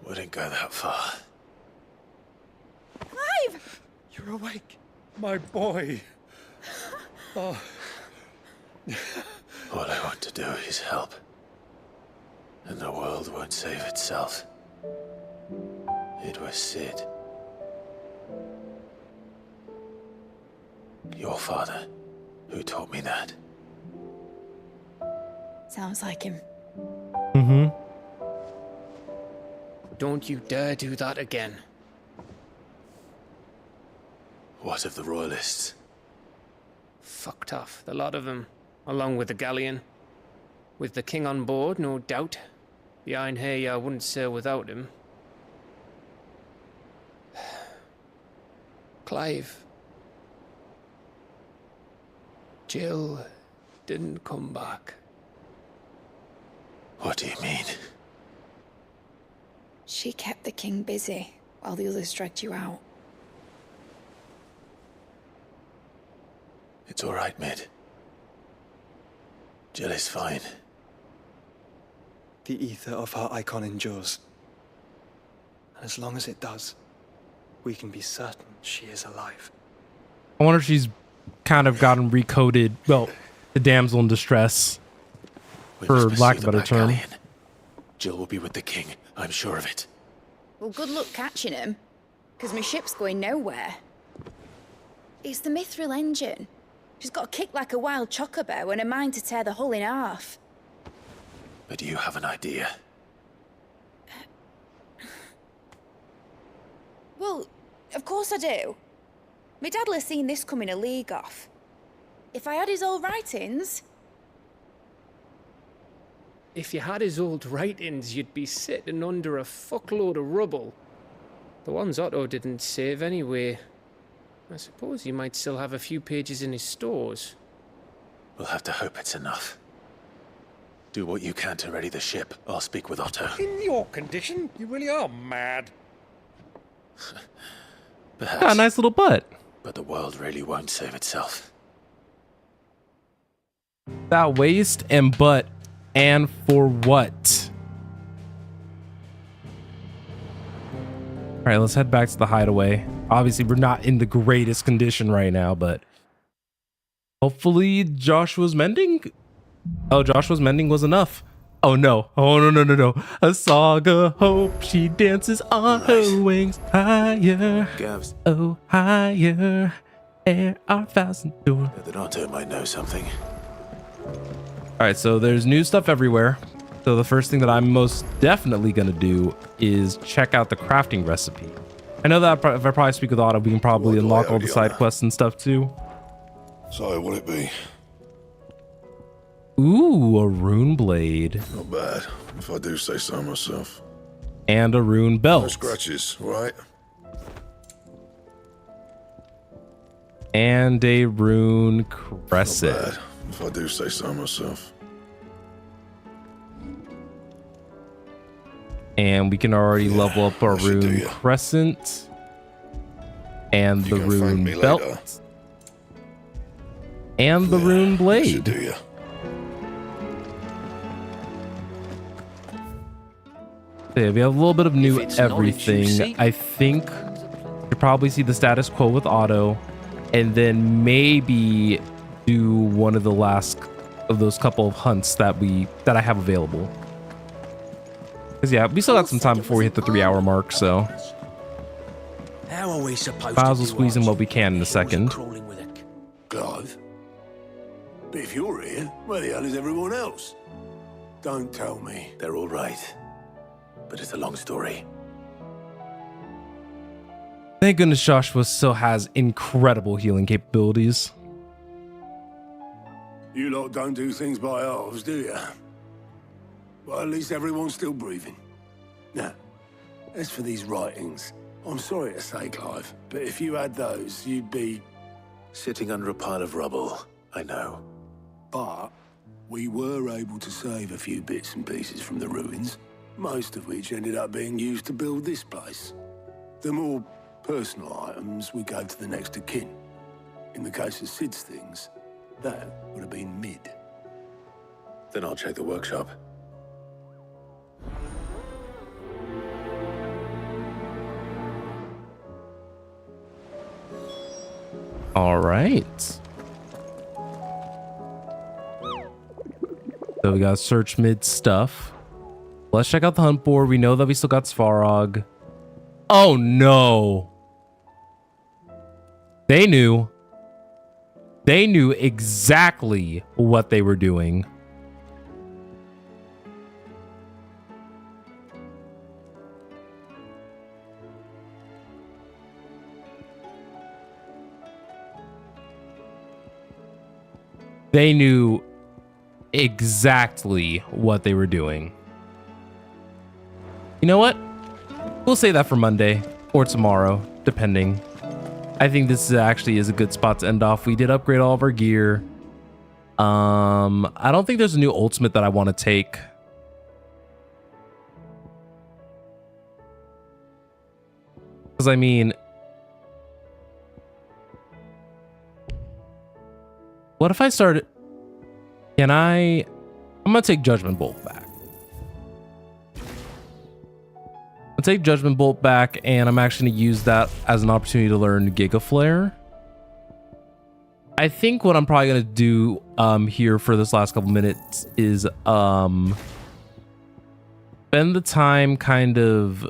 wouldn't go that far. Clive! You're awake, my boy. Oh. All I want to do is help. And the world won't save itself. It was Sid. Your father, who taught me that. Sounds like him. Mm-hmm. Don't you dare do that again. What of the royalists? Fucked off, the lot of them, along with the galleon. With the king on board, no doubt. Behind here, I wouldn't sail without him. Clive. Jill didn't come back. What do you mean? She kept the king busy while the others dragged you out. It's all right, Mid. Jill is fine. The ether of her icon endures. And as long as it does, we can be certain she is alive. I wonder if she's kind of gotten recoded. Well, the damsel in distress, for lack of a better term. Galleon. Jill will be with the king, I'm sure of it. Well, good luck catching him, because my ship's going nowhere. It's the Mithril engine. She's got a kick like a wild chocobo and a mind to tear the hull in half. But do you have an idea? Well, of course I do. My dad'll have seen this coming a league off. If I had his old writings... If you had his old writings, you'd be sitting under a fuckload of rubble. The ones Otto didn't save anyway. I suppose he might still have a few pages in his stores. We'll have to hope it's enough. Do what you can to ready the ship. I'll speak with Otto. In your condition, you really are mad. Perhaps. Got a nice little butt. But the world really won't save itself. That waist and butt, and for what? All right, let's head back to the hideaway. Obviously, we're not in the greatest condition right now, but hopefully Joshua's mending. Oh, Joshua's mending was enough. Oh no. Oh no. A saga hope she dances on her wings higher. Gavs. Oh, higher. Air our thousand door. That Otto might know something. All right, so there's new stuff everywhere. So the first thing that I'm most definitely going to do is check out the crafting recipe. I know that if I probably speak with Otto, we can probably unlock all the side quests and stuff too. So what'll it be? Ooh, a rune blade. Not bad, if I do say so myself. And a rune belt. No scratches, right? And a rune crescent. Not bad, if I do say so myself. And we can already level up our rune crescent and the rune belt and the rune blade. Yeah, we have a little bit of new everything. I think you probably see the status quo with Otto, and then maybe do one of the last of those couple of hunts that I have available. Because yeah, we still got some time before we hit the 3 hour mark, so how are we supposed might to as well squeeze in what we can in a second. Clive? But if you're here, where the hell is everyone else? Don't tell me. They're all right. But it's a long story. Thank goodness Joshua still has incredible healing capabilities. You lot don't do things by halves, do you? Well, at least everyone's still breathing. Now, as for these writings, I'm sorry to say, Clive, but if you had those, you'd be... Sitting under a pile of rubble, I know. But we were able to save a few bits and pieces from the ruins, most of which ended up being used to build this place. The more personal items we gave to the next of kin. In the case of Sid's things, that would have been mid. Then I'll check the workshop. All right. So we got search mid stuff. Let's check out the hunt board. We know that we still got Svarog. Oh no. They knew. They knew exactly what they were doing. They knew exactly what they were doing. You know what? We'll say that for Monday or tomorrow, depending. I think this actually is a good spot to end off. We did upgrade all of our gear. I don't think there's a new ultimate that I want to take. Because I mean, what if I started? I'm gonna take Judgment Bolt back. I'll take Judgment Bolt back, and I'm actually gonna use that as an opportunity to learn Giga Flare. I think what I'm probably gonna do here for this last couple minutes is spend the time kind of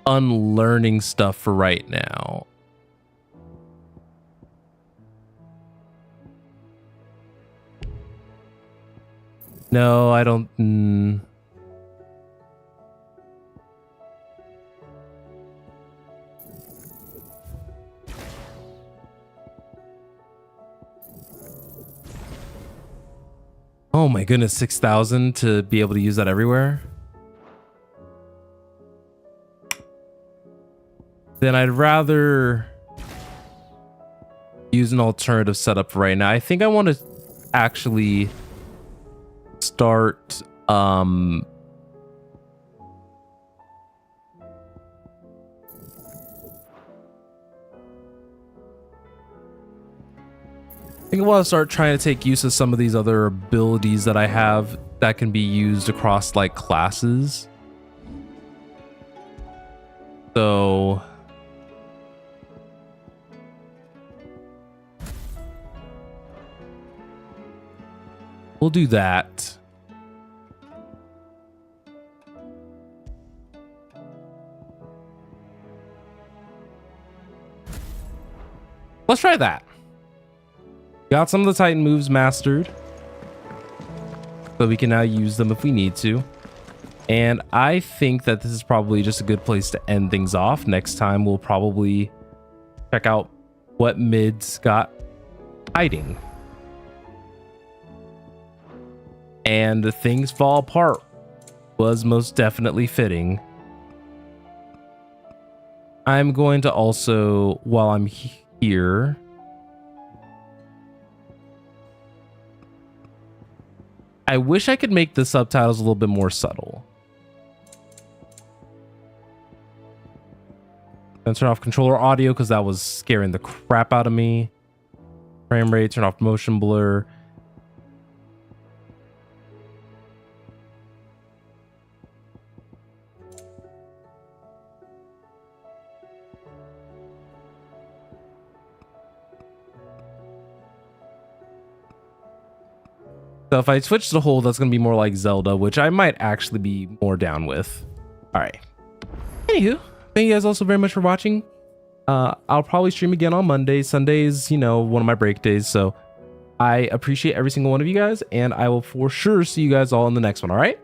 unlearning stuff for right now. No, I don't. Oh my goodness, 6,000 to be able to use that everywhere? Then I'd rather use an alternative setup for right now. I think I want to actually start I think I want to start trying to take use of some of these other abilities that I have that can be used across like classes. So we'll do that. Let's try that. Got some of the Titan moves mastered, so we can now use them if we need to. And I think that this is probably just a good place to end things off. Next time, we'll probably check out what mids got hiding. And things fall apart was most definitely fitting. I'm going to also, while I'm here, I wish I could make the subtitles a little bit more subtle. Then turn off controller audio because that was scaring the crap out of me. Frame rate, turn off motion blur. So if I switch to hold, that's going to be more like Zelda, which I might actually be more down with. All right. Anywho, thank you guys also very much for watching. I'll probably stream again on Monday. Sundays, you know, one of my break days. So I appreciate every single one of you guys, and I will for sure see you guys all in the next one. All right.